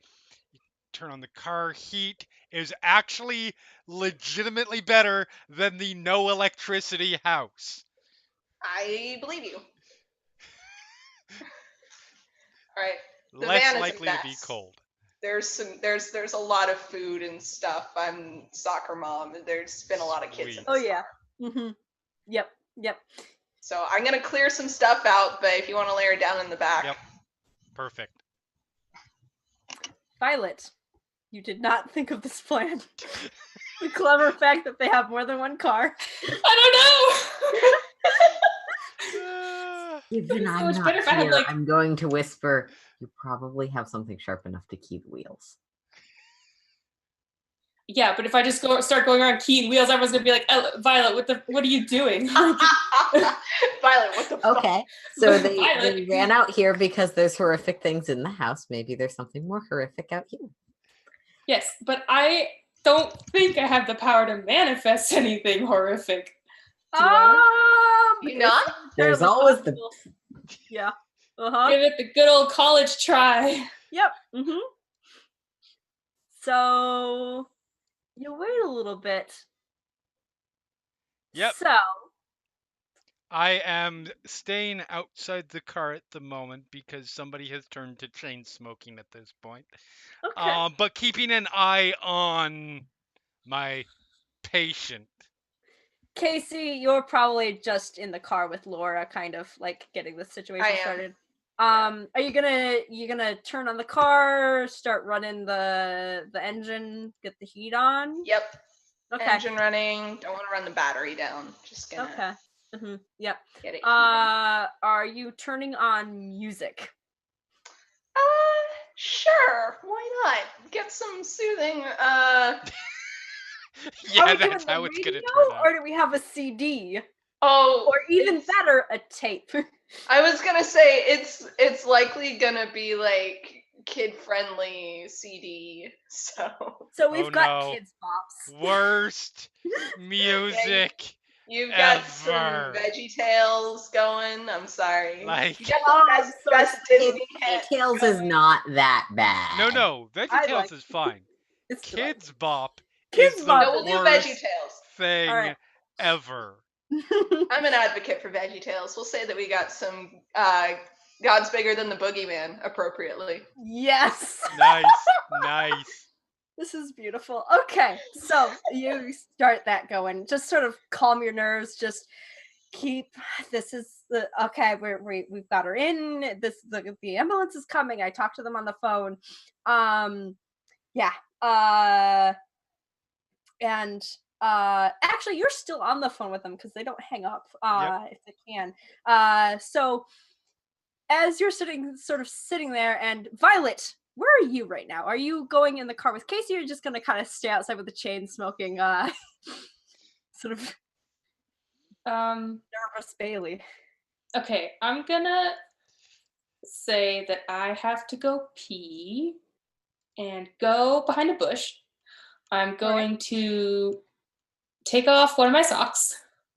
Speaker 2: Turn on the car. Heat is actually legitimately better than the no electricity house.
Speaker 4: I believe you. All right. The
Speaker 2: Less
Speaker 4: van is a
Speaker 2: likely to be
Speaker 4: mess.
Speaker 2: cold.
Speaker 4: There's a lot of food and stuff. I'm soccer mom, and there's been a lot of kids in
Speaker 2: Sweet.
Speaker 4: this
Speaker 3: Oh yeah.
Speaker 4: car.
Speaker 3: Mm-hmm. Yep.
Speaker 4: So I'm gonna clear some stuff out, but if you want to lay her down in the back.
Speaker 2: Yep. Perfect.
Speaker 3: Violet, you did not think of this plan. The clever fact that they have more than one car.
Speaker 6: I
Speaker 5: Even
Speaker 6: so
Speaker 5: I'm
Speaker 6: much
Speaker 5: not
Speaker 6: better if I had,
Speaker 5: here,
Speaker 6: like-
Speaker 5: I'm going to whisper, you probably have something sharp enough to key the wheels.
Speaker 6: Yeah, but if I just start going around keying wheels, everyone's gonna be like, Violet, what are you doing?
Speaker 4: Violet, what the fuck?
Speaker 5: Okay, so they
Speaker 6: Violet.
Speaker 5: ran out here because there's horrific things in the house. Maybe there's something more horrific out here.
Speaker 6: Yes, but I don't think I have the power to manifest anything horrific. Do I?
Speaker 4: You not?
Speaker 5: There's always the
Speaker 3: Yeah. Uh-huh.
Speaker 6: Give it the good old college try.
Speaker 3: Yep. Mm-hmm. So you wait a little bit.
Speaker 2: Yep.
Speaker 3: So
Speaker 2: I am staying outside the car at the moment because somebody has turned to chain smoking at this point.
Speaker 3: okay.
Speaker 2: But keeping an eye on my patient.
Speaker 3: Casey, you're probably just in the car with Laura, kind of like getting the situation
Speaker 4: I am.
Speaker 3: started. Are you gonna turn on the car, start running the engine, get the heat on?
Speaker 4: Yep.
Speaker 3: Okay.
Speaker 4: Engine running. Don't want to run the battery down. Just gonna
Speaker 3: Okay. Yep.
Speaker 4: get it.
Speaker 3: Are you turning on music?
Speaker 4: Sure. Why not? Get some soothing.
Speaker 3: Are
Speaker 2: Yeah,
Speaker 3: we doing
Speaker 2: that's
Speaker 3: the
Speaker 2: how it's gonna
Speaker 3: radio,
Speaker 2: turn out.
Speaker 3: or do we have a CD?
Speaker 4: Oh.
Speaker 3: Or even
Speaker 4: it's-
Speaker 3: better, a tape.
Speaker 4: I was gonna say it's likely gonna be like kid friendly CD.
Speaker 3: So we've
Speaker 2: Oh,
Speaker 3: got
Speaker 2: no.
Speaker 3: kids bops.
Speaker 2: Worst music
Speaker 4: You've got some
Speaker 2: ever.
Speaker 4: Veggie Tales going. I'm sorry.
Speaker 2: Like,
Speaker 4: You got
Speaker 3: Oh,
Speaker 4: the
Speaker 3: I'm
Speaker 4: best,
Speaker 3: so
Speaker 4: best
Speaker 3: excited.
Speaker 4: Disney hit.
Speaker 5: Tails is not that bad.
Speaker 2: no,
Speaker 3: I
Speaker 2: VeggieTales
Speaker 3: like
Speaker 2: is fine.
Speaker 3: It's
Speaker 2: Kids Bop
Speaker 3: Kids
Speaker 2: is
Speaker 3: Bop
Speaker 2: the
Speaker 4: No, we'll do
Speaker 2: worst
Speaker 4: Veggie Tales.
Speaker 2: thing
Speaker 3: Alright.
Speaker 2: ever.
Speaker 4: I'm an advocate for Veggie Tales. We'll say that we got some God's Bigger Than the Boogeyman appropriately.
Speaker 3: Yes.
Speaker 2: Nice.
Speaker 3: This is beautiful. Okay, so you start that going. Just sort of calm your nerves. Just keep. This is the okay. We've got her in. The ambulance is coming. I talked to them on the phone. Yeah. And actually, you're still on the phone with them because they don't hang up. If they can. So as you're sort of sitting there, and Violet, where are you right now? Are you going in the car with Casey, or are you just gonna kind of stay outside with the chain smoking sort of nervous Bailey?
Speaker 6: Okay, I'm gonna say that I have to go pee and go behind a bush. I'm going to take off one of my socks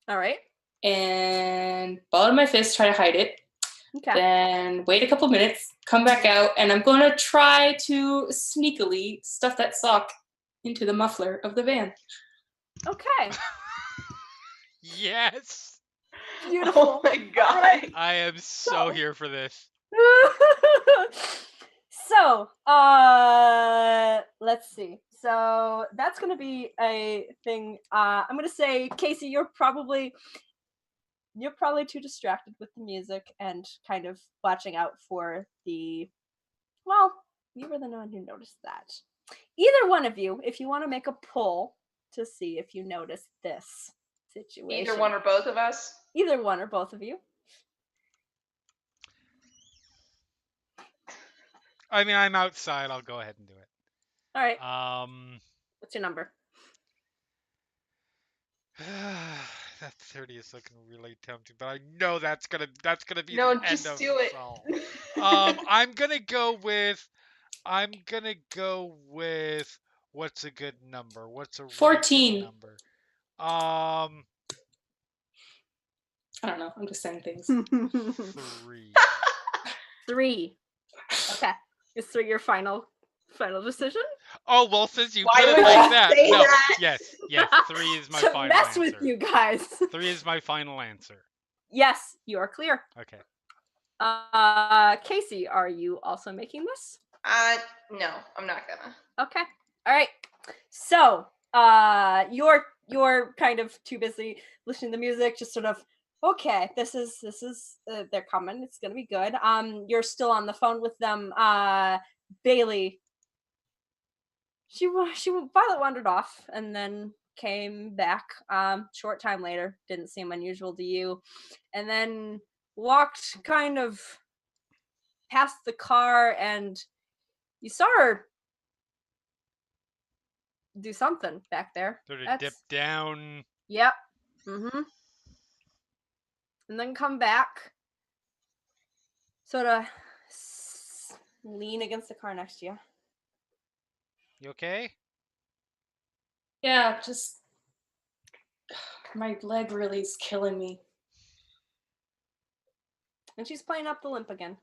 Speaker 3: All right.
Speaker 6: and ball it in my fist, try to hide it.
Speaker 3: Okay.
Speaker 6: Then wait a couple minutes, come back out, and I'm going to try to sneakily stuff that sock into the muffler of the van.
Speaker 3: Okay.
Speaker 4: Oh
Speaker 2: Yes.
Speaker 3: Beautiful.
Speaker 4: my god.
Speaker 3: Alright.
Speaker 2: I am so here for this.
Speaker 3: So, let's see. So that's gonna be a thing. I'm gonna say, Casey, you're probably too distracted with the music and kind of watching out for the. Well, you were the one who noticed that. Either one of you, if you want to make a poll to see if you noticed this situation.
Speaker 4: Either one or both of us?
Speaker 3: Either one or both of you.
Speaker 2: I mean, I'm outside. I'll go ahead and do it.
Speaker 3: All right. What's your number?
Speaker 2: That 30 is looking really tempting, but I know that's gonna be
Speaker 4: No,
Speaker 2: the end
Speaker 4: just
Speaker 2: of
Speaker 4: do
Speaker 2: this
Speaker 4: it.
Speaker 2: all. I'm gonna go with what's a good number? What's a really
Speaker 6: 14.
Speaker 2: good number?
Speaker 6: I don't know. I'm just saying things.
Speaker 2: 3.
Speaker 3: 3. Okay. Is 3 your final decision?
Speaker 2: Oh, well, since you
Speaker 4: Why
Speaker 2: put it
Speaker 4: would
Speaker 2: like
Speaker 4: you
Speaker 2: that,
Speaker 4: say
Speaker 2: no.
Speaker 4: that?
Speaker 2: Yes, 3 is my
Speaker 3: To
Speaker 2: final
Speaker 3: mess
Speaker 2: answer.
Speaker 3: with you guys.
Speaker 2: 3 is my final answer.
Speaker 3: Yes, you are clear.
Speaker 2: Okay.
Speaker 3: Casey, are you also making this?
Speaker 4: No, I'm not gonna.
Speaker 3: Okay. All right. So, you're kind of too busy listening to music, just sort of, okay, this is they're coming. It's gonna be good. You're still on the phone with them. Bailey. Violet wandered off and then came back. Short time later, didn't seem unusual to you, and then walked kind of past the car, and you saw her do something back there.
Speaker 2: Sort of dip down.
Speaker 3: Yep. Mm-hmm. And then come back. Sort of lean against the car next to you.
Speaker 2: You okay?
Speaker 6: Yeah, just my leg really is killing me.
Speaker 3: And she's playing up the limp again.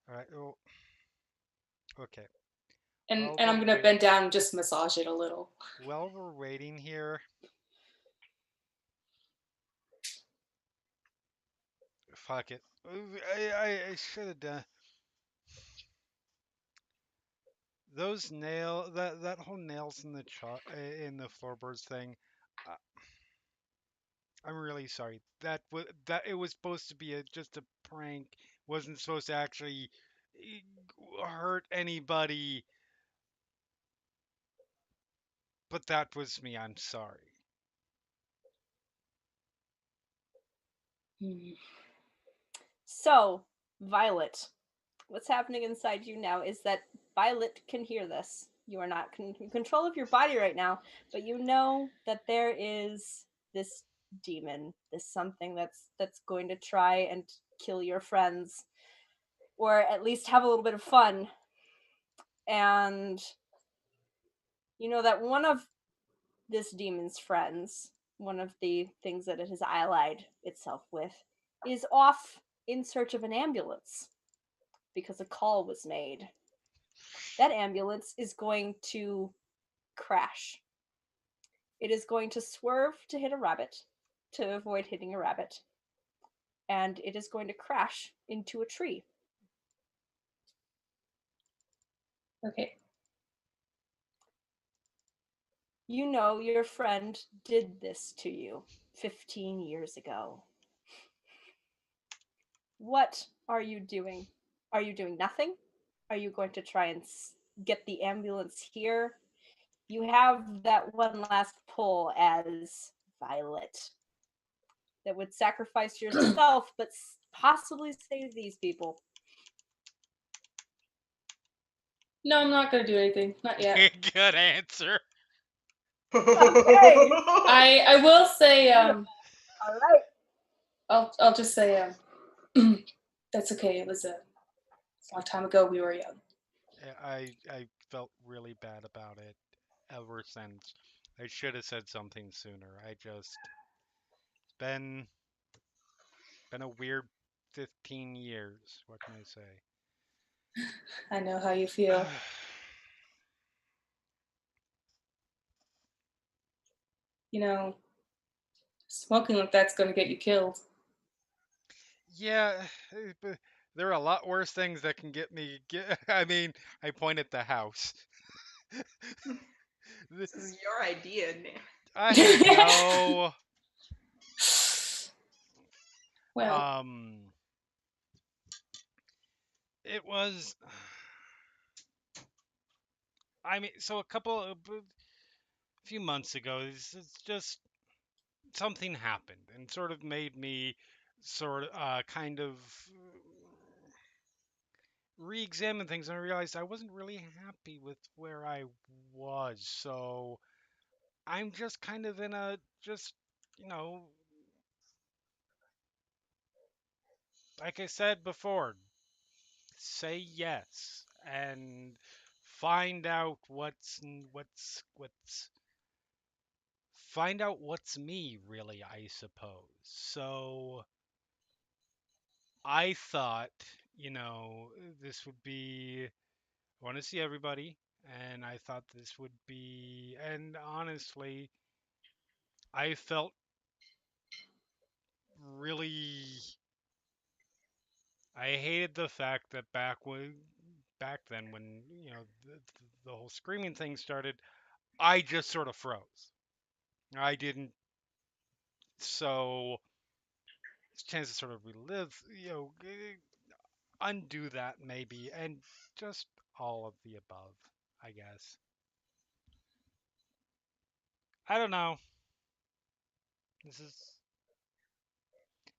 Speaker 2: All right. Oh. Okay.
Speaker 6: And
Speaker 2: Well,
Speaker 6: I'm
Speaker 2: we're
Speaker 6: gonna
Speaker 2: wait-
Speaker 6: bend down and just massage it a little.
Speaker 2: While we're waiting here, fuck it. I should have done. those that whole nails in the floorboards thing. Uh, I'm really sorry. That it was supposed to be just a prank. Wasn't supposed to actually hurt anybody. But that was me. I'm sorry.
Speaker 6: Hmm.
Speaker 3: So, Violet, what's happening inside you now is that Violet can hear this. You are not in control of your body right now, but you know that there is this demon, this something that's going to try and kill your friends, or at least have a little bit of fun. And you know that one of this demon's friends, one of the things that it has allied itself with, is off in search of an ambulance because a call was made. That ambulance is going to crash. It is going to swerve to hit a rabbit, to avoid hitting a rabbit, and it is going to crash into a tree.
Speaker 6: Okay.
Speaker 3: You know your friend did this to you 15 years ago. What are you doing? Are you doing nothing? Are you going to try and get the ambulance here? You have that one last pull as Violet that would sacrifice yourself, but possibly save these people.
Speaker 6: No, I'm not gonna do anything. Not yet.
Speaker 2: Good answer.
Speaker 3: Okay.
Speaker 6: I will say
Speaker 3: All right.
Speaker 6: I'll just say that's okay. It was a long time ago. We were young.
Speaker 2: I felt really bad about it ever since. I should have said something sooner. It's been a weird 15 years. What can I say?
Speaker 6: I know how you feel. You know, smoking like that's gonna get you killed.
Speaker 2: Yeah, but there are a lot worse things that can get me. I mean, I point at the house.
Speaker 4: This is your idea, Nick.
Speaker 2: I know.
Speaker 6: Well,
Speaker 2: It was. I mean, so a few months ago, it's just something happened and sort of made me kind of re-examine things, and I realized I wasn't really happy with where I was. So I'm just kind of in a just you know, like I said before, say yes and find out what's find out what's me really, I suppose. So I thought, you know, this would be I want to see everybody, and I thought this would be, and honestly, I felt really, I hated the fact that back then when the whole screaming thing started, I just sort of froze. I didn't, so it's a chance to sort of relive, undo that maybe, and just all of the above, I guess. I don't know. This is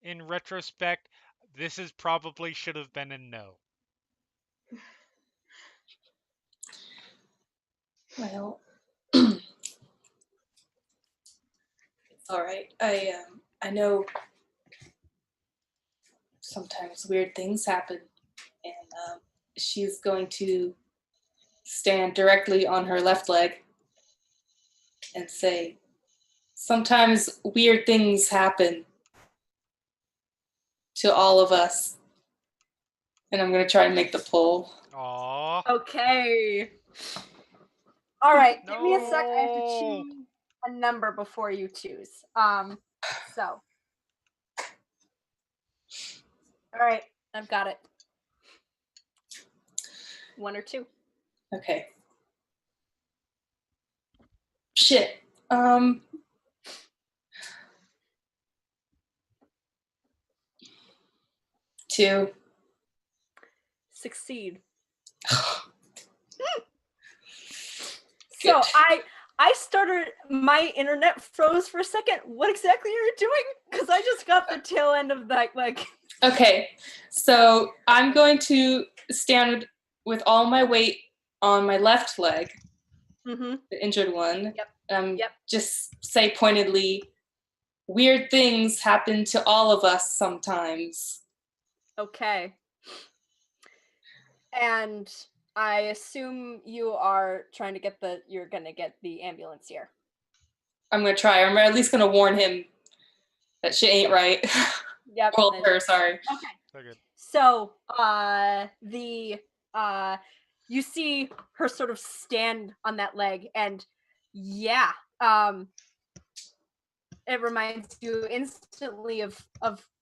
Speaker 2: in retrospect, this is probably should have been a no.
Speaker 6: well, it's all right. I know sometimes weird things happen, and she's going to stand directly on her left leg and say, "Sometimes weird things happen to all of us." And I'm gonna try and make the pull.
Speaker 2: Aww.
Speaker 3: Okay. All right. Give me a sec. I have to
Speaker 2: No.
Speaker 3: choose a number before you choose. So. All right. I've got it. 1 or 2.
Speaker 6: Okay. shit. 2.
Speaker 3: Succeed. So I started, my internet froze for a second. What exactly are you doing? Because I just got the tail end of that, like.
Speaker 6: Okay, so I'm going to stand with all my weight on my left leg,
Speaker 3: Mm-hmm.
Speaker 6: the injured one.
Speaker 3: Yep. Yep.
Speaker 6: Just say pointedly, weird things happen to all of us sometimes.
Speaker 3: Okay. And I assume you are trying to get you're gonna get the ambulance here.
Speaker 6: I'm gonna try. I'm at least gonna warn him that shit ain't right.
Speaker 3: Yep.
Speaker 6: Well, her, sorry.
Speaker 3: Okay.
Speaker 2: So good.
Speaker 3: So, you see her sort of stand on that leg, and yeah, it reminds you instantly of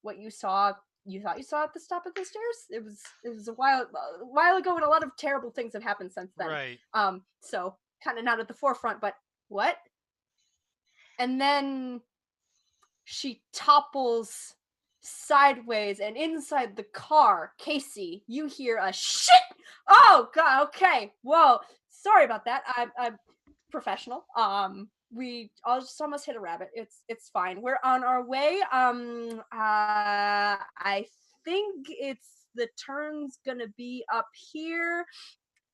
Speaker 3: what you saw. You thought you saw at the top of the stairs. It was a while ago, and a lot of terrible things have happened since then.
Speaker 2: Right.
Speaker 3: So kind of not at the forefront, but what? And then she topples sideways, and inside the car, Casey, you hear a shit. Oh god, okay, whoa, sorry about that. I'm professional. We all just almost hit a rabbit. It's fine. We're on our way. I think the turn's gonna be up here,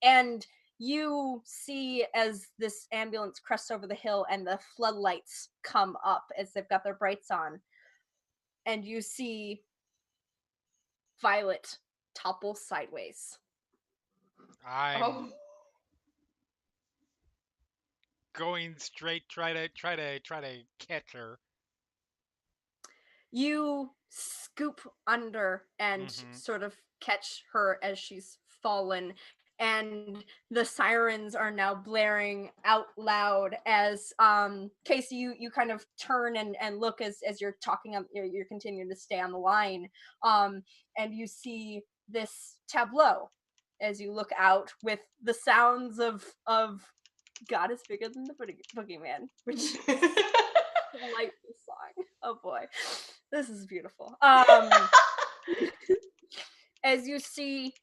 Speaker 3: and you see as this ambulance crests over the hill and the floodlights come up as they've got their brights on, and you see Violet topple sideways.
Speaker 2: I'm going straight. Try to catch her.
Speaker 3: You scoop under and sort of catch her as she's fallen, and the sirens are now blaring out loud as Casey, you kind of turn and look as you're talking, you're continuing to stay on the line, and you see this tableau as you look out with the sounds of God is bigger than the boogeyman, which is a delightful song. Oh boy, this is beautiful. As you see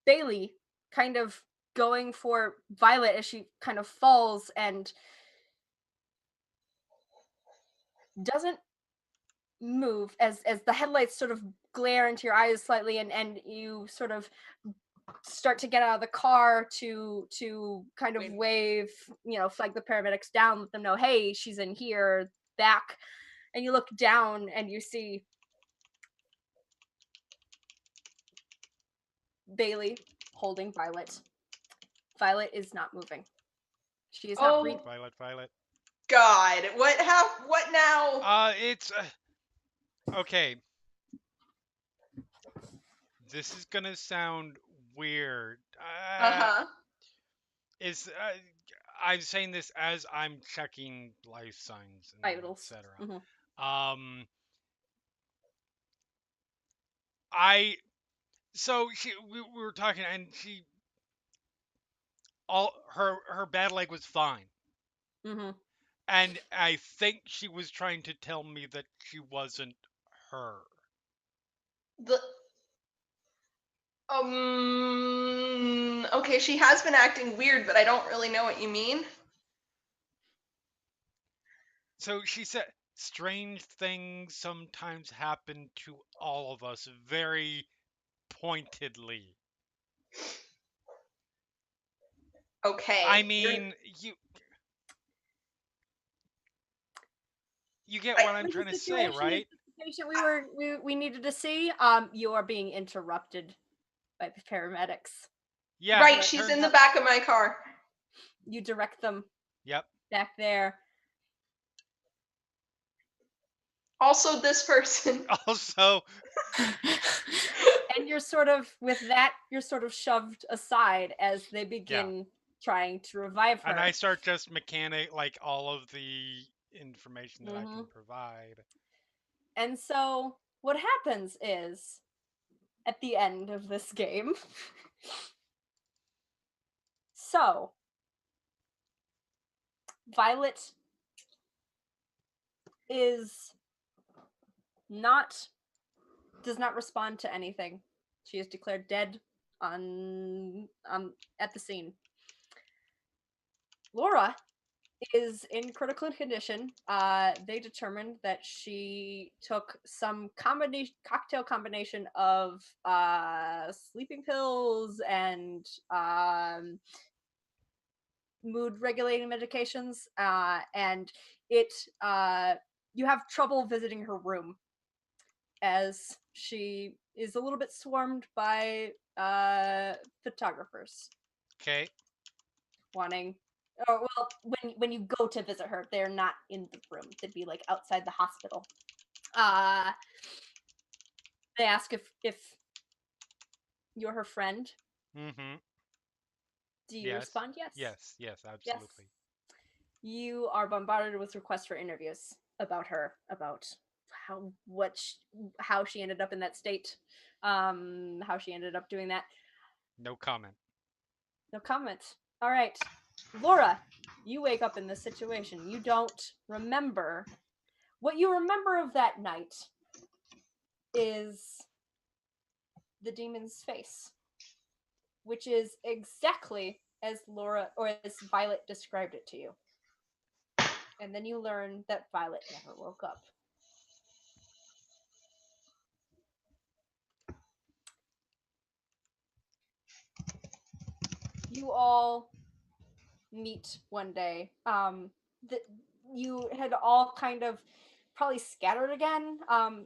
Speaker 3: Bailey kind of going for Violet as she kind of falls and doesn't move, as the headlights sort of glare into your eyes slightly, and you sort of start to get out of the car to kind of wave, flag the paramedics down, let them know, hey, she's in here, back. And you look down and you see Bailey holding Violet. Violet is not moving. She is not breathing.
Speaker 2: Violet.
Speaker 4: God, what now?
Speaker 2: It's okay. This is gonna sound weird. I'm saying this as I'm checking life signs and
Speaker 3: Vitals.
Speaker 2: etc.
Speaker 3: Mhm.
Speaker 2: We were talking, and her bad leg was fine.
Speaker 3: Mm-hmm.
Speaker 2: And I think she was trying to tell me that she wasn't her.
Speaker 4: Okay, she has been acting weird, but I don't really know what you mean.
Speaker 2: So she said, strange things sometimes happen to all of us, very pointedly.
Speaker 4: Okay.
Speaker 2: I mean, you get what I'm trying to say, right?
Speaker 3: The situation we needed to see. You are being interrupted by the paramedics.
Speaker 2: Yeah.
Speaker 4: Right, she's in the back of my car.
Speaker 3: You direct them.
Speaker 2: Yep.
Speaker 3: Back there.
Speaker 4: Also, this person.
Speaker 2: Also.
Speaker 3: And you're sort of shoved aside as they begin trying to revive her.
Speaker 2: And I start just all of the information that I can provide.
Speaker 3: And so what happens is, at the end of this game, so Violet is does not respond to anything. She is declared dead on at the scene. Laura is in critical condition. They determined that she took some cocktail combination of sleeping pills and mood regulating medications, and you have trouble visiting her room as she is a little bit swarmed by photographers
Speaker 2: Okay.
Speaker 3: wanting. Oh well, when you go to visit her, they're not in the room. They'd be like outside the hospital. They ask if you're her friend.
Speaker 2: Mm-hmm.
Speaker 3: Do you respond yes?
Speaker 2: Yes, absolutely.
Speaker 3: You are bombarded with requests for interviews about her, about how she ended up in that state, how she ended up doing that.
Speaker 2: No comment.
Speaker 3: No comment. All right, Laura, you wake up in this situation. You don't remember. What you remember of that night is the demon's face, which is exactly as Laura or as Violet described it to you. And then you learn that Violet never woke up. You all meet one day. You had all kind of probably scattered again.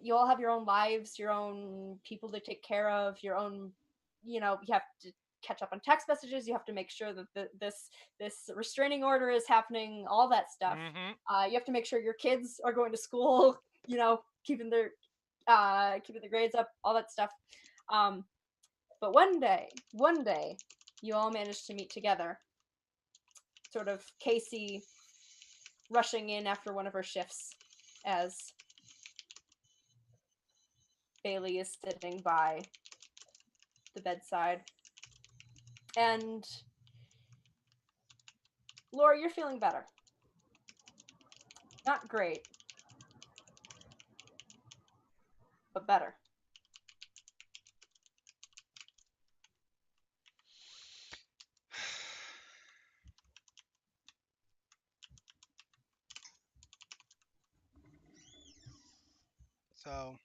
Speaker 3: You all have your own lives, your own people to take care of, your own, you have to catch up on text messages. You have to make sure that this restraining order is happening, all that stuff.
Speaker 2: Mm-hmm.
Speaker 3: You have to make sure your kids are going to school, keeping their grades up, all that stuff. But one day, you all managed to meet together. Sort of Casey rushing in after one of her shifts as Bailey is sitting by the bedside. And Laura, you're feeling better. Not great, but better.
Speaker 2: So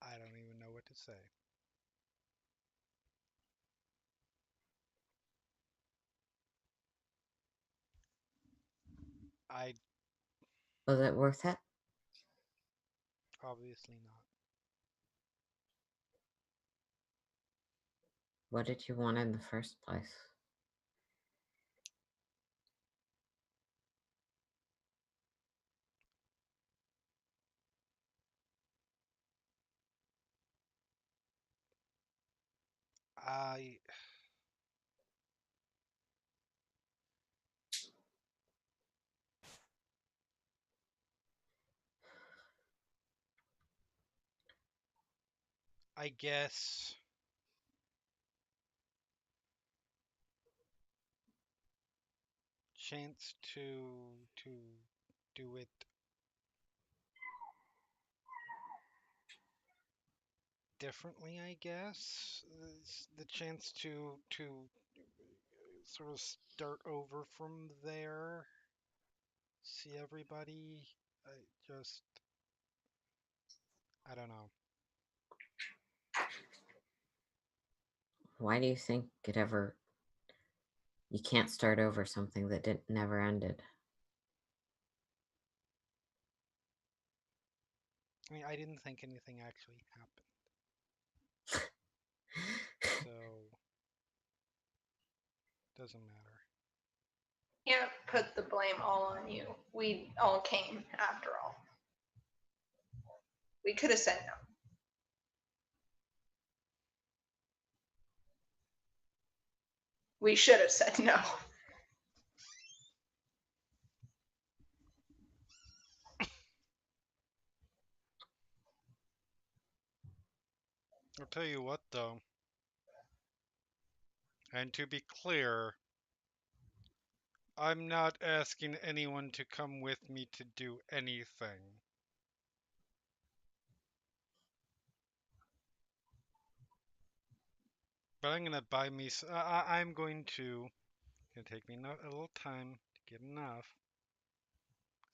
Speaker 2: I don't even know what to say. I
Speaker 5: Was it worth it?
Speaker 2: obviously not.
Speaker 5: What did you want in the first place?
Speaker 2: I I guess chance to do it differently, I guess. The chance to sort of start over from there, see everybody. I just I don't know.
Speaker 5: Why do you think you can't start over something that never ended?
Speaker 2: I mean, I didn't think anything actually happened, so doesn't matter.
Speaker 4: Can't put the blame all on you. We all came after all. We could have said no. We should have said no.
Speaker 2: I'll tell you what, though. And to be clear, I'm not asking anyone to come with me to do anything. But I'm gonna buy me. I'm going to. It's gonna take me a little time to get enough.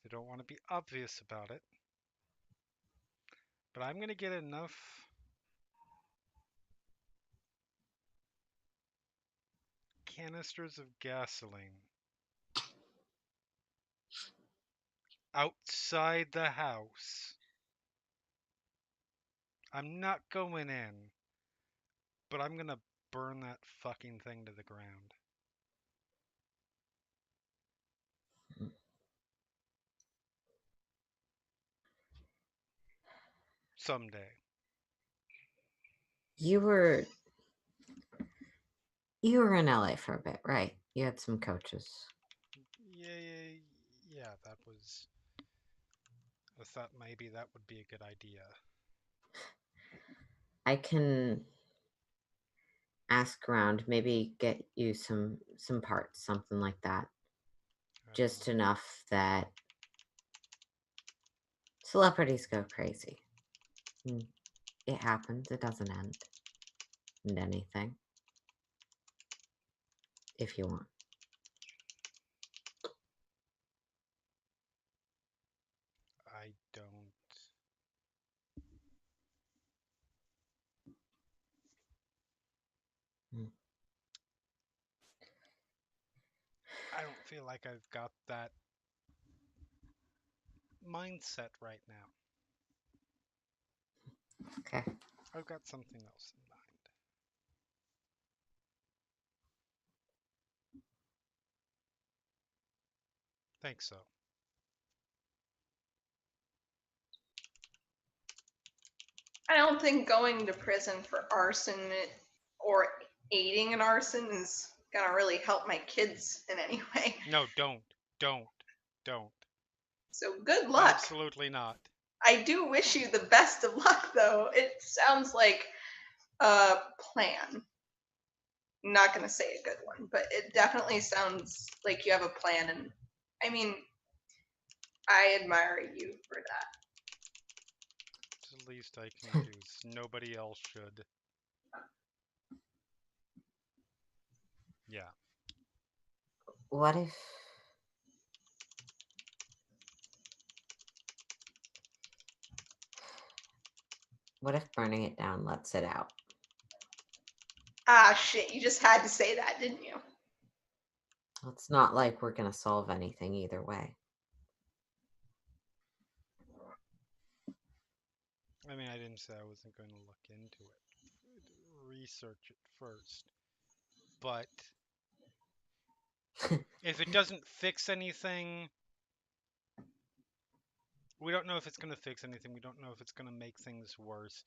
Speaker 2: I don't want to be obvious about it. But I'm gonna get enough canisters of gasoline outside the house. I'm not going in, but I'm gonna burn that fucking thing to the ground. Someday.
Speaker 5: You were in LA for a bit, right? You had some coaches.
Speaker 2: Yeah, that was. I thought maybe that would be a good idea.
Speaker 5: I can ask around, maybe get you some parts, something like that. Just enough that celebrities go crazy. It happens. It doesn't end in anything. If you want.
Speaker 2: I don't. I don't feel like I've got that mindset right now.
Speaker 5: Okay.
Speaker 2: I've got something else in mind. Think so.
Speaker 4: I don't think going to prison for arson or aiding an arson is gonna really help my kids in any way.
Speaker 2: No, don't.
Speaker 4: So good luck.
Speaker 2: Absolutely not.
Speaker 4: I do wish you the best of luck, though. It sounds like a plan. I'm not gonna say a good one, but it definitely sounds like you have a plan, and I mean, I admire you for that.
Speaker 2: It's the least I can do. Nobody else should. Yeah.
Speaker 5: What if burning it down lets it out?
Speaker 4: Ah, shit, you just had to say that, didn't you?
Speaker 5: Well, it's not like we're going to solve anything either way.
Speaker 2: I mean, I didn't say I wasn't going to look into it. Research it first. But if it doesn't fix anything, we don't know if it's going to fix anything. We don't know if it's going to make things worse.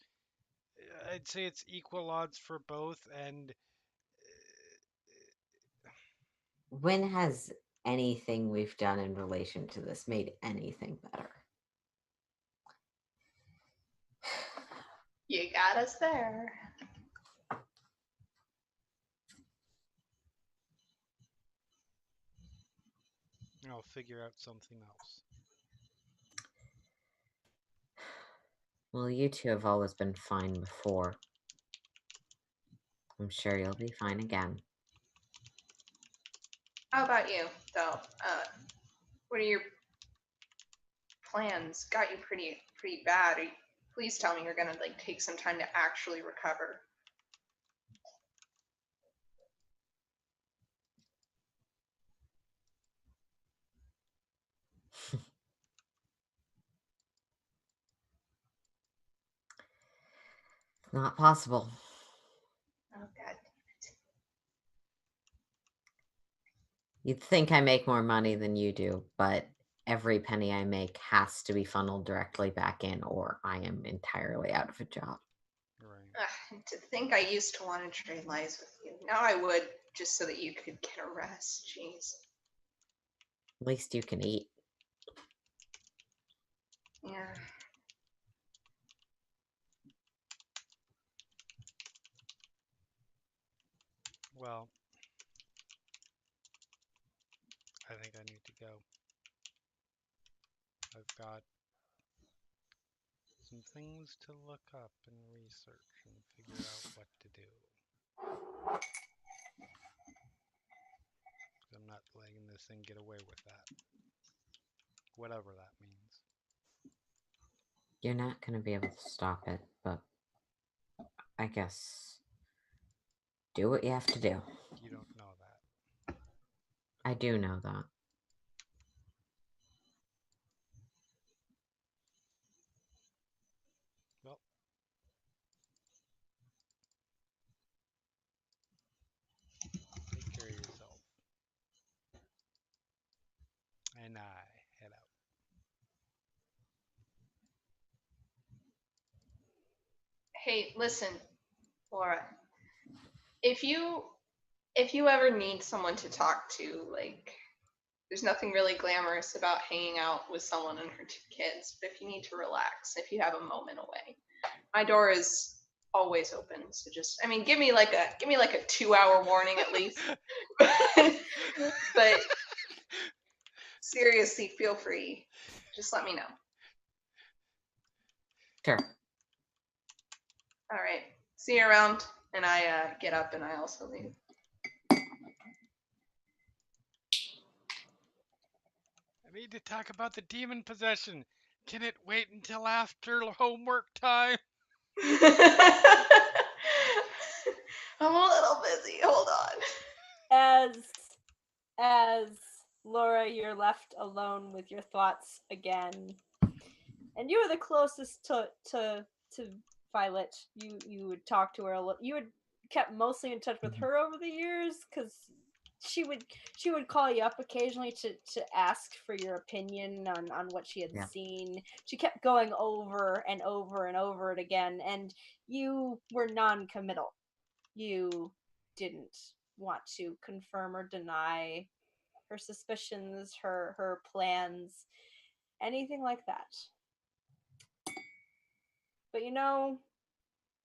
Speaker 2: I'd say it's equal odds for both, and
Speaker 5: When has anything we've done in relation to this made anything better?
Speaker 4: You got us there.
Speaker 2: I'll figure out something else.
Speaker 5: Well, you two have always been fine before. I'm sure you'll be fine again.
Speaker 4: How about you, though? What are your plans? Got you pretty bad. Please tell me you're gonna take some time to actually recover.
Speaker 5: Not possible.
Speaker 4: Oh God.
Speaker 5: You'd think I make more money than you do, but every penny I make has to be funneled directly back in, or I am entirely out of a job.
Speaker 2: Right.
Speaker 4: To think I used to want to trade lives with you. Now I would, just so that you could get a rest. Jeez.
Speaker 5: At least you can eat.
Speaker 4: Yeah.
Speaker 2: Well, I think I need to go. I've got some things to look up and research and figure out what to do. I'm not letting this thing get away with that. Whatever that means.
Speaker 5: You're not going to be able to stop it, but I guess do what you have to do.
Speaker 2: You don't know that.
Speaker 5: I do know that.
Speaker 2: Well, take care of yourself. And I head out.
Speaker 4: Hey, listen, Laura. If you ever need someone to talk to, like, there's nothing really glamorous about hanging out with someone and her 2 kids. But if you need to relax, if you have a moment away, my door is always open. So just, I mean, give me like a 2-hour warning at least. But seriously, feel free. Just let me know.
Speaker 5: Sure.
Speaker 4: All right. See you around. And I get up and I also leave.
Speaker 2: I need to talk about the demon possession. Can it wait until after homework time?
Speaker 4: I'm a little busy. Hold on.
Speaker 3: As Laura, you're left alone with your thoughts again, and you were the closest to Violet. You would talk to her a little. You had kept mostly in touch with her over the years because she would call you up occasionally to ask for your opinion on what she had seen. She kept going over and over and over it again, and you were non-committal. You didn't want to confirm or deny her suspicions, her plans, anything like that. But you know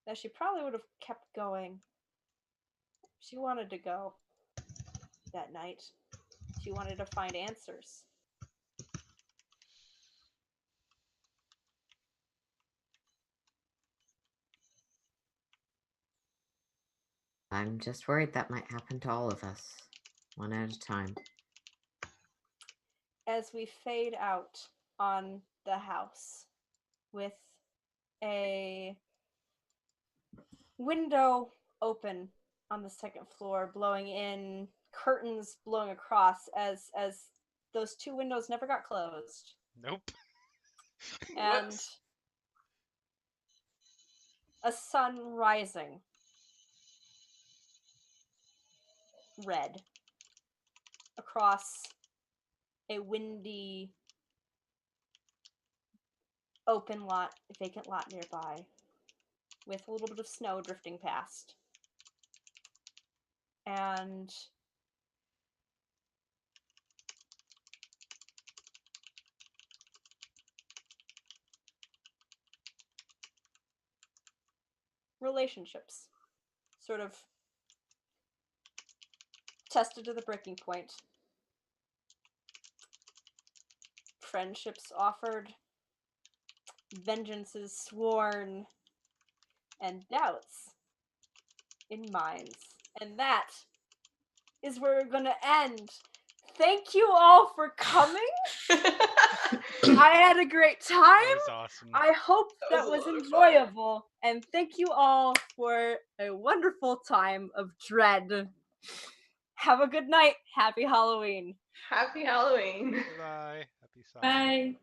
Speaker 3: that she probably would have kept going. She wanted to go that night. She wanted to find answers.
Speaker 5: I'm just worried that might happen to all of us, one at a time.
Speaker 3: As we fade out on the house with a window open on the second floor, blowing in, curtains blowing across as those 2 windows never got closed.
Speaker 2: Nope.
Speaker 3: And
Speaker 4: Whoops.
Speaker 3: a sun rising, red, across a windy, open lot, vacant lot nearby, with a little bit of snow drifting past. And relationships sort of tested to the breaking point. Friendships offered, vengeances sworn, and doubts in minds. And that is where we're gonna end. Thank you all for coming. I had a great time.
Speaker 2: That was awesome.
Speaker 3: I hope that was enjoyable. And thank you all for a wonderful time of dread. Have a good night. Happy Halloween.
Speaker 4: Happy Halloween.
Speaker 2: Bye. Happy Sunday.
Speaker 6: Bye.